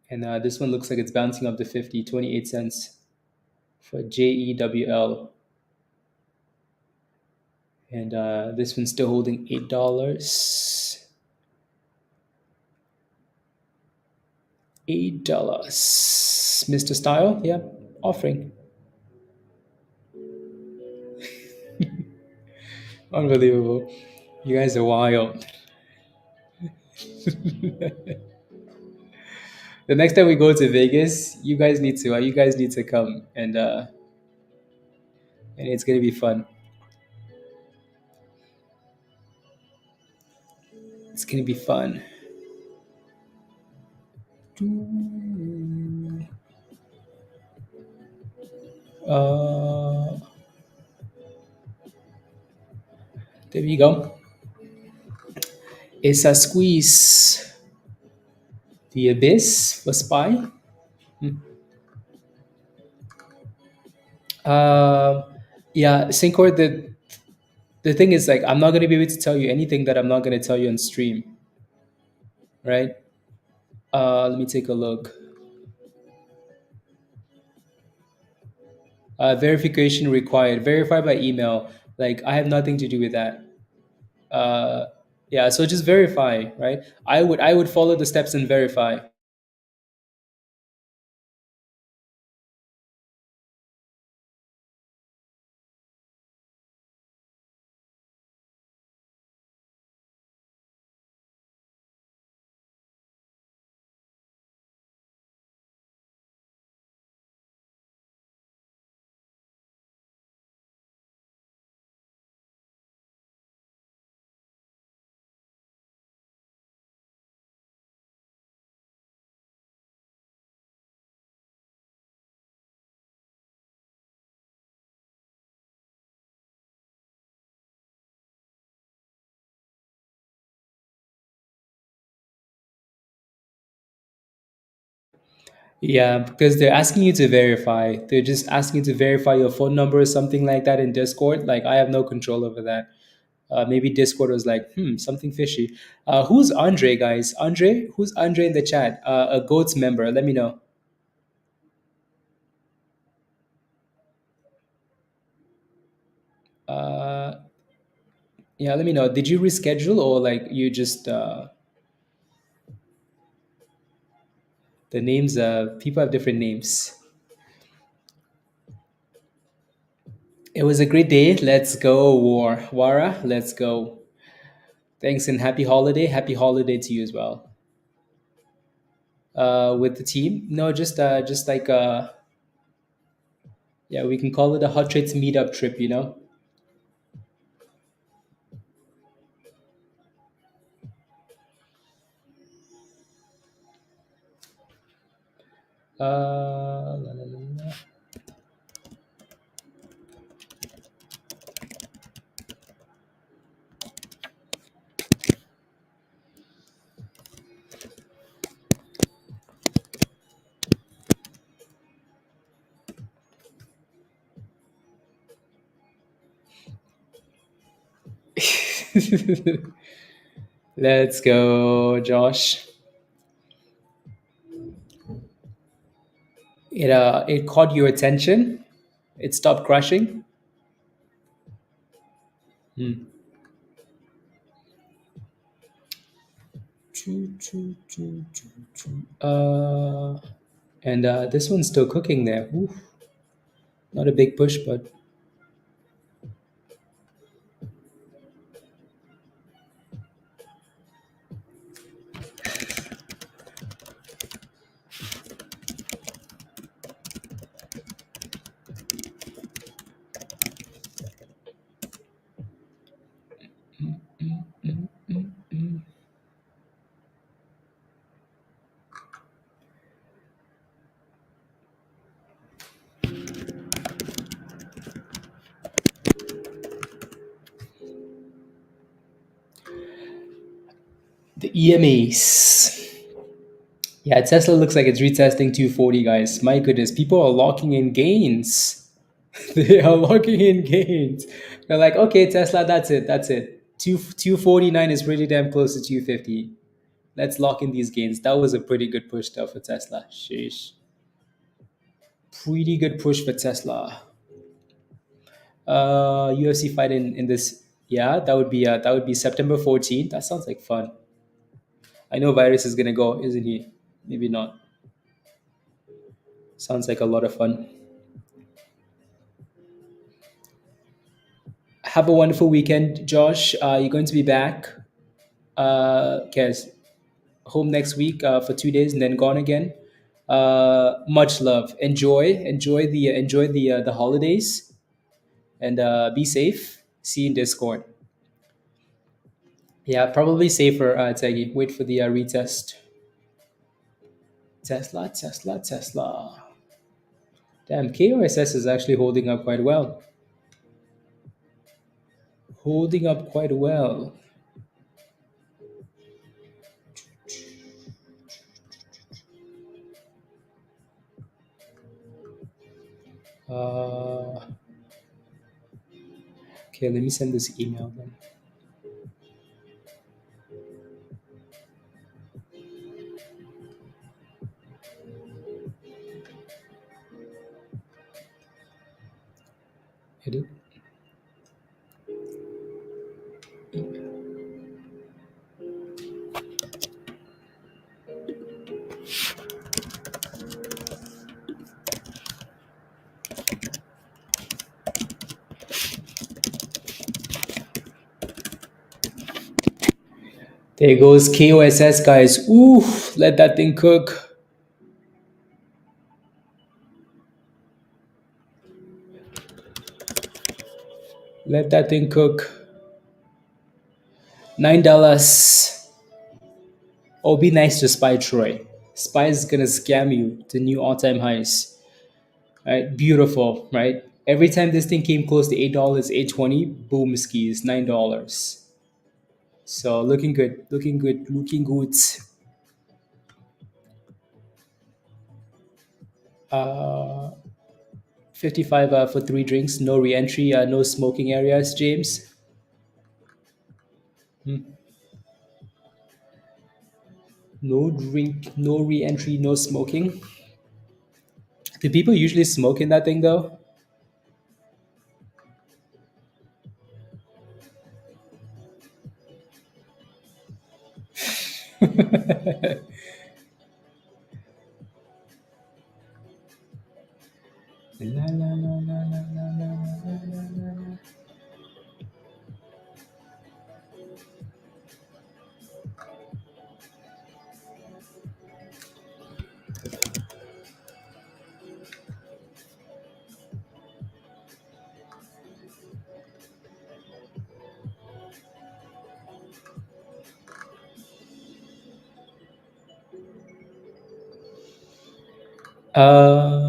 And this one looks like it's bouncing up to 50, 28 cents for JEWL. And this one's still holding $8. $8. Mr. Style, yeah, offering. Unbelievable. You guys are wild. The next time we go to Vegas, you guys need to come and it's gonna be fun. It's gonna be fun. Uh, there we go. It's a squeeze. The abyss for spy. Uh, yeah, Syncor. The thing is, like, I'm not gonna be able to tell you anything that I'm not gonna tell you on stream, right? Let me take a look. Verification required. Verify by email. Like, I have nothing to do with that. Uh, yeah, so just verify, right? I would follow the steps and verify. Yeah, because they're asking you to verify. They're just asking you to verify your phone number or something like that in Discord. Like, I have no control over that. Maybe Discord was like, something fishy. Who's Andre, guys? Andre? Who's Andre in the chat? A GOATS member. Let me know. Uh, yeah, let me know. Did you reschedule or like you just the names? People have different names. It was a great day. Let's go, Wara. Let's go. Thanks and happy holiday. Happy holiday to you as well. With the team? No, just like yeah, we can call it a hot trades meetup trip. You know. La, la, la, la. Let's go, Josh. It caught your attention. It stopped crushing. Hmm. Choo, choo, choo, choo, choo. And this one's still cooking there. Oof. Not a big push, but the EMAs. Yeah, Tesla looks like it's retesting 240, guys. My goodness, people are locking in gains. They are locking in gains. They're like, okay, Tesla, that's it, that's it. 249 is pretty damn close to 250. Let's lock in these gains. That was a pretty good push though for Tesla. Sheesh. Pretty good push for Tesla. UFC fight in this. Yeah, that would be September 14th. That sounds like fun. I know Virus is gonna go, isn't he? Maybe not. Sounds like a lot of fun. Have a wonderful weekend, Josh. You're going to be back. Kes, home next week for 2 days and then gone again. Much love. Enjoy the holidays and be safe. See you in Discord. Yeah, probably safer, Taggy. Wait for the retest. Tesla, Tesla, Tesla. Damn, KOSS is actually holding up quite well. Holding up quite well. Uh, okay, let me send this email then. Edit. There goes KOSS, guys. Oof, let that thing cook. Let that thing cook. $9. Oh, be nice to Spy Troy. Spy is gonna scam you to new all-time highs. Right? Beautiful, right? Every time this thing came close to $8, 8.20, boom skis, $9. So looking good, looking good, looking good. 55 for 3 drinks, no re-entry, no smoking areas, James. No drink, no re-entry, no smoking. Do people usually smoke in that thing though? La, la, la, la, la, la, la, la, la, la. Uh,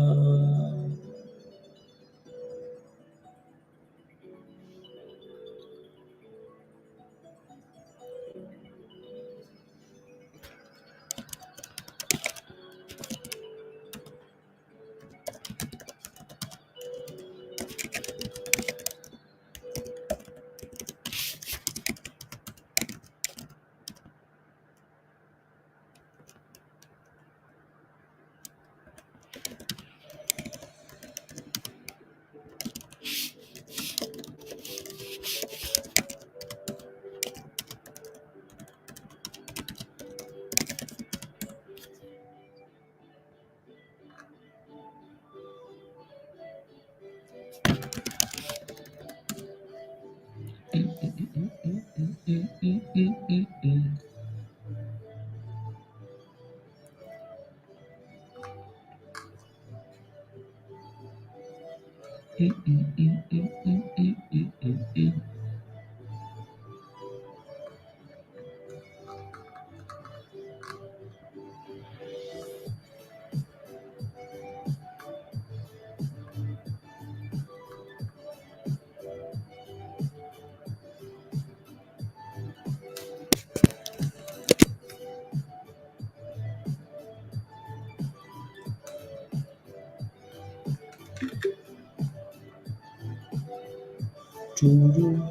Uh,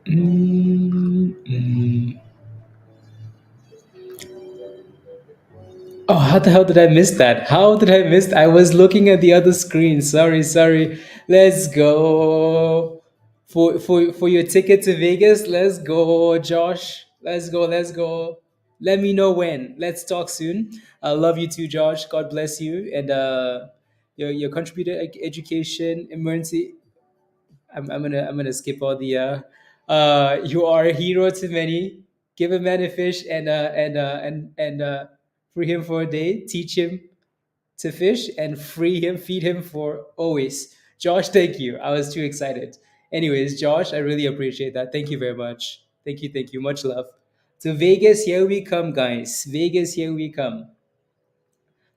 mm, mm. Oh, how the hell did I miss that? How did I miss? I was looking at the other screen. Sorry, sorry. Let's go for your ticket to Vegas. Let's go, Josh. Let's go. Let's go. Let me know when. Let's talk soon. I love you too, Josh. God bless you and your contributor education emergency. I'm gonna skip all the you are a hero to many. Give a man a fish and free him for a day. Teach him to fish and free him, feed him for always. Josh, thank you. I was too excited. Anyways, Josh, I really appreciate that. Thank you very much. Thank you. Much love. To Vegas, here we come, guys. Vegas, here we come.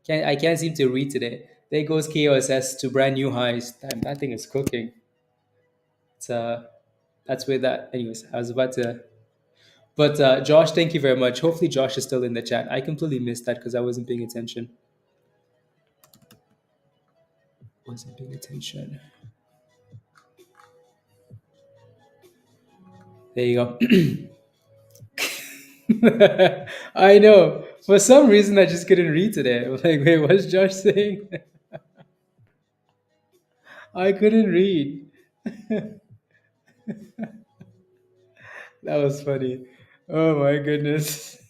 I can't seem to read today. There goes KOSS to brand new highs. Damn, that thing is cooking. It's that's where that. Anyways, I was about to. But Josh, thank you very much. Hopefully, Josh is still in the chat. I completely missed that because I wasn't paying attention. Wasn't paying attention. There you go. I know. For some reason, I just couldn't read today. I was like, wait, what's Josh saying? I couldn't read. That was funny. Oh my goodness.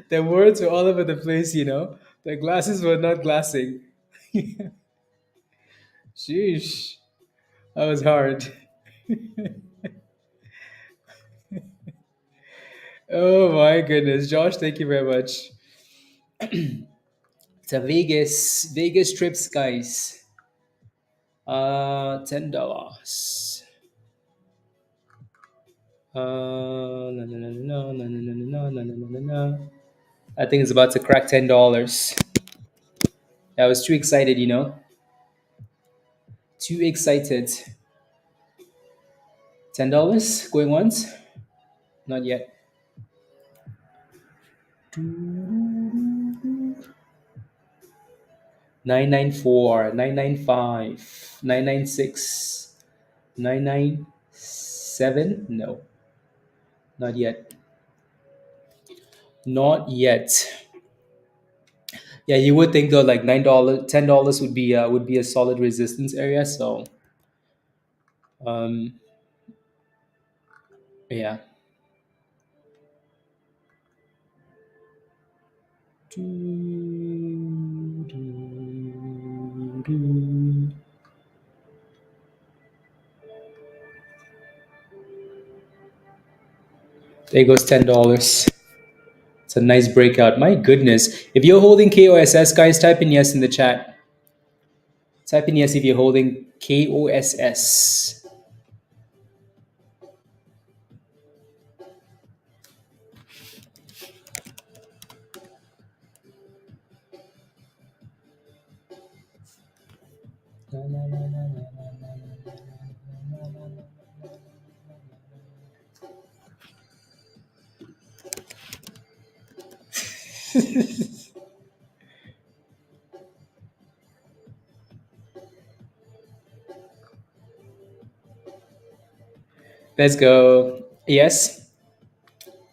The words were all over the place, you know. The glasses were not glassing. Sheesh. That was hard. Oh my goodness. Josh, thank you very much. It's a Vegas trips, guys. $10. No, no, no, no, no, no, no, no, no, no, no, no, no. I think it's about to crack $10. I was too excited, you know. Too excited. $10 going once? Not yet. 994, 995, 996, 997. No, not yet. Not yet. Yeah, you would think though, like $9, $10 would be a solid resistance area. So, um, yeah. There goes $10. It's a nice breakout. My goodness. If you're holding KOSS, guys, type in yes in the chat. Type in yes if you're holding KOSS. Let's go. Yes.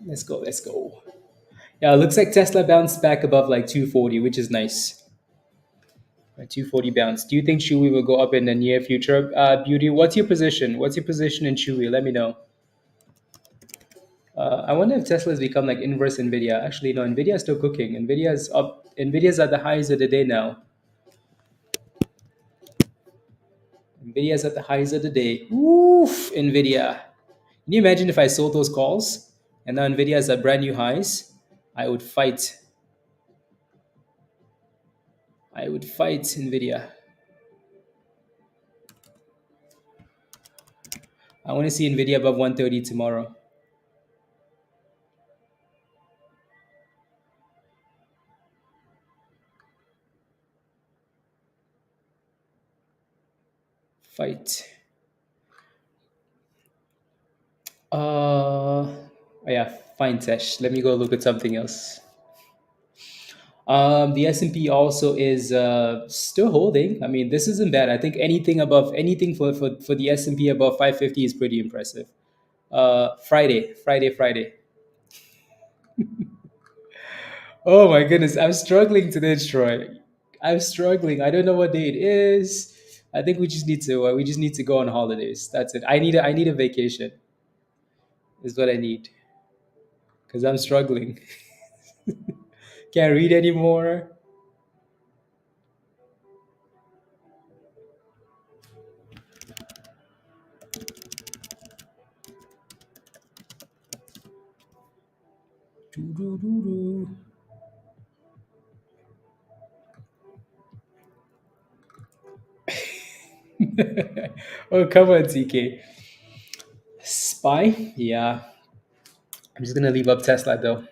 Let's go. Let's go. Yeah, it looks like Tesla bounced back above like 240, which is nice. 240 bounce. Do you think Chewy will go up in the near future? Beauty, what's your position? What's your position in Chewy? Let me know. I wonder if Tesla has become like inverse Nvidia. Actually, no, Nvidia is still cooking. Nvidia is up. Nvidia's at the highs of the day now. Nvidia's at the highs of the day. Oof, Nvidia. Can you imagine if I sold those calls and now Nvidia is at brand new highs? I would fight. I would fight Nvidia. I want to see Nvidia above 130 tomorrow. Fight. Yeah, fine, Tesh. Let me go look at something else. The S&P also is still holding. I mean, this isn't bad. I think anything for the S&P above 550 is pretty impressive. Friday. Oh my goodness, I'm struggling today, Troy. I'm struggling. I don't know what day it is. I think we just need to go on holidays. That's it. I need a vacation. Is what I need because I'm struggling. Can't read anymore. Doo-doo-doo-doo. Oh, come on, TK. Spy? Yeah. I'm just gonna leave up Tesla though.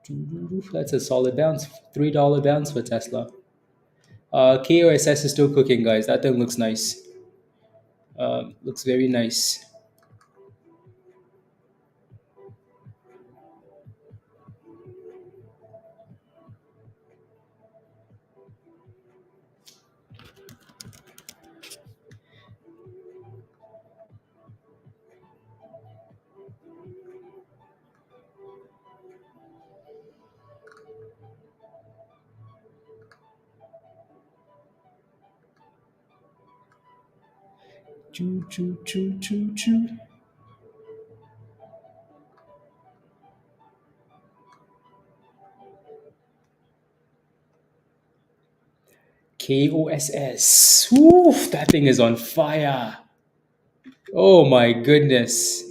Doo-doo-doo. That's a solid bounce. $3 bounce for Tesla. KOSS is still cooking, guys. That thing looks nice. Looks very nice. Choo choo choo choo choo. KOSS. Oof, that thing is on fire. Oh my goodness.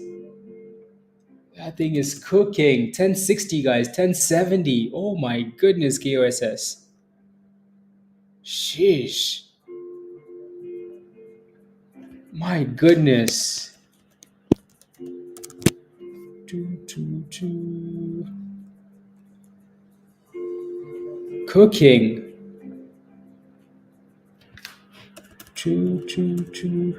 That thing is cooking. 1060, guys. 1070. Oh my goodness, KOSS. Sheesh. My goodness. Choo, choo, choo. Cooking. Choo, choo, choo.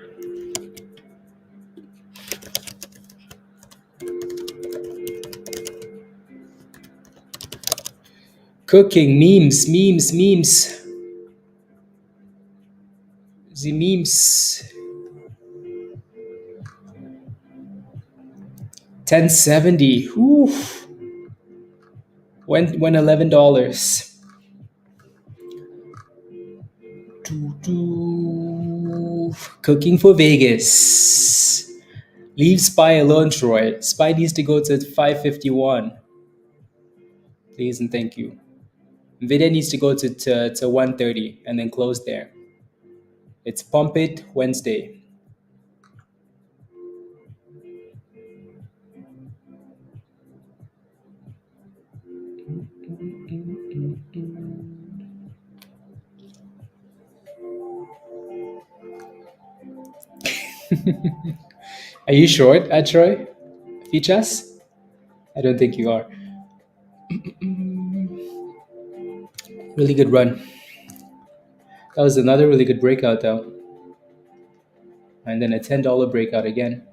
Cooking. Memes. The memes. 1070. Oof. When $11. Cooking for Vegas. Leave Spy alone, Troy. Spy needs to go to 551. Please and thank you. Nvidia needs to go to 130 and then close there. It's Pump It Wednesday. Are you short at Troy? Features? I don't think you are. Really good run. That was another really good breakout though. And then a $10 breakout again.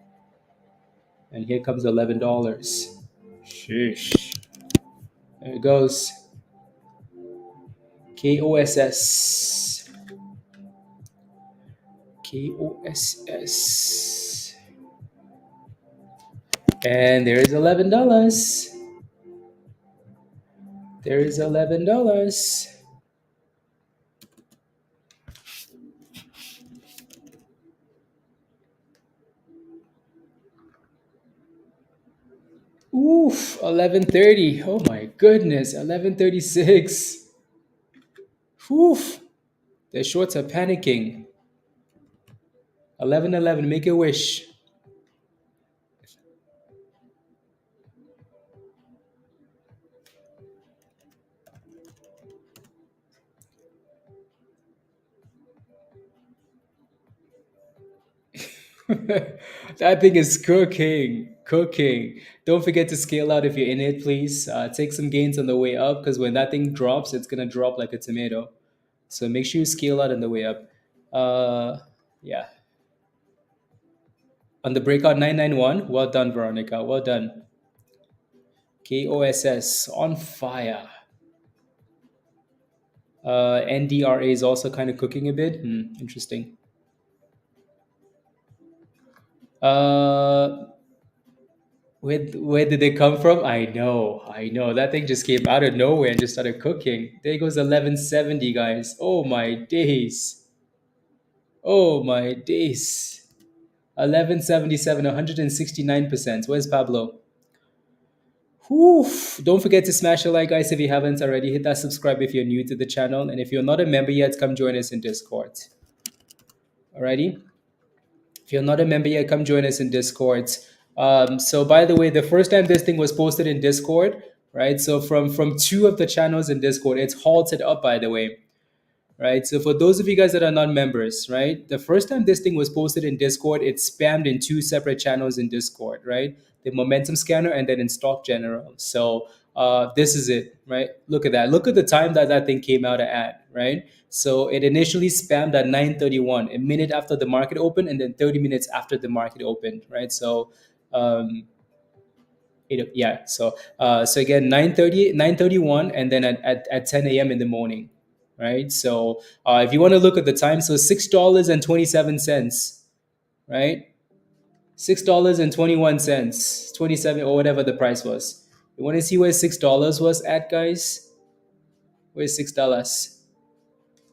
And here comes $11. Sheesh. There it goes. KOSS. KOSS. And there is $11. There is $11. Oof, 11:30. Oh my goodness, 11:36. Oof, the shorts are panicking. 11:11. Make a wish. That thing is cooking, cooking. Don't forget to scale out if you're in it, please. Take some gains on the way up because when that thing drops, it's gonna drop like a tomato. So make sure you scale out on the way up. Yeah. On the breakout 991, well done, Veronica. Well done. KOSS on fire. NDRA is also kind of cooking a bit. Interesting. Uh, where did they come from? I know. That thing just came out of nowhere and just started cooking. There goes 1170, guys. Oh my days. Oh my days. 1177, 169%. Where's Pablo? Whew. Don't forget to smash a like, guys, if you haven't already. Hit that subscribe if you're new to the channel. And if you're not a member yet, come join us in Discord. Alrighty? If you're not a member yet, come join us in Discord. So by the way, the first time this thing was posted in Discord, right? So from two of the channels in Discord, it's halted up, by the way, right? So for those of you guys that are not members, right? The first time this thing was posted in Discord, it spammed in two separate channels in Discord, right? The momentum scanner and then in stock general. So this is it, right? Look at that. Look at the time that that thing came out at, right? So it initially spammed at 9:31, a minute after the market opened, and then 30 minutes after the market opened, right? So um, yeah. So again, 9:30, 9:31, and then at 10 a.m. in the morning, right? So if you want to look at the time, so $6.27, right? $6.21, 27 or whatever the price was. You want to see where $6 was at, guys? Where's $6?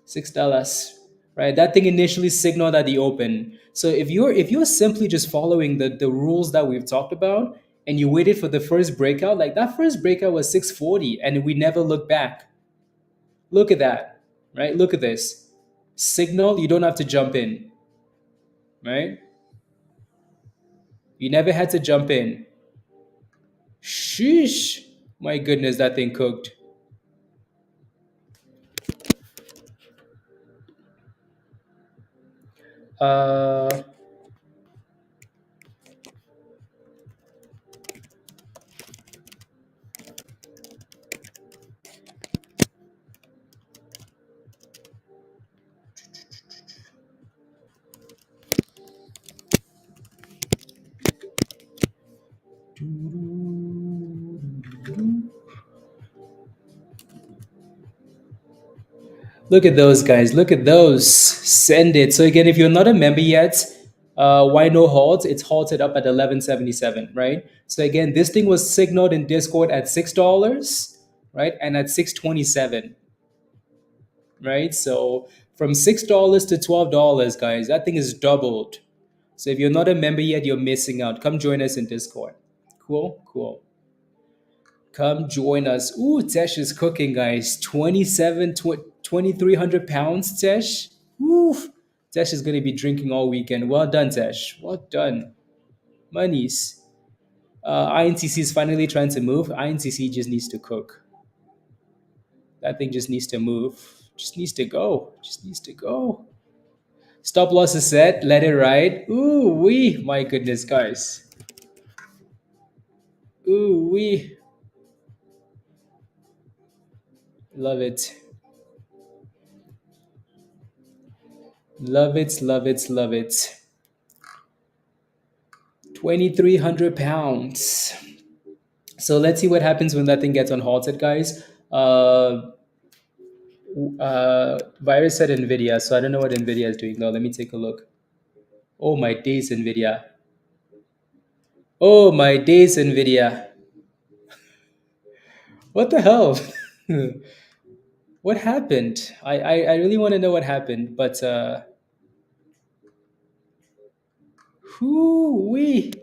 $6, right? That thing initially signaled at the open. So if you're simply just following the rules that we've talked about and you waited for the first breakout, like that first breakout was 640 and we never looked back. Look at that, right? Look at this. Signal, you don't have to jump in, right? You never had to jump in. Sheesh. My goodness, that thing cooked. Uh Look at those guys. Look at those. Send it. So again, if you're not a member yet, why no halt? It's halted up at 1177, right? So again, this thing was signaled in Discord at $6, right? And at 627, right? So from $6 to $12, guys, that thing is doubled. So if you're not a member yet, you're missing out. Come join us in Discord. Cool, cool. Come join us. Ooh, Tesh is cooking, guys. 2,300 pounds, Tesh. Oof. Tesh is going to be drinking all weekend. Well done, Tesh. Well done. Monies. INTC is finally trying to move. INTC just needs to cook. That thing just needs to move. Just needs to go. Just needs to go. Stop loss is set. Let it ride. Ooh, wee. My goodness, guys. Ooh, wee. Love it. Love it, love it, love it. 2,300 pounds. So let's see what happens when that thing gets unhalted, guys. Virus said Nvidia, so I don't know what Nvidia is doing though. Let me take a look. Oh my days, Nvidia. Oh my days, Nvidia. What the hell? What happened? I really want to know what happened, but whoo wee.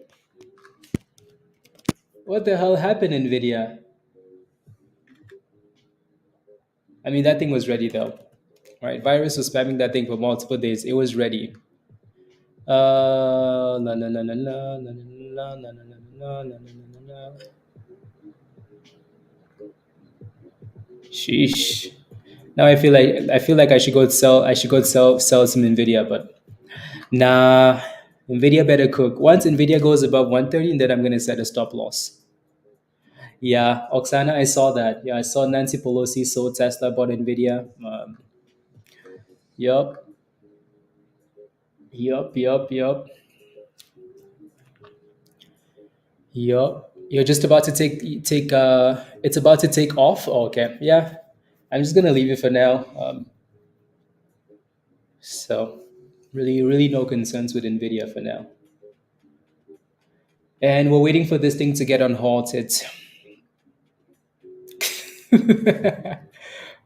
What the hell happened, Nvidia? I mean, that thing was ready though, right? Virus was spamming that thing for multiple days. It was ready. La la la la la la la la la la la la la. Sheesh. Now I feel like I should go sell some Nvidia, but nah. Nvidia better cook. Once Nvidia goes above 130, then I'm gonna set a stop loss. Yeah, Oksana, I saw that. Yeah, I saw Nancy Pelosi sold Tesla, bought Nvidia. Yup, yup. Yup. You're just about to take it's about to take off. Oh, okay. Yeah. I'm just gonna leave it for now. So really no concerns with Nvidia for now. And we're waiting for this thing to get unhalted.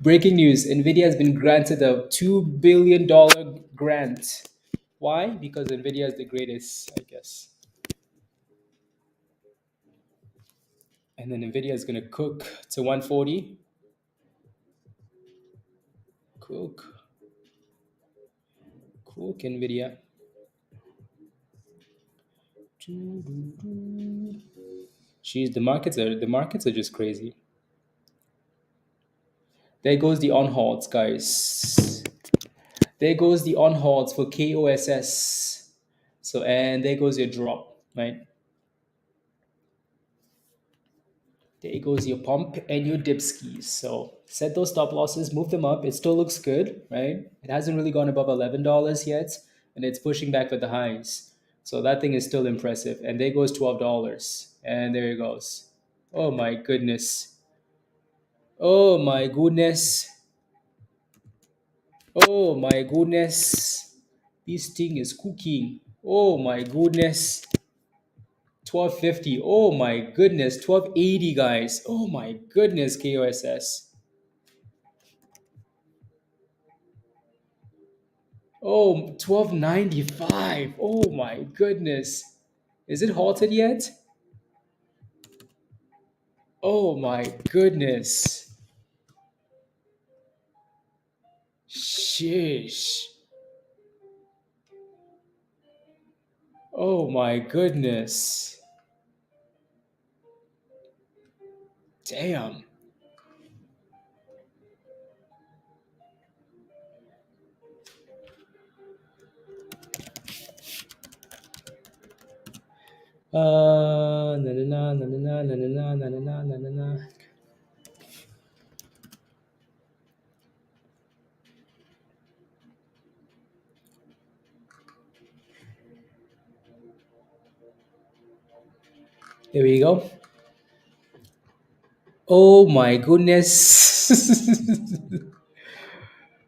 Breaking news: Nvidia has been granted a $2 billion grant. Why? Because Nvidia is the greatest, I guess. And then Nvidia is gonna cook to 140. Cook, cook Nvidia. Jeez, the markets are just crazy. There goes the on halts, guys. There goes the on halts for KOSS. So and there goes your drop, right? There goes your pump and your dip skis. So set those stop losses, move them up. It still looks good, right? It hasn't really gone above $11 yet, and it's pushing back for the highs. So that thing is still impressive. And there goes $12. And there it goes. Oh my goodness. Oh my goodness. Oh my goodness. This thing is cooking. Oh my goodness. 1250. Oh my goodness. 1280, guys. Oh my goodness, KOSS. Oh, 1295. Oh my goodness. Is it halted yet? Oh my goodness. Sheesh. Oh my goodness. Damn. Na na na na na na na na na na na na na. There we go. Oh my goodness.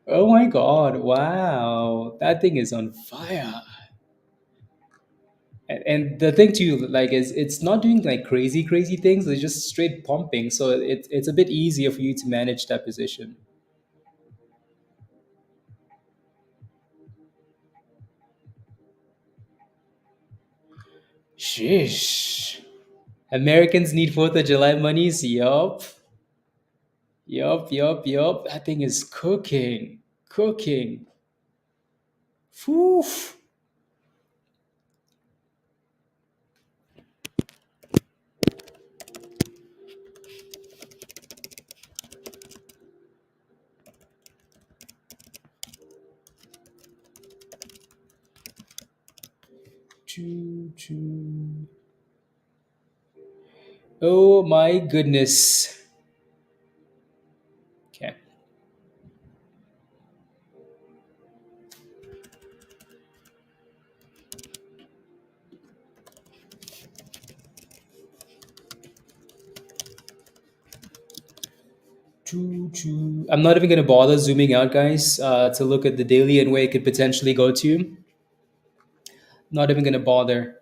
Oh my god. Wow. That thing is on fire. And the thing too, like, is it's not doing like crazy things. It's just straight pumping. So it's a bit easier for you to manage that position. Sheesh. Americans need 4th of July monies. Yup. Yup. That thing is cooking. Cooking. Foof. Choo, choo. Oh my goodness. Okay. Choo, choo. I'm not even going to bother zooming out, guys, to look at the daily and where it could potentially go to. Not even going to bother.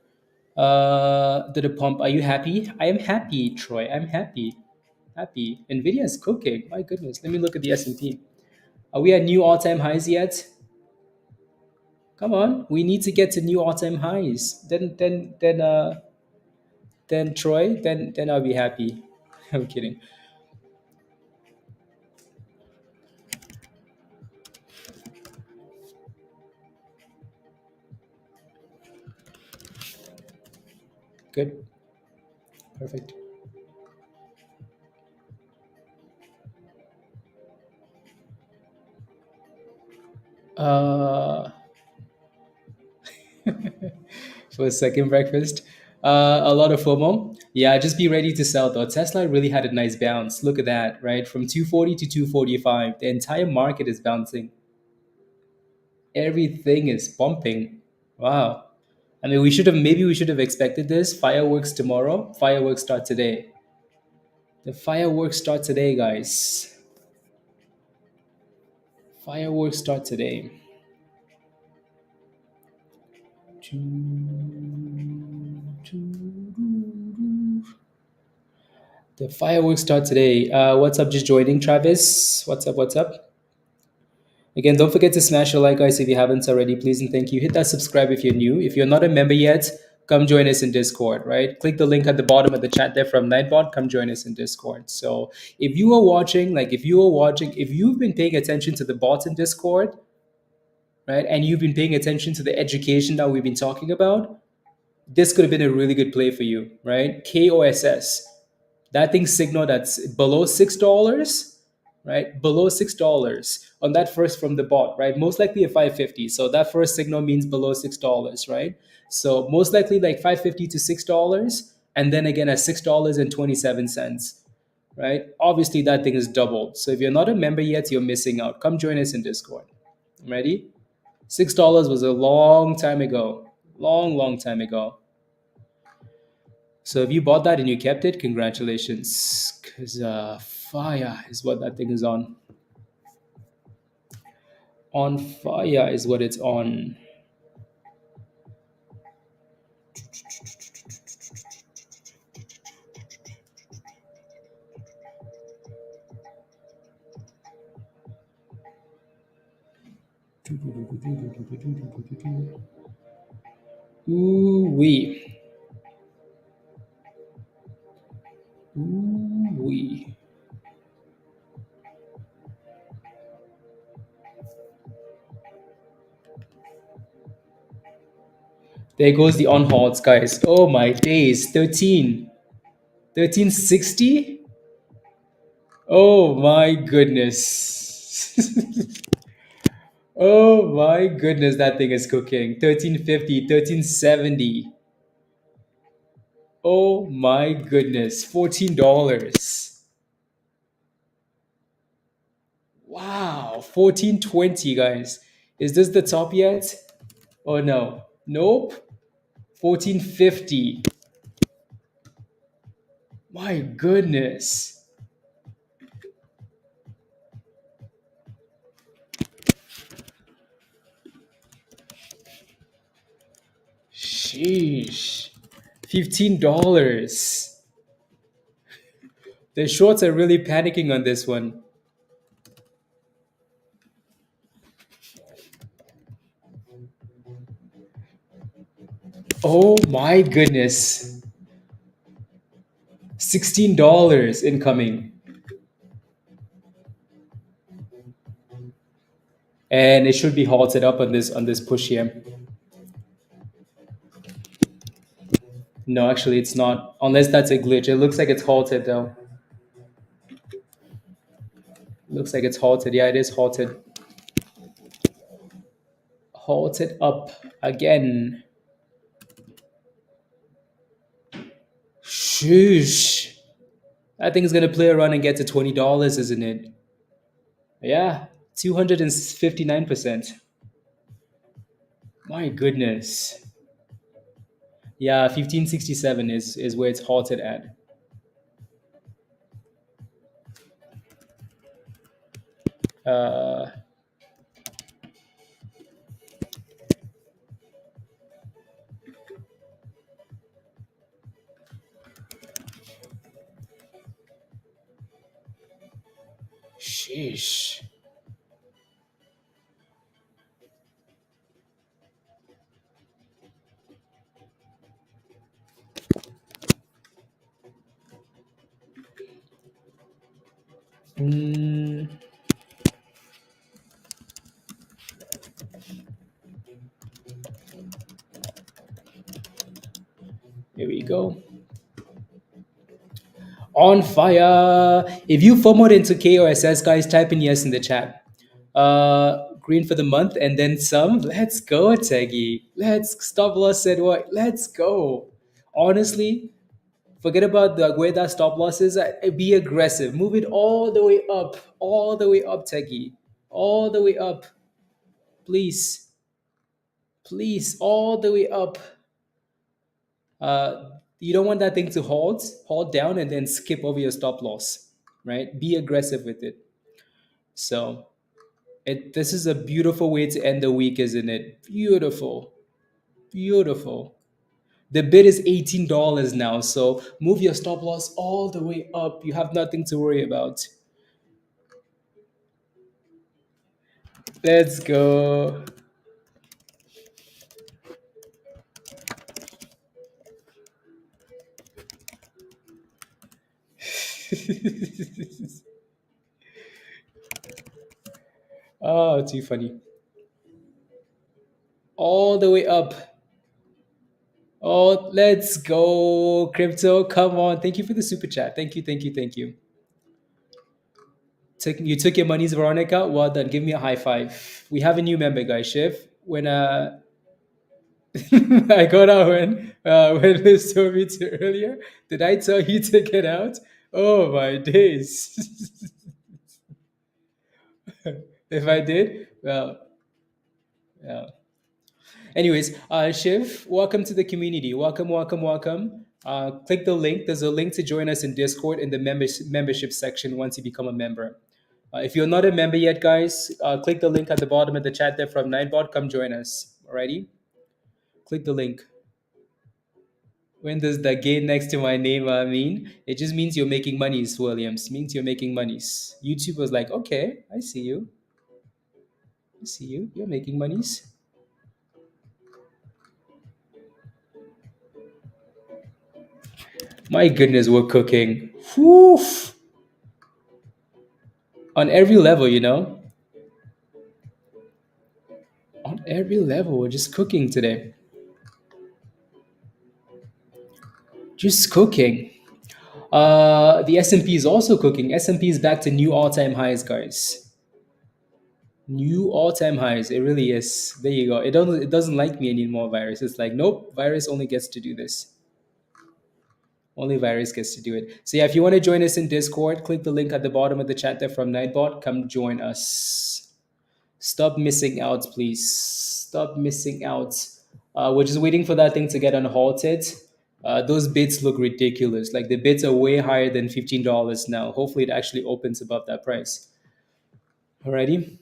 To the pump. Are you happy? I am happy, Troy. I'm happy. Happy. Nvidia is cooking. My goodness. Let me look at the S&P. Are we at new all-time highs yet? Come on. We need to get to new all-time highs. Then Troy, then I'll be happy. I'm kidding. Good. Perfect. Uh for a second breakfast. A lot of FOMO. Yeah, just be ready to sell though. Tesla really had a nice bounce. Look at that, right? From 240 to 245. The entire market is bouncing. Everything is pumping. Wow. I mean, we should have expected this. Fireworks tomorrow. Fireworks start today. The fireworks start today, guys. Fireworks start today. The fireworks start today. What's up? Just joining, Travis. What's up? What's up? Again, don't forget to smash the like, guys, if you haven't already. Please and thank you. Hit that subscribe if you're new. If you're not a member yet, come join us in Discord, right? Click the link at the bottom of the chat there from Nightbot. Come join us in Discord. So if you are watching, if you've been paying attention to the bots in Discord, right, and you've been paying attention to the education that we've been talking about, this could have been a really good play for you, right? KOSS. That thing signal that's below $6, right? Below $6 on that first from the bot, right? Most likely a 550. So that first signal means below $6, right? So most likely like 550 to $6, and then again at $6.27, right? Obviously that thing is doubled. So if you're not a member yet, you're missing out. Come join us in Discord. Ready? $6 was a long time ago. Long time ago. So if you bought that and you kept it, congratulations. Because fire is what that thing is on. On fire is what it's on. Ooh-wee. Ooh-wee. There goes the on halts, guys. Oh my days. 1360. Oh my goodness. Oh my goodness, that thing is cooking. 1350, 1370. Oh my goodness, $14. Wow, 1420, guys. Is this the top yet? Oh no. Nope. 1450. My goodness. Sheesh. $15. The shorts are really panicking on this one. Oh my goodness. $16 incoming. And it should be halted up on this push here. No, actually it's not. Unless that's a glitch. It looks like it's halted though. Looks like it's halted. Yeah, it is halted. Halted up again. Shoosh. That thing is gonna play around and get to $20, isn't it? Yeah, 259%. My goodness. Yeah, 1567 is where it's halted at. Uh, sheesh. Mm. Here we go. On fire. If you FOMOed into KOSS, guys, type in yes in the chat. green for the month and then some. Let's go, Teggy. Let's stop loss said what? Let's go. Honestly, forget about where that stop loss is. Be aggressive. Move it all the way up, Teggy, all the way up, please, please, all the way up. You don't want that thing to halt down, and then skip over your stop loss, right? Be aggressive with it. So this is a beautiful way to end the week, isn't it? Beautiful, beautiful. The bid is $18 now, so move your stop loss all the way up. You have nothing to worry about. Let's go. Oh, too funny. All the way up. Oh, let's go, crypto. Come on. Thank you for the super chat. Thank you, thank you, thank you. You took your monies, Veronica. Well done. Give me a high five. We have a new member, guys. Shiv. When I got out when Liz told me to earlier. Did I tell you to get out? Oh my days. If I did, well, yeah. Anyways, Shiv, welcome to the community. Welcome, welcome, welcome. Click the link. There's a link to join us in Discord in the membership section once you become a member. If you're not a member yet, guys, click the link at the bottom of the chat there from Ninebot. Come join us. Alrighty? Click the link. When does the gain next to my name mean? It just means you're making monies, Williams. Means you're making monies. YouTube was like, okay, I see you. I see you. You're making monies. My goodness, we're cooking. Whew. On every level, On every level, we're just cooking today. Just cooking. The S&P is also cooking. S&P is back to new all-time highs, guys. New all-time highs. It really is. There you go. It doesn't like me anymore, virus. It's like, nope, virus only gets to do this. Only virus gets to do it. So yeah, if you want to join us in Discord, click the link at the bottom of the chat there from Nightbot. Come join us. Stop missing out, please. Stop missing out. We're just waiting for that thing to get unhalted. Those bids look ridiculous. Like the bids are way higher than $15 now. Hopefully, it actually opens above that price. Alrighty.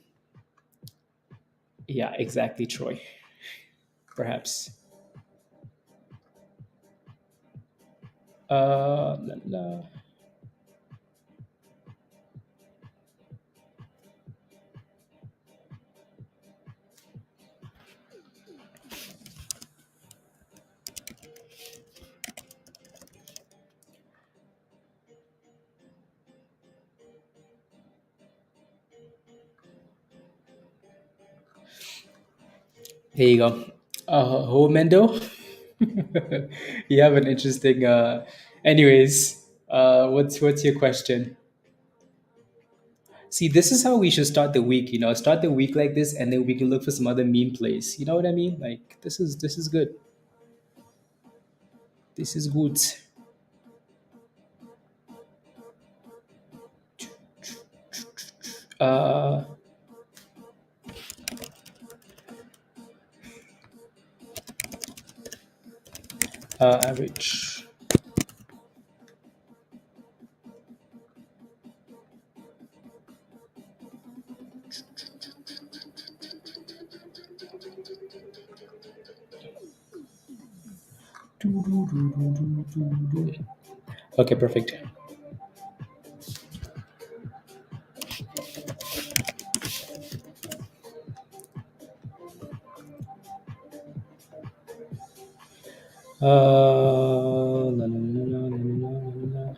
Yeah, exactly, Troy. Perhaps. La, la. Here you go. Mendo, you have an interesting. Anyways, what's your question? See, this is how we should start the week. Start the week like this, and then we can look for some other meme plays. You know what I mean? Like this is good. This is good. Uh, Average. Okay, perfect. La, la, la, la, la, la, la.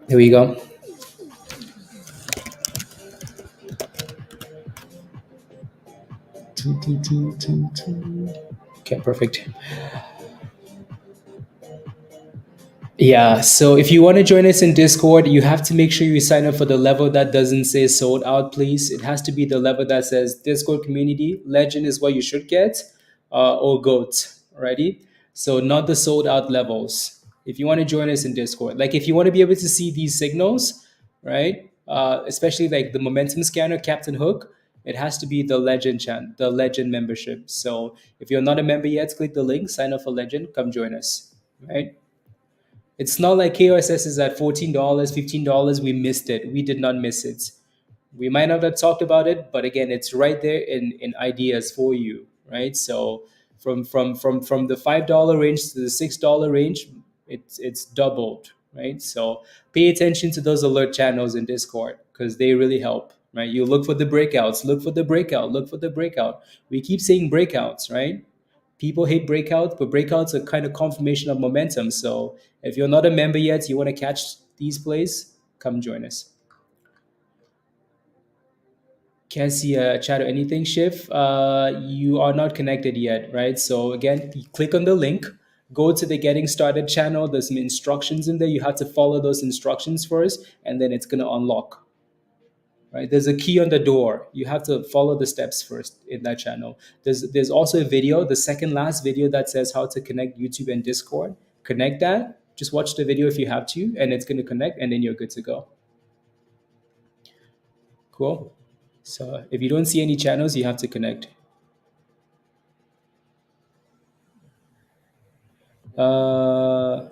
There we go. Okay, perfect. Yeah, so if you want to join us in Discord, you have to make sure you sign up for the level that doesn't say sold out, please. It has to be the level that says Discord community. Legend is what you should get, or GOAT, alrighty? So, not the sold out levels. If you want to join us in Discord, like if you want to be able to see these signals, right? Especially like the momentum scanner, Captain Hook, it has to be the Legend membership. So, if you're not a member yet, click the link, sign up for Legend, come join us, right? It's not like KOSS is at $14, $15. We missed it. We did not miss it. We might not have talked about it, but again, it's right there in ideas for you, right? So from the $5 range to the $6 range, it's doubled, right? So pay attention to those alert channels in Discord because they really help, right? You look for the breakouts, look for the breakout, look for the breakout. We keep saying breakouts, right? People hate breakouts, but breakouts are kind of confirmation of momentum. So if you're not a member yet, you want to catch these plays, come join us. Can't see a chat or anything, Shiv. You are not connected yet, right? So again, you click on the link, go to the getting started channel. There's some instructions in there. You have to follow those instructions first, and then it's gonna unlock. Right? There's a key on the door. You have to follow the steps first in that channel. There's also a video, the second last video that says how to connect YouTube and Discord. Connect that. Just watch the video if you have to, and it's gonna connect, and then you're good to go. Cool. So if you don't see any channels, you have to connect. Uh,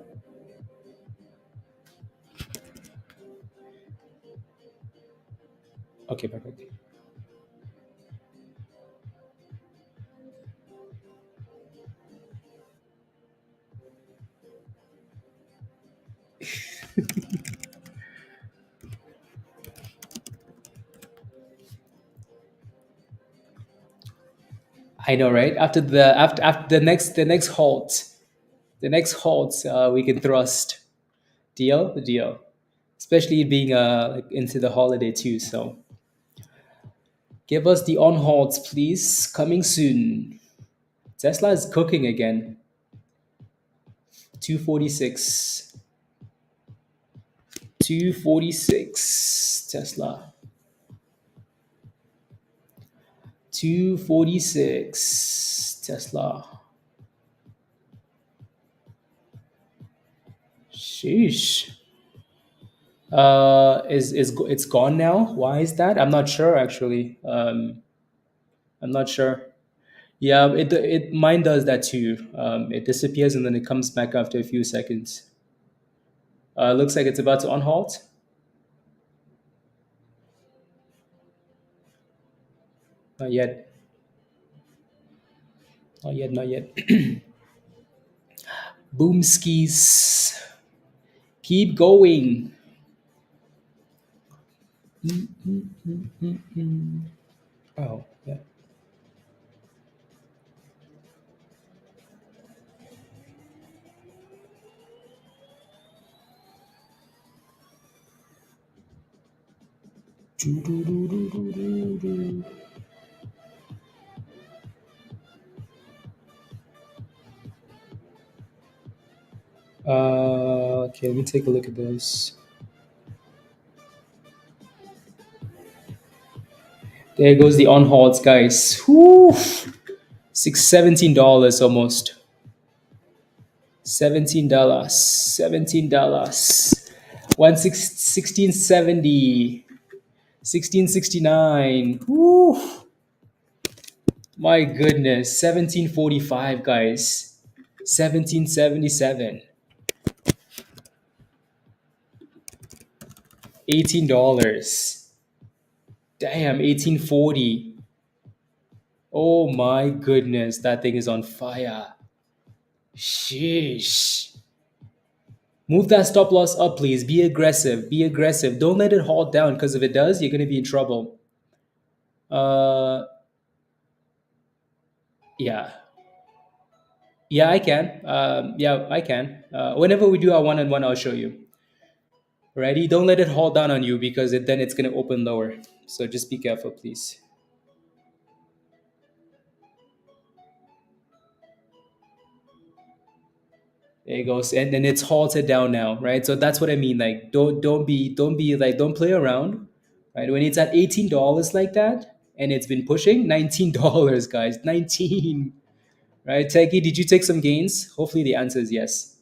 okay, perfect. I know, right? After the next halt, we can thrust. Deal. Especially being like into the holiday too. So give us the on halts, please. Coming soon. Tesla is cooking again. 246. 246. Tesla. 246. Tesla. Sheesh. It's gone now? Why is that? I'm not sure actually. I'm not sure. Yeah, it mine does that too. It disappears and then it comes back after a few seconds. Looks like it's about to on halt. Not yet. Not yet. Not yet. Boom skis. Keep going. Oh, yeah. Okay, let me take a look at this. There goes the on halts, guys. Whew. $17 almost. $17. $17. 1670. 1669. Whew. My goodness. 1745, guys. 1777. $18. Damn, 1840. Oh my goodness, that thing is on fire. Sheesh. Move that stop loss up, please. Be aggressive. Be aggressive. Don't let it halt down because if it does, you're going to be in trouble. Uh, yeah. Yeah, I can. Yeah, I can. Whenever we do our one-on-one, I'll show you. Ready? Don't let it halt down on you because then it's going to open lower. So just be careful, please. There it goes, and then it's halted down now, right? So that's what I mean. Like, don't play around, right? When it's at $18 like that, and it's been pushing $19, guys, 19, right? Techie, did you take some gains? Hopefully, the answer is yes.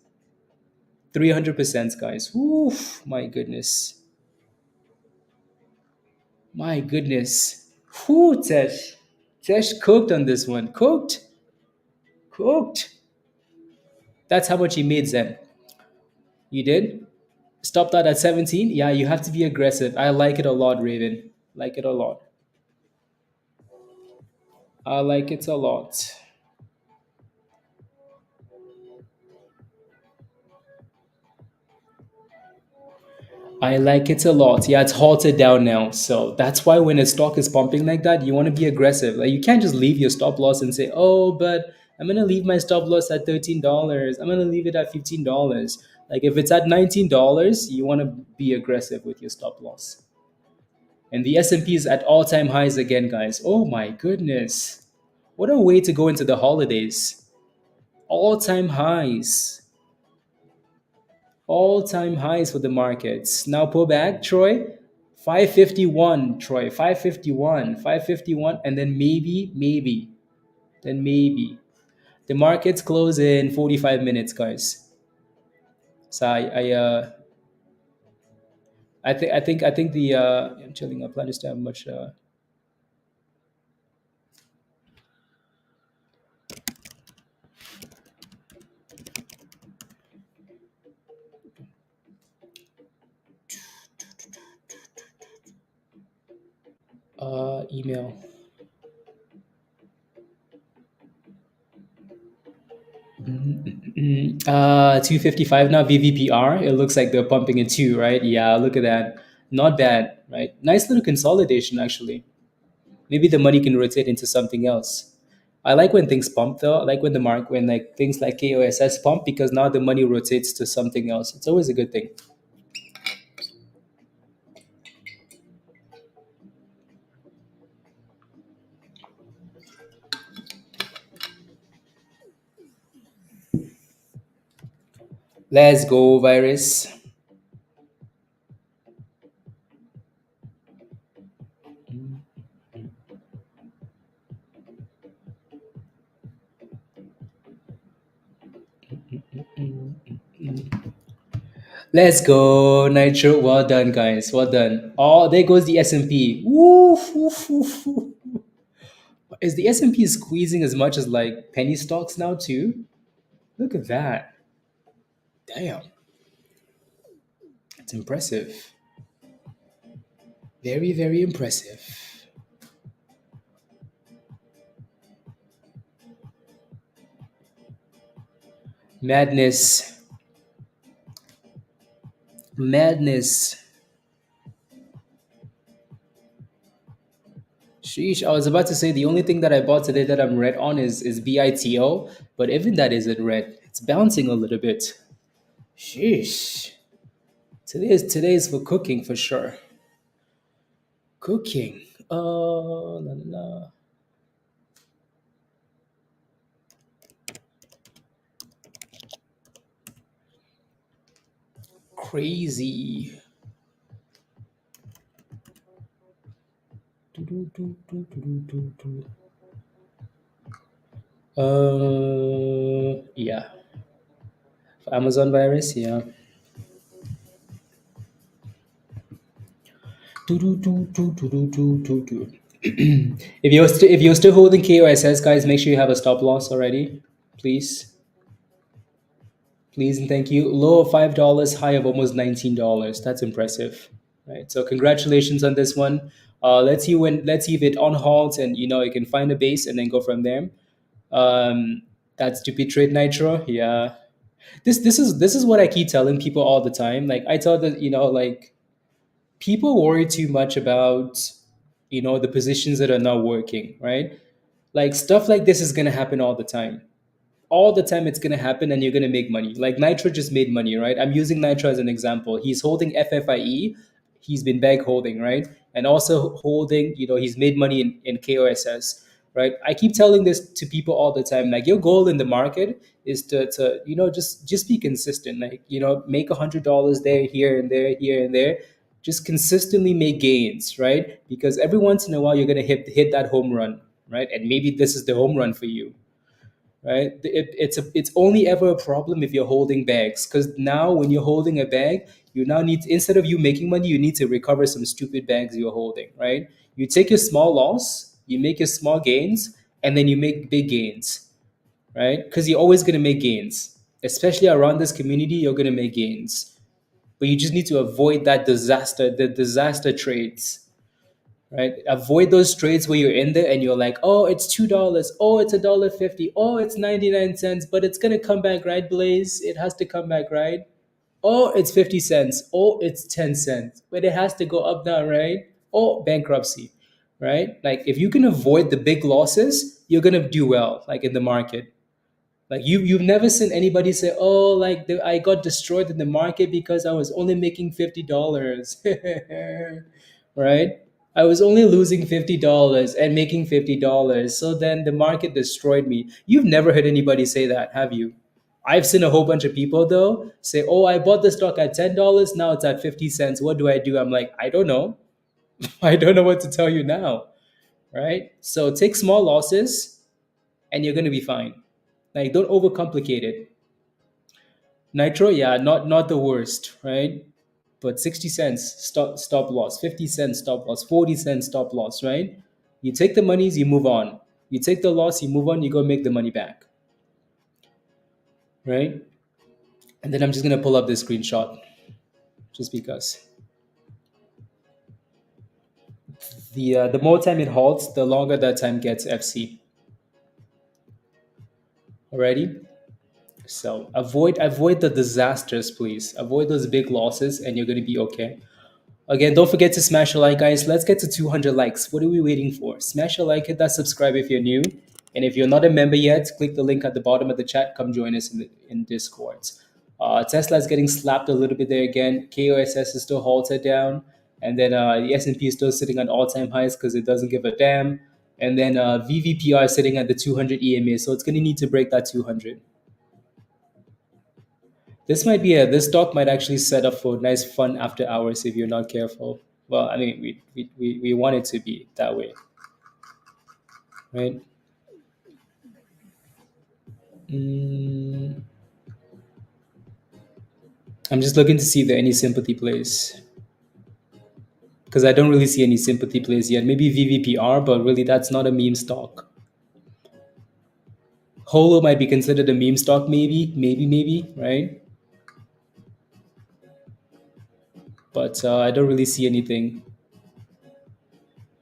300%, guys. Oof, my goodness, my goodness. Whoo, Tesh cooked on this one. Cooked. That's how much he made, Zen. You did? Stop that at 17? Yeah, you have to be aggressive. I like it a lot, Raven. Like it a lot. I like it a lot. I like it a lot. Yeah, it's halted down now. So that's why when a stock is pumping like that, you want to be aggressive. Like you can't just leave your stop loss and say, "Oh, but I'm gonna leave my stop loss at $13. I'm gonna leave it at $15." Like if it's at $19, you want to be aggressive with your stop loss. And the S&P is at all-time highs again, guys. Oh my goodness. What a way to go into the holidays. All-time highs. All-time highs for the markets. Now pull back, Troy. 551, Troy. 551. 551. And then maybe. The markets close in 45 minutes, guys. So I think the I'm chilling. I plan to have much. Email. 255 now, VVPR. It looks like they're pumping it too, right? Yeah, look at that. Not bad, right? Nice little consolidation, actually. Maybe the money can rotate into something else. I like when things pump though. I like when when like things like KOSS pump because now the money rotates to something else. It's always a good thing. Let's go, virus. Let's go, Nitro. Well done, guys. Well done. Oh, there goes the S&P. Woof, woof, woof, woof. Is the S&P squeezing as much as like penny stocks now too? Look at that. Damn. It's impressive. Very, very impressive. Madness. Madness. Sheesh, I was about to say the only thing that I bought today that I'm red on is BITO, but even that isn't red. It's bouncing a little bit. Sheesh. Today is for cooking for sure. Cooking. La, la, la. Crazy. Yeah. For Amazon virus, yeah. If you're still holding KOSS, guys, make sure you have a stop loss already, please. Please and thank you. Low of $5, high of almost $19. That's impressive, right? So congratulations on this one. Let's see if it on halts and you can find a base and then go from there. That's stupid trade nitro. Yeah, this is what I keep telling people all the time. Like I tell that like people worry too much about the positions that are not working, right? Like stuff like this is gonna happen all the time. It's going to happen and you're going to make money. Like Nitro just made money, right? I'm using Nitro as an example. He's holding FFIE. He's been bag holding, right? And also holding, he's made money in KOSS. right? I keep telling this to people all the time. Like your goal in the market is to just be consistent. Like make $100 there, here and there, here and there. Just consistently make gains, right? Because every once in a while you're gonna hit that home run, right? And maybe this is the home run for you, right? It's only ever a problem if you're holding bags, because now when you're holding a bag, you now need instead of you making money, you need to recover some stupid bags you're holding, right? You take your small loss, you make your small gains, and then you make big gains, right? Because you're always going to make gains, especially around this community. You're going to make gains, but you just need to avoid the disaster trades, right? Avoid those trades where you're in there and you're like, oh, it's $2, oh, it's $1.50, oh, it's 99 cents, but it's gonna come back, right, Blaze? It has to come back, right? Oh, it's 50 cents, oh, it's 10 cents, but it has to go up now, right? Oh, bankruptcy, right? Like if you can avoid the big losses, you're gonna do well, like in the market. Like you've never seen anybody say, "Oh, like I got destroyed in the market because I was only making $50." Right? I was only losing $50 and making $50. So then the market destroyed me. You've never heard anybody say that, have you? I've seen a whole bunch of people though say, "Oh, I bought the stock at $10, now it's at 50 cents. What do I do?" I'm like, "I don't know. I don't know what to tell you now." Right? So take small losses and you're going to be fine. Like don't overcomplicate it. Nitro, yeah, not the worst, right? But 60 cents stop loss, 50 cents stop loss, 40 cents stop loss, right? You take the monies, you move on. You take the loss, you move on, you go make the money back, right? And then I'm just gonna pull up this screenshot just because the more time it halts, the longer that time gets FC. Alrighty? So avoid the disasters, please. Avoid those big losses and you're gonna be okay. Again, don't forget to smash a like, guys. Let's get to 200 likes. What are we waiting for? Smash a like, hit that subscribe if you're new. And if you're not a member yet, click the link at the bottom of the chat. Come join us in Discord. Tesla's getting slapped a little bit there again. KOSS is still halted down. And then the S&P is still sitting at all-time highs because it doesn't give a damn. And then VVPR is sitting at the 200 EMA. So it's going to need to break that 200. This stock might actually set up for nice fun after hours if you're not careful. Well, I mean, we want it to be that way, right? Mm, I'm just looking to see if there are any sympathy plays because I don't really see any sympathy plays yet. Maybe VVPR, but really that's not a meme stock. Holo might be considered a meme stock, maybe, right? But I don't really see anything.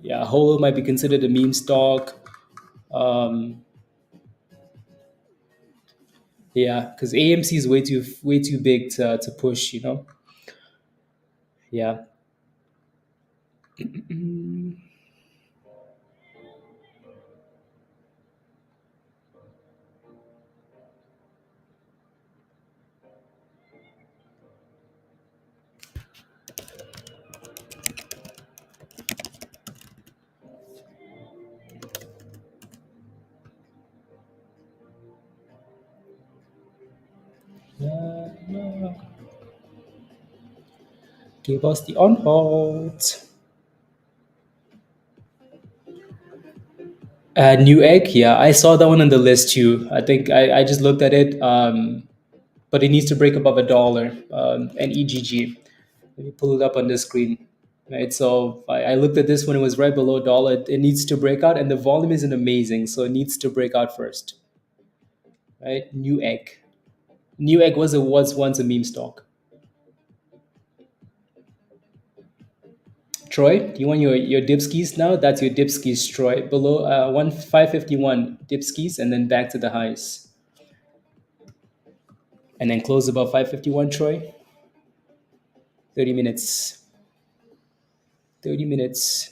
Yeah, Holo might be considered a meme stock. Um, Yeah, because AMC is way too big to push. Yeah. Give us the on hold. New egg, yeah, I saw that one on the list too. I think I just looked at it, but it needs to break above $1 and EGG. Let me pull it up on the screen. Right, so I looked at this when it was right below $1. It needs to break out, and the volume isn't amazing, so it needs to break out first. Right, new egg. New egg was once a meme stock. Troy, do you want your dip skis now? That's your dip skis, Troy. Below 551 dip skis and then back to the highs. And then close above 551, Troy. 30 minutes. 30 minutes.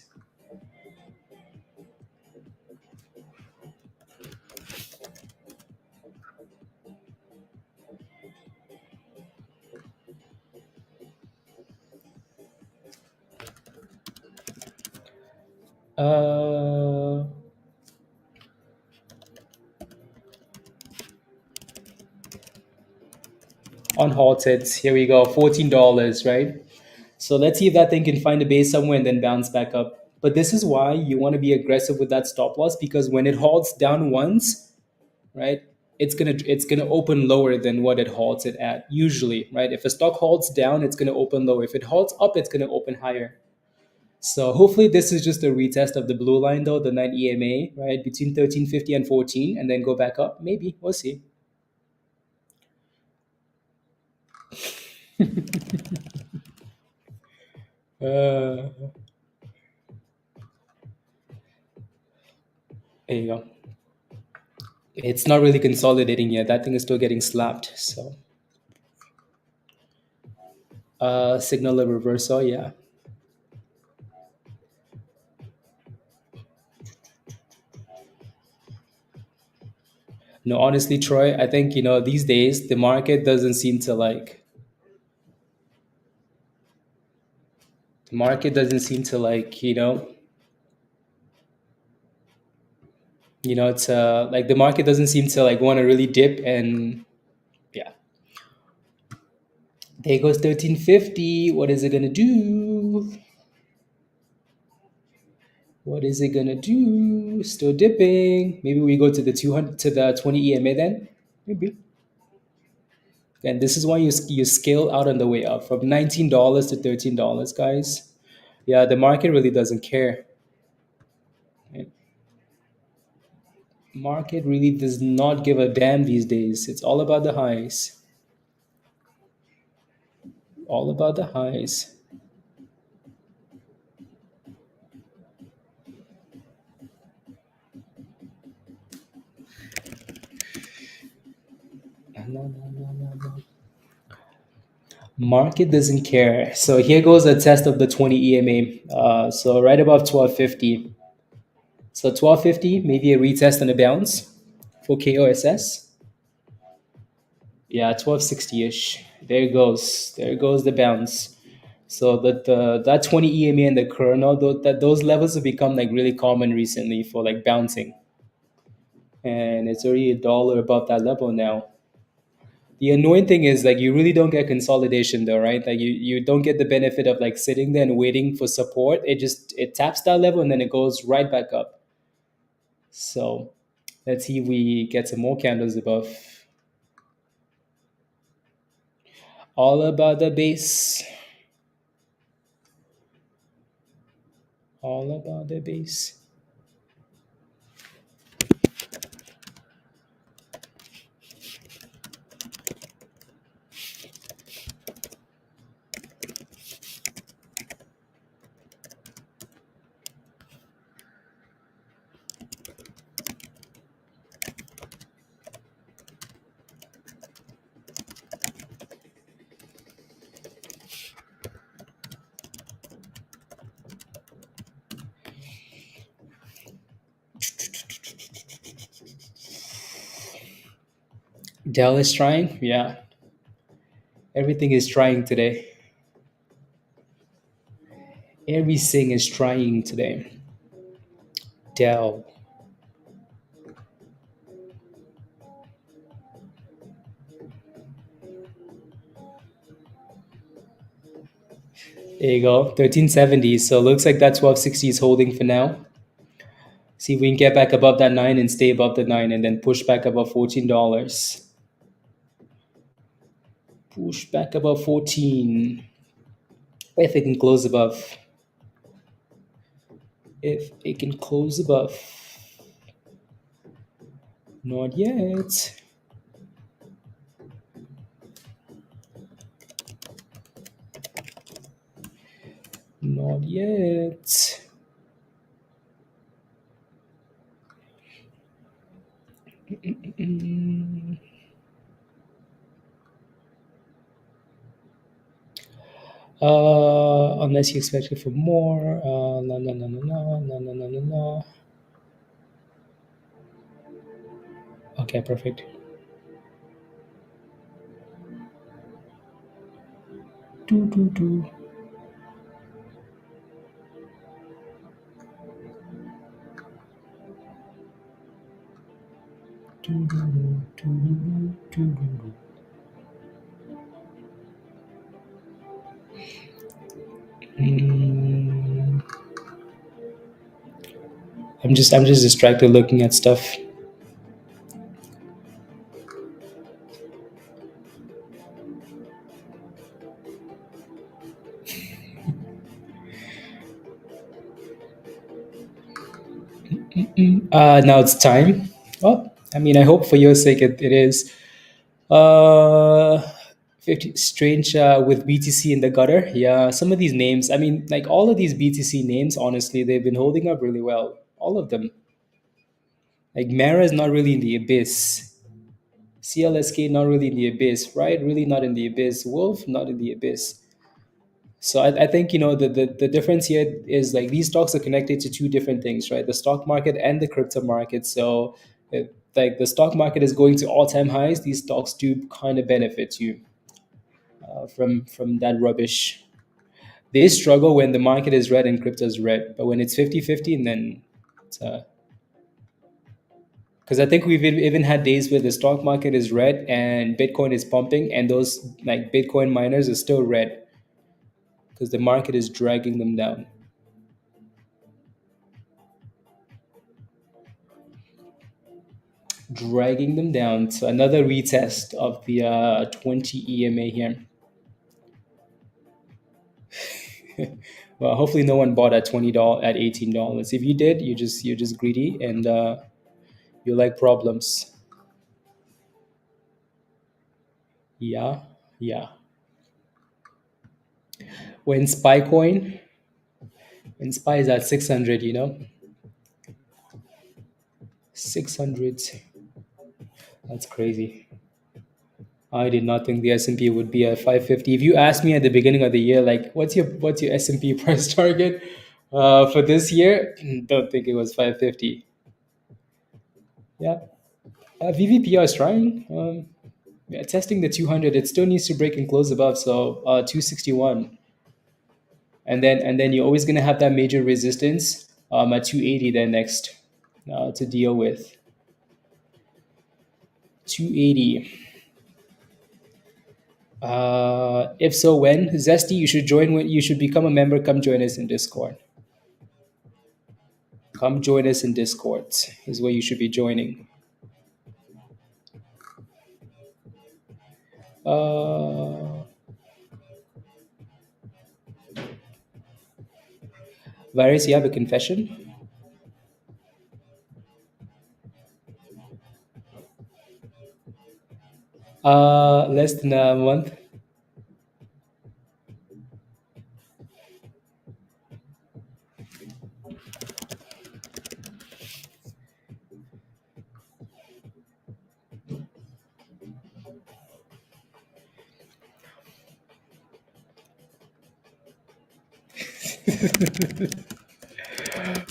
Uh, unhalted. Here we go, $14, right? So let's see if that thing can find a base somewhere and then bounce back up. But this is why you want to be aggressive with that stop loss, because when it halts down once, right, it's gonna open lower than what it halted at usually, right? If a stock halts down, it's gonna open lower. If it halts up, it's gonna open higher. So hopefully this is just a retest of the blue line though, the 9 EMA, right, between 1350 and 14, and then go back up. Maybe we'll see. There you go. It's not really consolidating yet. That thing is still getting slapped. So signal a reversal, yeah. No, honestly, Troy, I think these days the market doesn't seem to like the market doesn't seem to like it's like the market doesn't seem to like want to really dip. And yeah, there goes 1350. What is it gonna do? What is it gonna do? Still dipping. Maybe we go to the 200 to the 20 EMA then. Maybe. And this is why you scale out on the way up from $19 to $13, guys. Yeah, the market really doesn't care. Right? Market really does not give a damn these days. It's all about the highs. All about the highs. No, no, no, no, no. Market doesn't care. So here goes a test of the 20 EMA. So right above 1250. So 1250, maybe a retest and a bounce for KOSS. Yeah, 1260-ish. There it goes. There goes the bounce. So that 20 EMA and the kernel, those levels have become like really common recently for like bouncing. And it's already $1 above that level now. The annoying thing is like you really don't get consolidation though, right? Like you don't get the benefit of like sitting there and waiting for support. It taps that level and then it goes right back up. So let's see if we get some more candles above. All about the base. All about the base. Dell is trying. Yeah, everything is trying today. Everything is trying today. Dell. There you go. 1370. So looks like that 1260 is holding for now. See if we can get back above that 9 and stay above the 9 and then push back above $14. Push back above 14. If it can close above. If it can close above. Not yet. Not yet. Unless you expect it for more. No, no, no, no, no, no, no, no, no, no. Okay, perfect. Do, do, do. Do, do, do, do, do, do, do. I'm just distracted looking at stuff. Now it's time. Well, I mean, I hope for your sake it is. Uh, 50 strange with BTC in the gutter. Yeah, some of these names. I mean, like all of these BTC names. Honestly, they've been holding up really well. All of them. Like Mara is not really in the abyss. CLSK not really in the abyss, right? Really not in the abyss. Wolf not in the abyss. So I think the difference here is like these stocks are connected to two different things, right? The stock market and the crypto market. So like the stock market is going to all time highs. These stocks do kind of benefit you from that rubbish. They struggle when the market is red and crypto is red, but when it's 50-50, and then it's because I think we've even had days where the stock market is red and Bitcoin is pumping, and those like Bitcoin miners are still red because the market is dragging them down. Dragging them down. So another retest of the 20 EMA here. Well, hopefully no one bought at $20 at $18. If you did, you're just greedy and you like problems. Yeah, yeah. When Spy Coin, when Spy is at 600, 600. That's crazy. I did not think the S&P would be at 550. If you asked me at the beginning of the year, like, what's your S&P price target for this year? Don't think it was 550. Yeah, VVPR is trying. Yeah, testing the 200. It still needs to break and close above. So 261, and then you're always gonna have that major resistance at 280. Then next to deal with 280. If so, when Zesty, you should join. When you should become a member, come join us in Discord. Come join us in Discord is where you should be joining. Uh, Virus, you have a confession? Less than a month.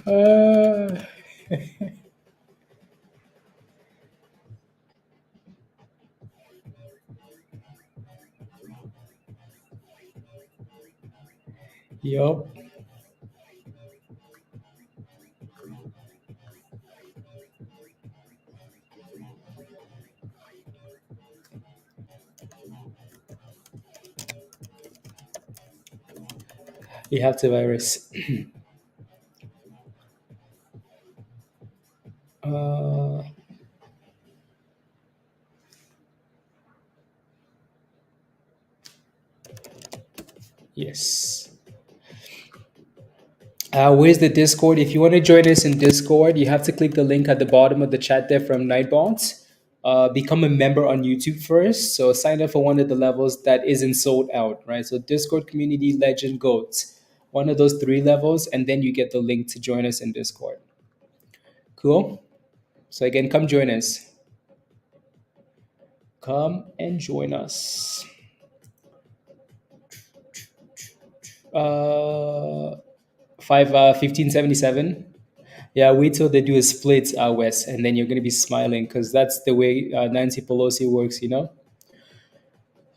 Uh, yup. You have to virus. Uh, yes. Where's the Discord? If you want to join us in Discord, you have to click the link at the bottom of the chat there from Nightbots. Become a member on YouTube first. So sign up for one of the levels that isn't sold out, right? So Discord Community Legend Goats, one of those three levels, and then you get the link to join us in Discord. Cool. So again, come join us. Come and join us. Uh, 1577. Yeah, wait till they do a split, Wes, and then you're gonna be smiling because that's the way Nancy Pelosi works.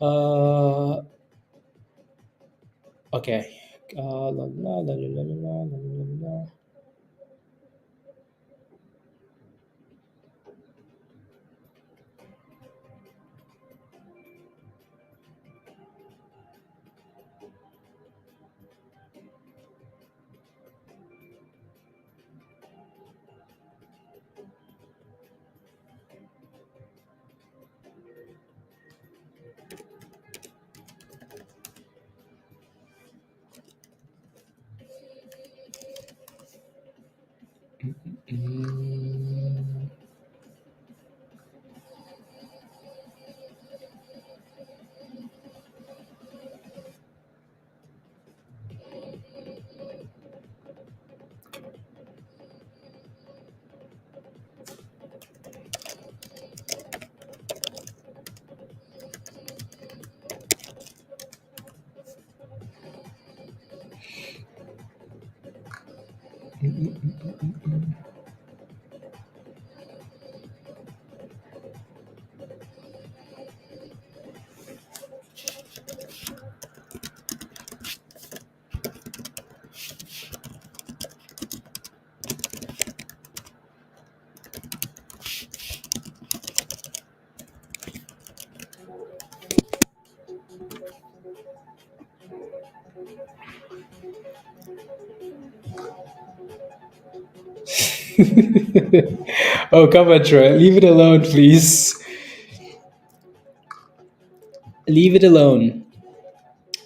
Uh, okay. La, la, la, la, la, la, la, la, la. Oh, come on, Troy. Leave it alone, please. Leave it alone.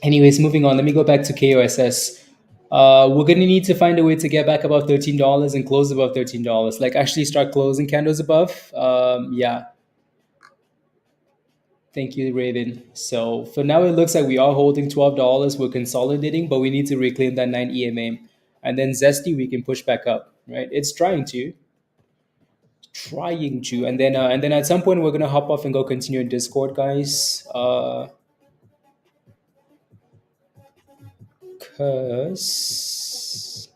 Anyways, moving on. Let me go back to KOSS. We're gonna need to find a way to get back above $13 and close above $13. Like actually start closing candles above. Yeah. Thank you, Raven. So for now, it looks like we are holding $12. We're consolidating, but we need to reclaim that 9 EMA. And then Zesty, we can push back up, right? It's trying to, and then at some point we're gonna hop off and go continue in Discord, guys. Cause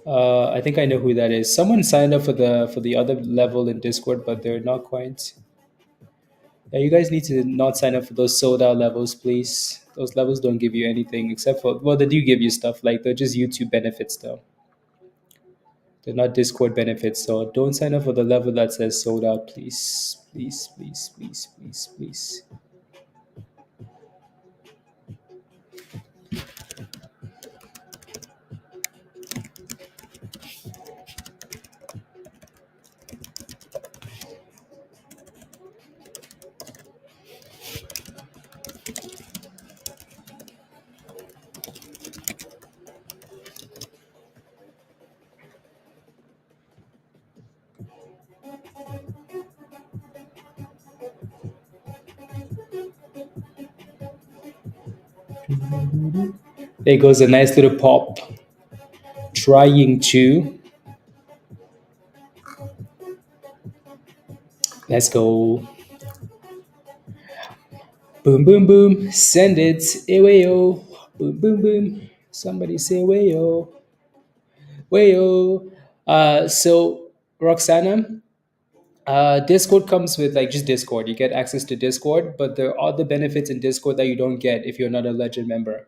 I think I know who that is. Someone signed up for the other level in Discord, but they're not quite. Yeah, you guys need to not sign up for those sold out levels, please. Those levels don't give you anything except for, well, they do give you stuff, like they're just YouTube benefits though. They're not Discord benefits, so don't sign up for the level that says sold out, please. Please, please, please, please, please. There goes a nice little pop. Trying to. Let's go. Boom, boom, boom. Send it. Awayo. Boom, boom, boom. Somebody say wayo. Wayo. So, Roxana, Discord comes with like just Discord. You get access to Discord, but there are other benefits in Discord that you don't get if you're not a Legend member.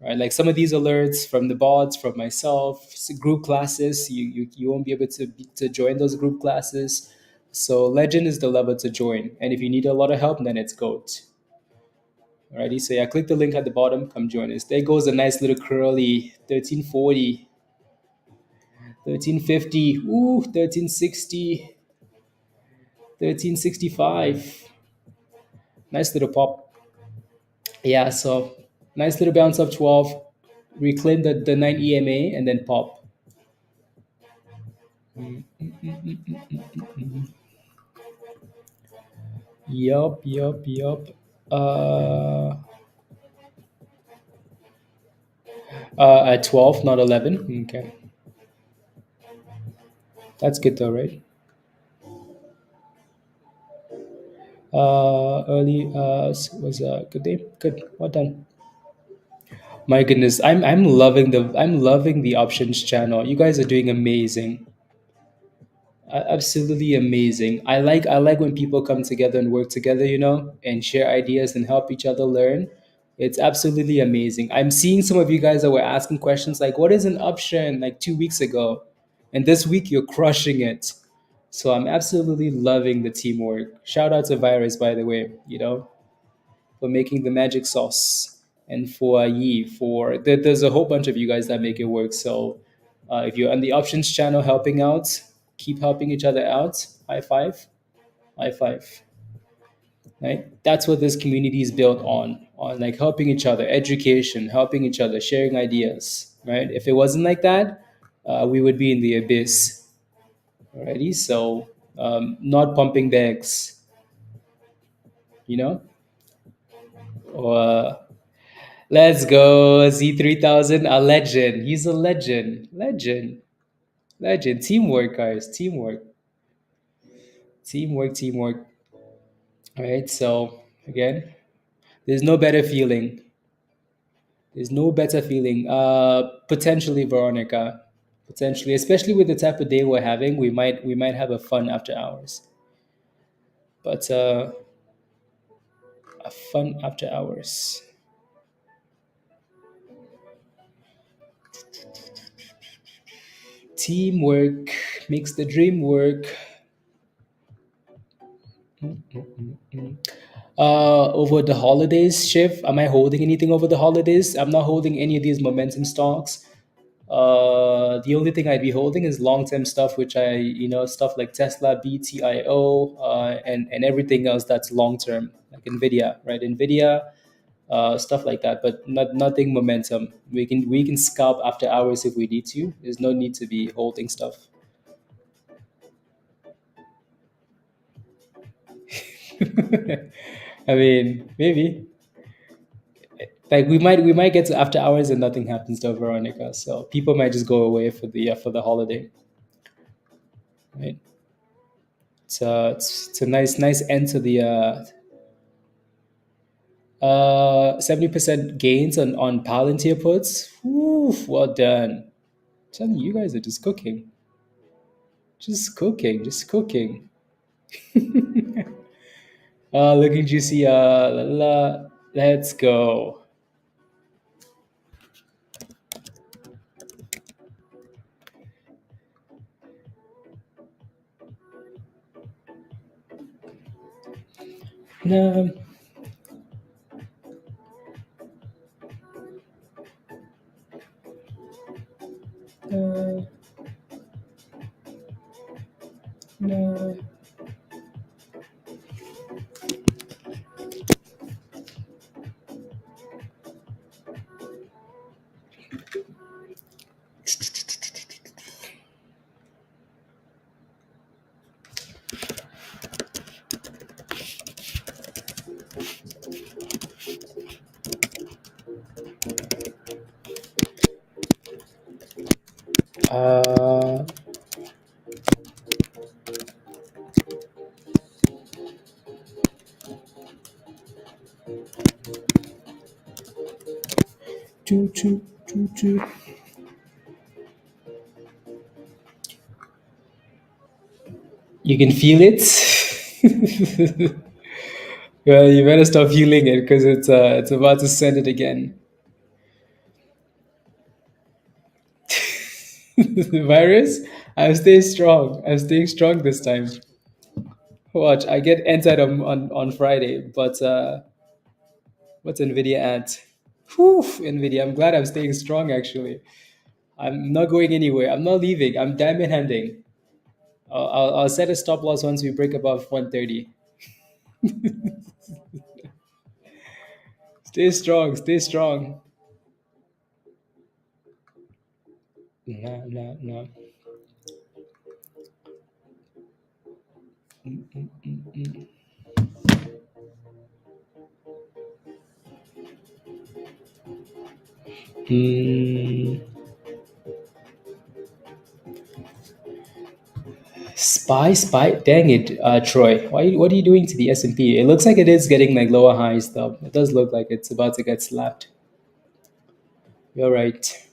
Right? Like some of these alerts from the bots, from myself, group classes, you won't be able to join those group classes. So Legend is the level to join. And if you need a lot of help, then it's GOAT. Alrighty, so yeah, click the link at the bottom, come join us. There goes a nice little curly 1340, 1350, ooh, 1360, 1365. Nice little pop. Yeah, so nice little bounce up 12, reclaim the 9 EMA, and then pop. Yup, yup, yup. Uh, at 12, not 11. Okay. That's good though, right? Early was a good day. Good. Well done. My goodness, I'm loving the options channel. You guys are doing amazing. Absolutely amazing. I like when people come together and work together, and share ideas and help each other learn. It's absolutely amazing. I'm seeing some of you guys that were asking questions like, "What is an option?" like 2 weeks ago, and this week you're crushing it. So I'm absolutely loving the teamwork. Shout out to Virus, by the way. For making the magic sauce, and for Yi there's a whole bunch of you guys that make it work. So if you're on the options channel helping out, keep helping each other out. High five, high five. Right? That's what this community is built on like helping each other, education, helping each other, sharing ideas. Right? If it wasn't like that, we would be in the abyss. Alrighty, so not pumping bags, you know, or let's go. Z3000, a legend. He's a legend. Legend. Legend. Teamwork, guys. Teamwork. Teamwork, teamwork. All right. So, again, there's no better feeling There's no better feeling. Potentially, Veronica. Potentially, especially with the type of day we're having, we might have a fun after hours. But a fun after hours. Teamwork makes the dream work. Over the holidays, Shiv, am I holding anything over the holidays? I'm not holding any of these momentum stocks. The only thing I'd be holding is long-term stuff, which stuff like Tesla, BTIO, and everything else that's long-term, like Nvidia, right? Nvidia, stuff like that, but nothing momentum. We can scalp after hours if we need to. There's no need to be holding stuff. I mean, maybe like we might get to after hours and nothing happens to Veronica, so people might just go away for the holiday, right? It's a nice end to the 70% gains on Palantir puts. Oof, well done. I'm telling you, you guys are just cooking. Looking juicy. Let's go. No, no, no. Uh, choo choo choo choo. You can feel it. Well, you better stop feeling it because it's about to send it again. The virus. I'm staying strong. I'm staying strong this time. Watch, I get entered on Friday, but what's Nvidia at? Whew, Nvidia. I'm glad I'm staying strong. Actually, I'm not going anywhere. I'm not leaving. I'm diamond handing. I'll set a stop loss once we break above 130. Stay strong. Stay strong. No, no, no. Mm, spy. Dang it, Troy. What are you doing to the S&P? It looks like it is getting like lower highs though. It does look like it's about to get slapped. You're right.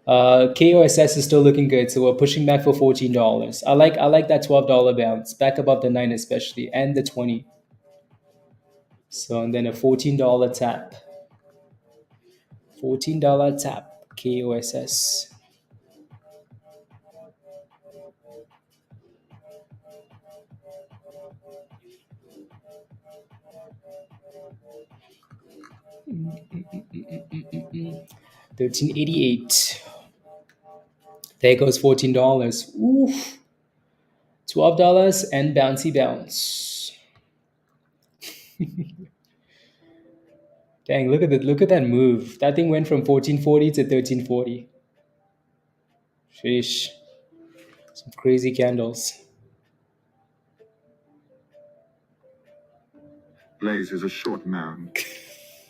KOSS is still looking good, so we're pushing back for $14. I like that $12 bounce back above the 9 especially and the 20. So and then a $14 tap. $14 tap KOSS. 1388. There goes $14. Oof. $12 and bouncy bounce. Dang, look at that move. That thing went from 1440 to 1340. Sheesh. Some crazy candles. Blaze is a short man.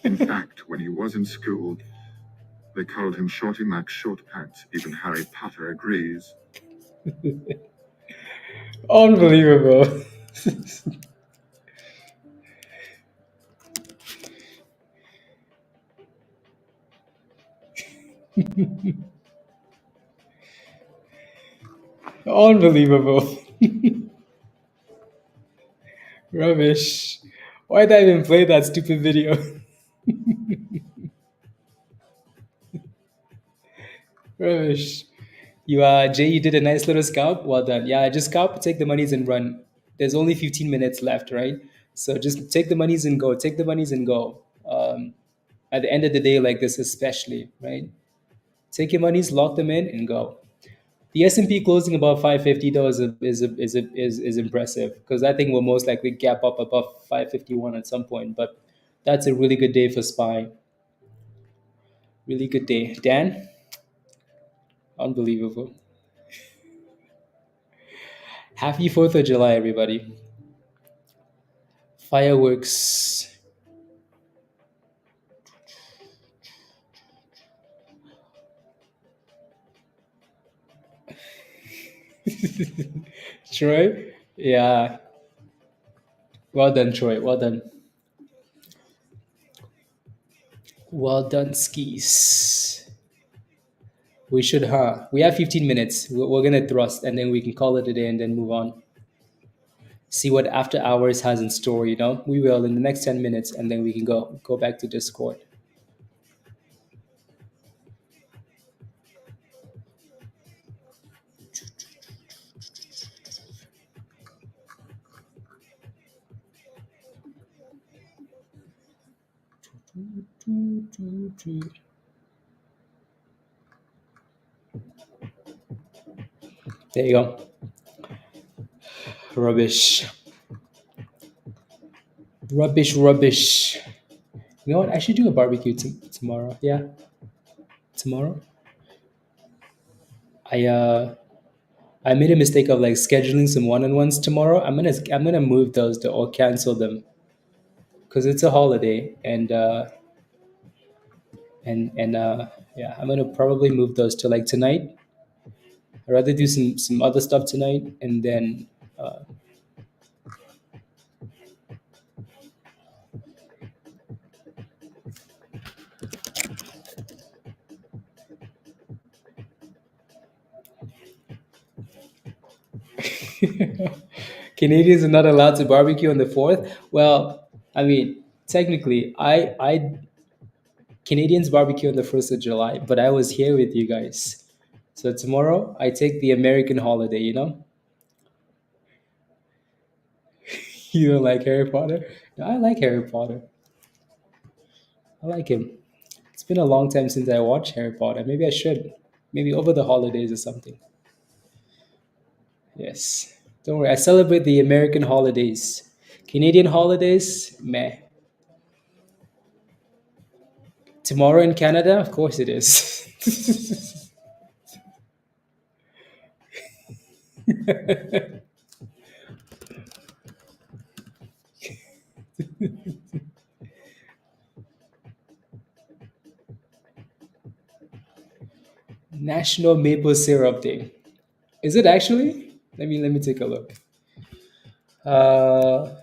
In fact, when he was in school, they called him Shorty Mac Short Pants. Even Harry Potter agrees. Unbelievable. Unbelievable. Rubbish. Why did I even play that stupid video? Rubbish. Jay, you did a nice little scalp. Well done. Yeah, just scalp, take the monies and run. There's only 15 minutes left, right? So just take the monies and go. Take the monies and go. At the end of the day, like this, especially, right? Take your monies, lock them in, and go. The S&P closing above 550 though is impressive because I think we'll most likely gap up above 551 at some point. But that's a really good day for SPY. Really good day. Dan, unbelievable. Happy 4th of July, everybody. Fireworks. Troy? Yeah. Well done, Troy. Well done. Well done, skis. We should, huh? We have 15 minutes. We're going to thrust and then we can call it a day and then move on. See what after hours has in store, you know? We will in the next 10 minutes and then we can go back to Discord. There you go. Rubbish. Rubbish, rubbish. You know what? I should do a barbecue tomorrow. Yeah, tomorrow. I I made a mistake of like scheduling some one-on-ones tomorrow. I'm gonna move those to or cancel them because it's a holiday and yeah, I'm gonna probably move those to like tonight. I'd rather do some other stuff tonight and then Canadians are not allowed to barbecue on the 4th. Well, I mean, technically, I Canadians barbecue on the 1st of July, but I was here with you guys. So tomorrow I take the American holiday. You know, you don't like Harry Potter? No, I like Harry Potter. I like him. It's been a long time since I watched Harry Potter. Maybe I should. Maybe over the holidays or something. Yes. Don't worry. I celebrate the American holidays. Canadian holidays, meh. Tomorrow in Canada, of course it is. National Maple Syrup Day. Is it actually? Let me take a look. Uh,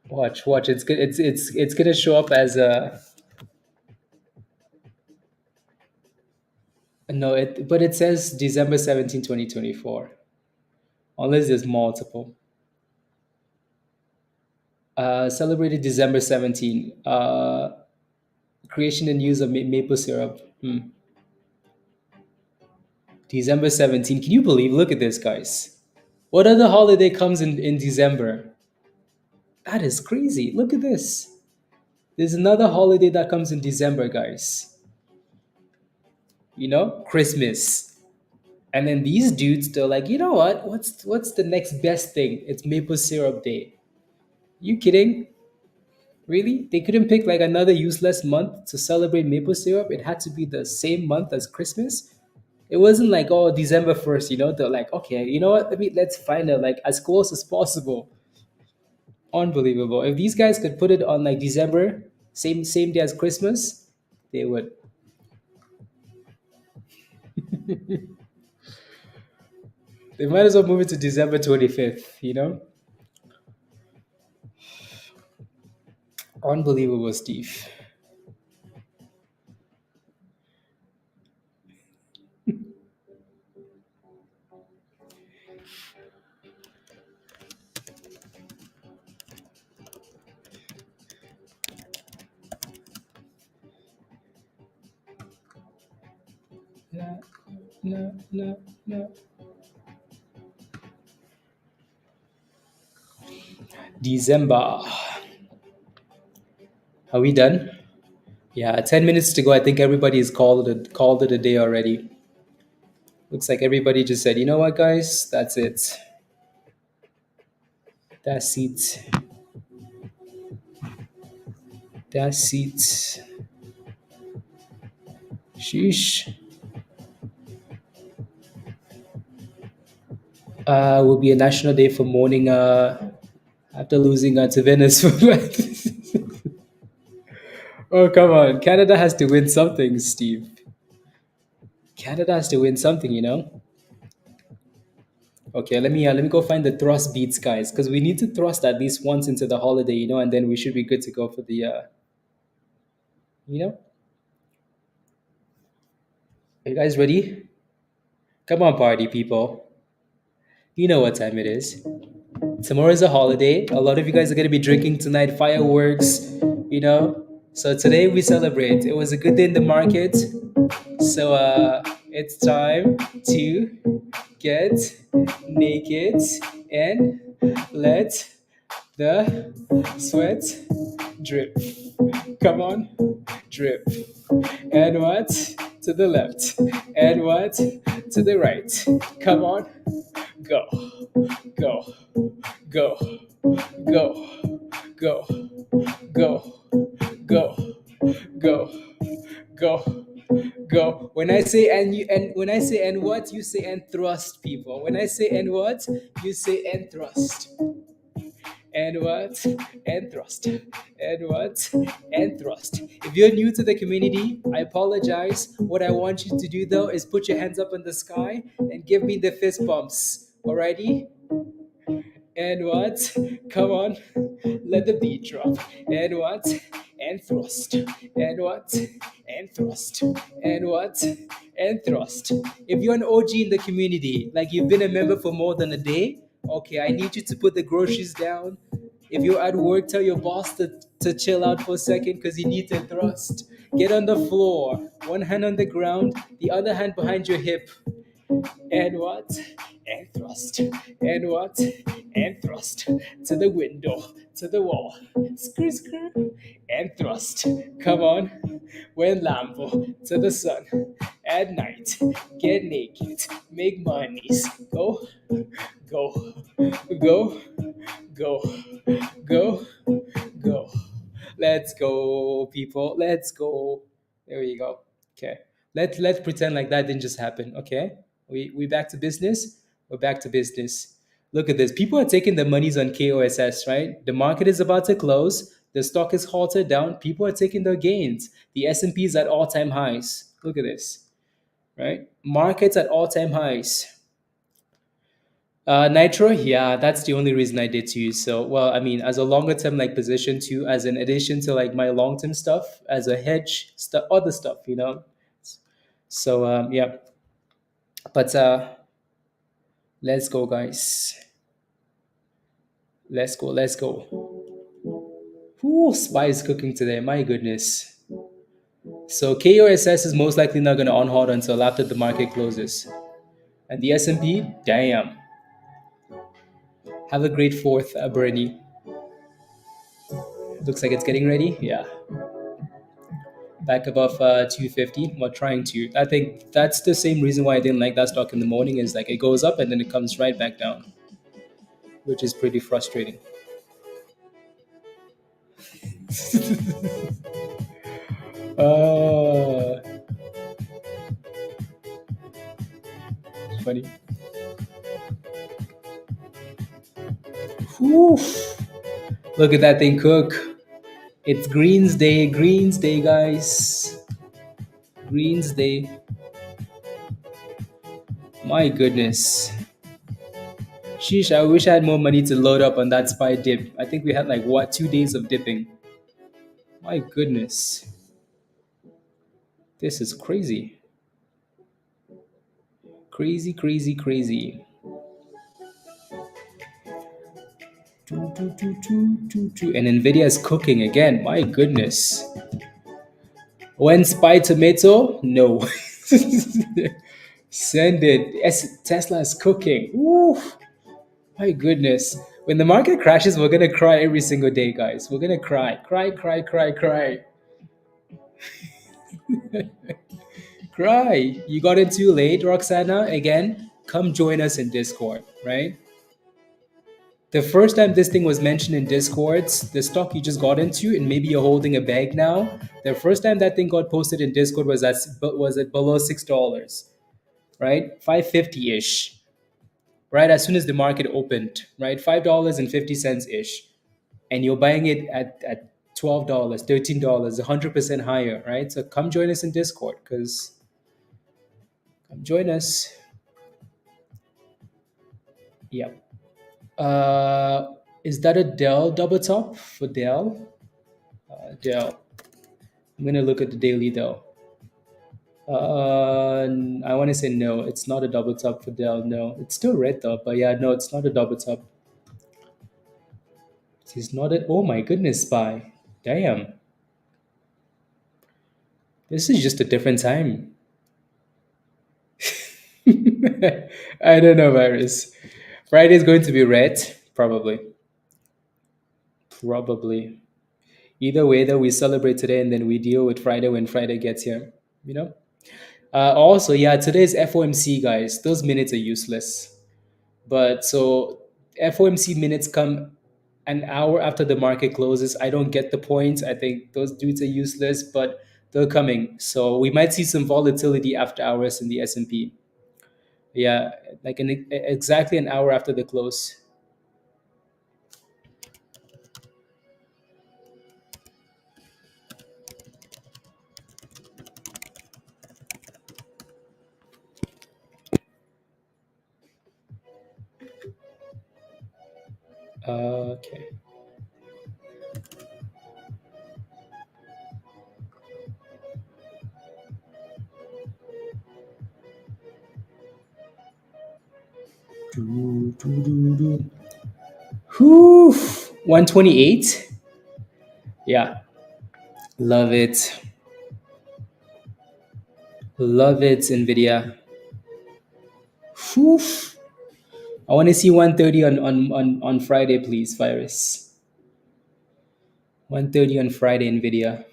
watch. It's good. It's gonna show up as a no. But it says December 17, 2024. Unless there's multiple. Celebrated December 17. Creation and use of maple syrup. December 17. Can you believe? Look at this, guys. What other holiday comes in December? That is crazy. Look at this. There's another holiday that comes in December, guys. You know, Christmas. And then these dudes, they're like, you know what? What's the next best thing? It's Maple Syrup Day. You kidding? Really? They couldn't pick like another useless month to celebrate maple syrup. It had to be the same month as Christmas. It wasn't like, oh, December 1st, you know? They're like, okay, you know what? Let's find it like as close as possible. Unbelievable. If these guys could put it on like December, same day as Christmas, they would. They might as well move it to December 25th, you know? Unbelievable, Steve. no, no, no. December. Are we done? Yeah, 10 minutes to go. I think everybody has called it a day already. Looks like everybody just said, you know what, guys, that's it. That's it. That's it. Sheesh. Will be a national day for mourning after losing to Venice. Oh, come on. Canada has to win something, Steve. Canada has to win something, you know? Okay, let me go find the thrust beats, guys, because we need to thrust at least once into the holiday, you know, and then we should be good to go for the, you know? Are you guys ready? Come on, party people. You know what time it is. Tomorrow is a holiday. A lot of you guys are going to be drinking tonight, fireworks, you know? So today we celebrate. It was a good day in the market. So it's time to get naked and let the sweat drip. Come on, drip. And what? To the left. And what? To the right. Come on, go, go, go, go, go, go, go, go, go, go. When I say and when I say and what, you say and thrust, people. When I say and what, you say and thrust. And what? And thrust. And what? And thrust. If you're new to the community, I apologize. What I want you to do though is put your hands up in the sky and give me the fist bumps. Alrighty? And what? Come on. Let the beat drop. And what? And thrust. And what? And thrust. And what? And thrust. If you're an OG in the community, like you've been a member for more than a day, okay, I need you to put the groceries down. If you're at work, tell your boss to chill out for a second because you need to thrust. Get on the floor, one hand on the ground, the other hand behind your hip. And what? And thrust. And what? And thrust. To the window. To the wall. Screw, screw. And thrust. Come on. When Lambo. To the sun. At night. Get naked. Make monies. Go. Go. Go. Go. Go. Go. Let's go, people. Let's go. There you go. Okay. Let's pretend like that didn't just happen. Okay. We back to business. We're back to business. Look at this. People are taking the monies on KOSS, right? The market is about to close. The stock is halted down. People are taking their gains. The S&P is at all-time highs. Look at this, right? Markets at all-time highs. Nitro, yeah, that's the only reason I did too. So, well, I mean, as a longer term like position too, as an addition to like my long term stuff, as a hedge, stuff, other stuff, you know. So, yeah, but let's go, guys. Let's go, let's go. Ooh, Spy is cooking today. My goodness. So KOSS is most likely not going to on hold until after the market closes, and the S&P, damn. Have a great fourth, Bernie. Looks like it's getting ready. Yeah. Back above 250. We're trying to. I think that's the same reason why I didn't like that stock in the morning is like it goes up and then it comes right back down, which is pretty frustrating. uh, Funny. Whew. Look at that thing cook. It's Greens Day, guys. Greens Day. My goodness. Sheesh, I wish I had more money to load up on that spy dip. I think we had like what, 2 days of dipping. My goodness. This is crazy. Crazy, crazy, crazy. And Nvidia is cooking again. My goodness. When spy tomato? No. Send it. Tesla is cooking. Woo, my goodness. When the market crashes, we're gonna cry every single day, guys. We're gonna cry, cry, cry, cry, cry, cry. You got in too late, Roxana. Again, come join us in Discord, right? The first time this thing was mentioned in Discords, the stock you just got into, and maybe you're holding a bag now. The first time that thing got posted in Discord was at below $6, right? 550 ish, right? As soon as the market opened, right? $5.50 ish, and you're buying it at $12, $13, 100% higher, right? So come join us in Discord, because come join us. Yeah. Is that a Dell double top for Dell? Dell. I'm gonna look at the daily though. I want to say no. It's not a double top for Dell. No, it's still red though. But yeah, no, it's not a double top. It's not a. Oh my goodness, spy. Damn, this is just a different time. I don't know, virus. Friday is going to be red, probably. Probably. Either way, though, we celebrate today and then we deal with Friday when Friday gets here. You know. Also, yeah, today's FOMC, guys. Those minutes are useless. But so FOMC minutes come an hour after the market closes. I don't get the point. I think those dudes are useless, but they're coming. So we might see some volatility after hours in the S&P. Yeah, like exactly an hour after the close. Okay. Whew. 128. Yeah. Love it. Love it, Nvidia. Whew. I want to see 130 on Friday, please, Virus. 130 on Friday, Nvidia.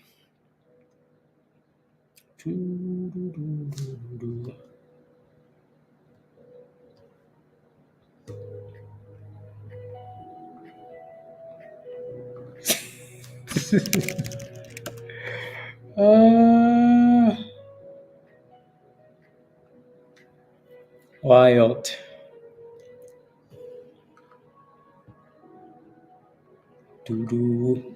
Uh, Wild. Doo-doo.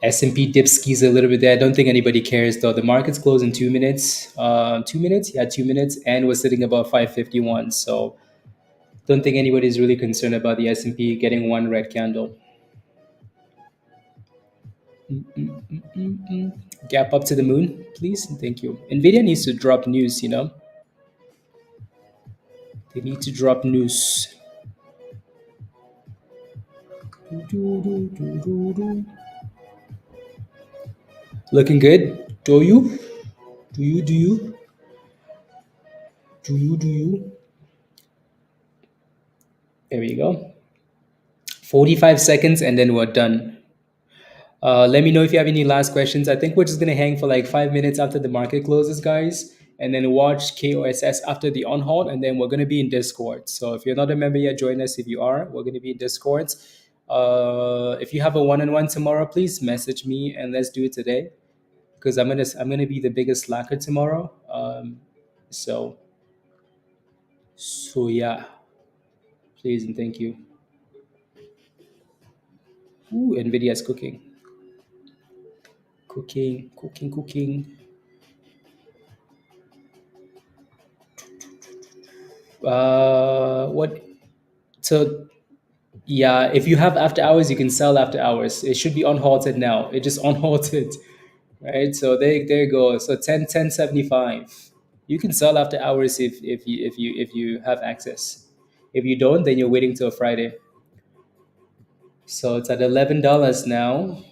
S&P dip skis a little bit there. I don't think anybody cares though. The market's closed in 2 minutes. 2 minutes? Yeah, 2 minutes. And we're sitting about 551. So don't think anybody's really concerned about the S&P getting one red candle. Gap up to the moon, please. Thank you. Nvidia needs to drop news, you know. They need to drop news. Looking good. Do you? Do you? Do you? Do you? Do you? There we go. 45 seconds and then we're done. Let me know if you have any last questions. I think we're just going to hang for like 5 minutes after the market closes, guys, and then watch KOSS after the on hold. And then we're going to be in Discord. So if you're not a member yet, join us. If you are, we're going to be in Discord. If you have a one-on-one tomorrow, please message me and let's do it today, because I'm gonna be the biggest slacker tomorrow. So yeah, please and thank you. Ooh, Nvidia's cooking, cooking, cooking, cooking. What? So yeah, if you have after hours, you can sell after hours. It should be unhalted now. It just unhalted, right? So there you go. So 10 10 75. You can sell after hours if you have access. If you don't, then you're waiting till Friday. So it's at $11 now.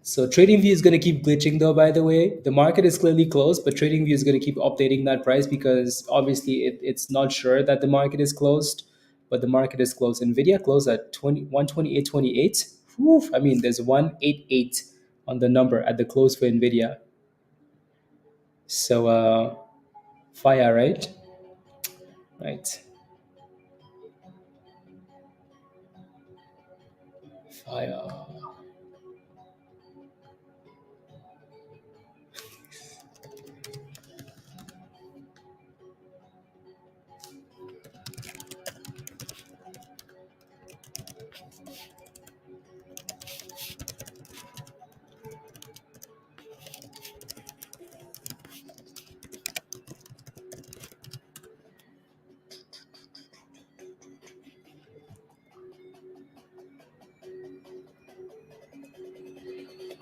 So TradingView is going to keep glitching though, by the way. The market is clearly closed, but TradingView is going to keep updating that price because obviously it's not sure that the market is closed, but the market is closed. Nvidia closed at 128.28. I mean, there's 188 on the number at the close for Nvidia. So fire, right? Right. Fire.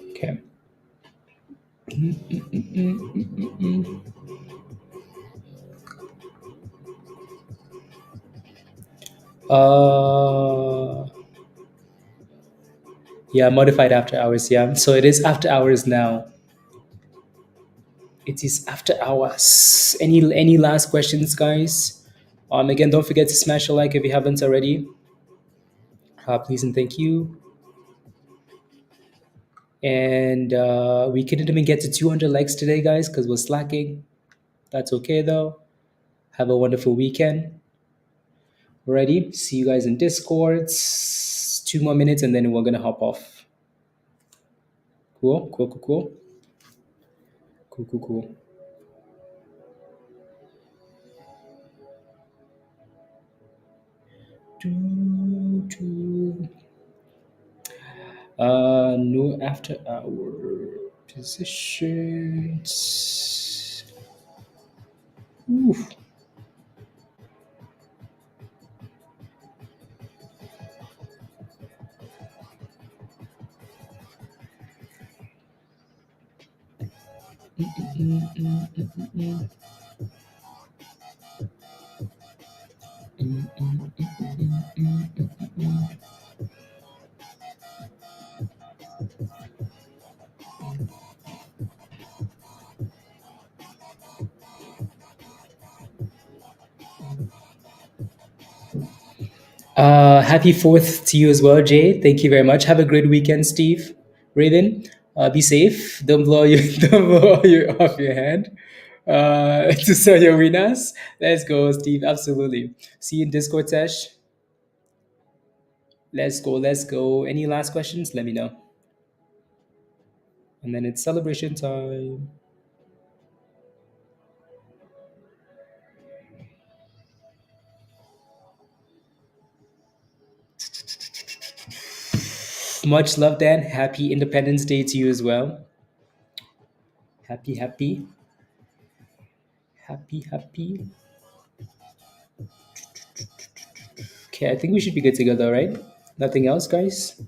Okay. Uh, yeah, modified after hours. Yeah, so it is after hours now. It is after hours. Any last questions, guys? Again, don't forget to smash a like if you haven't already. Please and thank you. And we couldn't even get to 200 likes today, guys, because we're slacking. That's okay though. Have a wonderful weekend. Ready? See you guys in Discord. 2 more minutes and then we're gonna hop off. Cool, cool, cool, cool. Cool, cool, cool. No after hour positions. Oof. Happy 4th to you as well, Jay. Thank you very much. Have a great weekend, Steve. Raven, be safe. Don't blow you, don't blow you off your hand. To sell your winners. Let's go, Steve. Absolutely. See you in Discord, Sesh. Let's go. Let's go. Any last questions? Let me know. And then it's celebration time. Much love, Dan. Happy Independence Day to you as well. Happy, happy. Happy, happy. Okay, I think we should be good to go though, right? Nothing else, guys?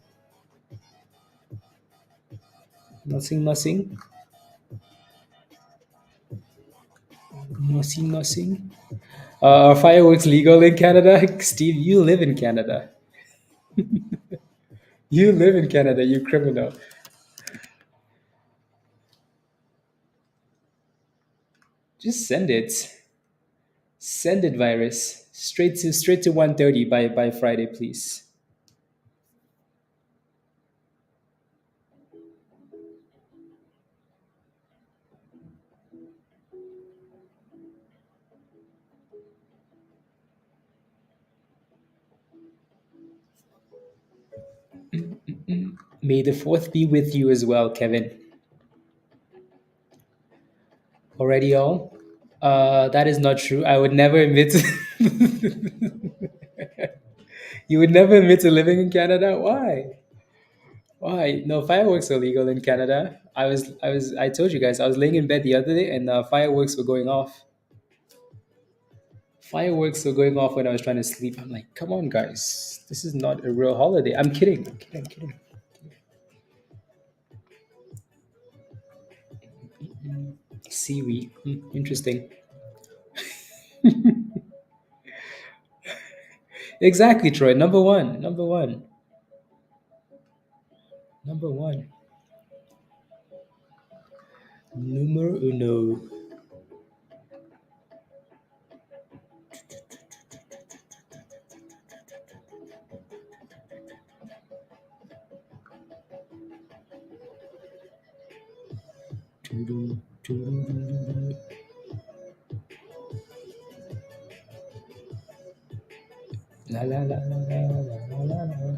Nothing, nothing. Nothing, nothing. Are fireworks legal in Canada? Steve, you live in Canada. You live in Canada, you criminal. Just send it. Send it, virus. Straight to 130 by Friday, please. May the 4th be with you as well, Kevin. Already all? That is not true. I would never admit You would never admit to living in Canada? Why? Why? No, fireworks are legal in Canada. I told you guys, I was laying in bed the other day and fireworks were going off. Fireworks were going off when I was trying to sleep. I'm like, come on, guys. This is not a real holiday. I'm kidding. I'm kidding. I'm kidding. Seaweed. Interesting. Exactly, Troy. Number one. Number one. Number one. Numero uno. La la la la la la la la.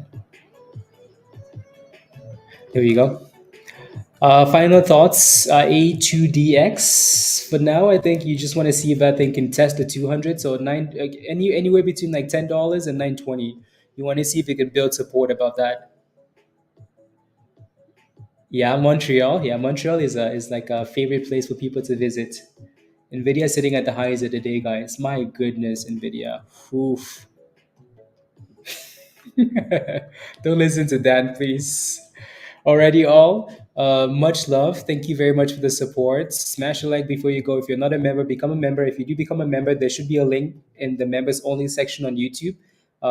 There we go. Final thoughts, A2DX. For now, I think you just want to see if that thing can test the 200. So anywhere between like $10 and 920. You want to see if it can build support above that. Yeah, Montreal. Yeah, Montreal is like a favorite place for people to visit. Nvidia sitting at the highs of the day, guys. My goodness, Nvidia. Oof. Don't listen to Dan, please. Alrighty, all. Much love. Thank you very much for the support. Smash a like before you go. If you're not a member, become a member. If you do become a member, there should be a link in the members only section on YouTube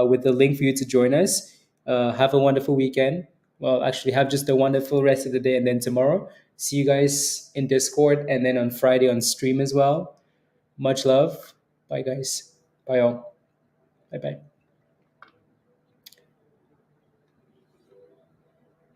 with the link for you to join us. Have a wonderful weekend. Well, actually, have just a wonderful rest of the day. And then tomorrow, see you guys in Discord and then on Friday on stream as well. Much love. Bye, guys. Bye, all. Bye bye.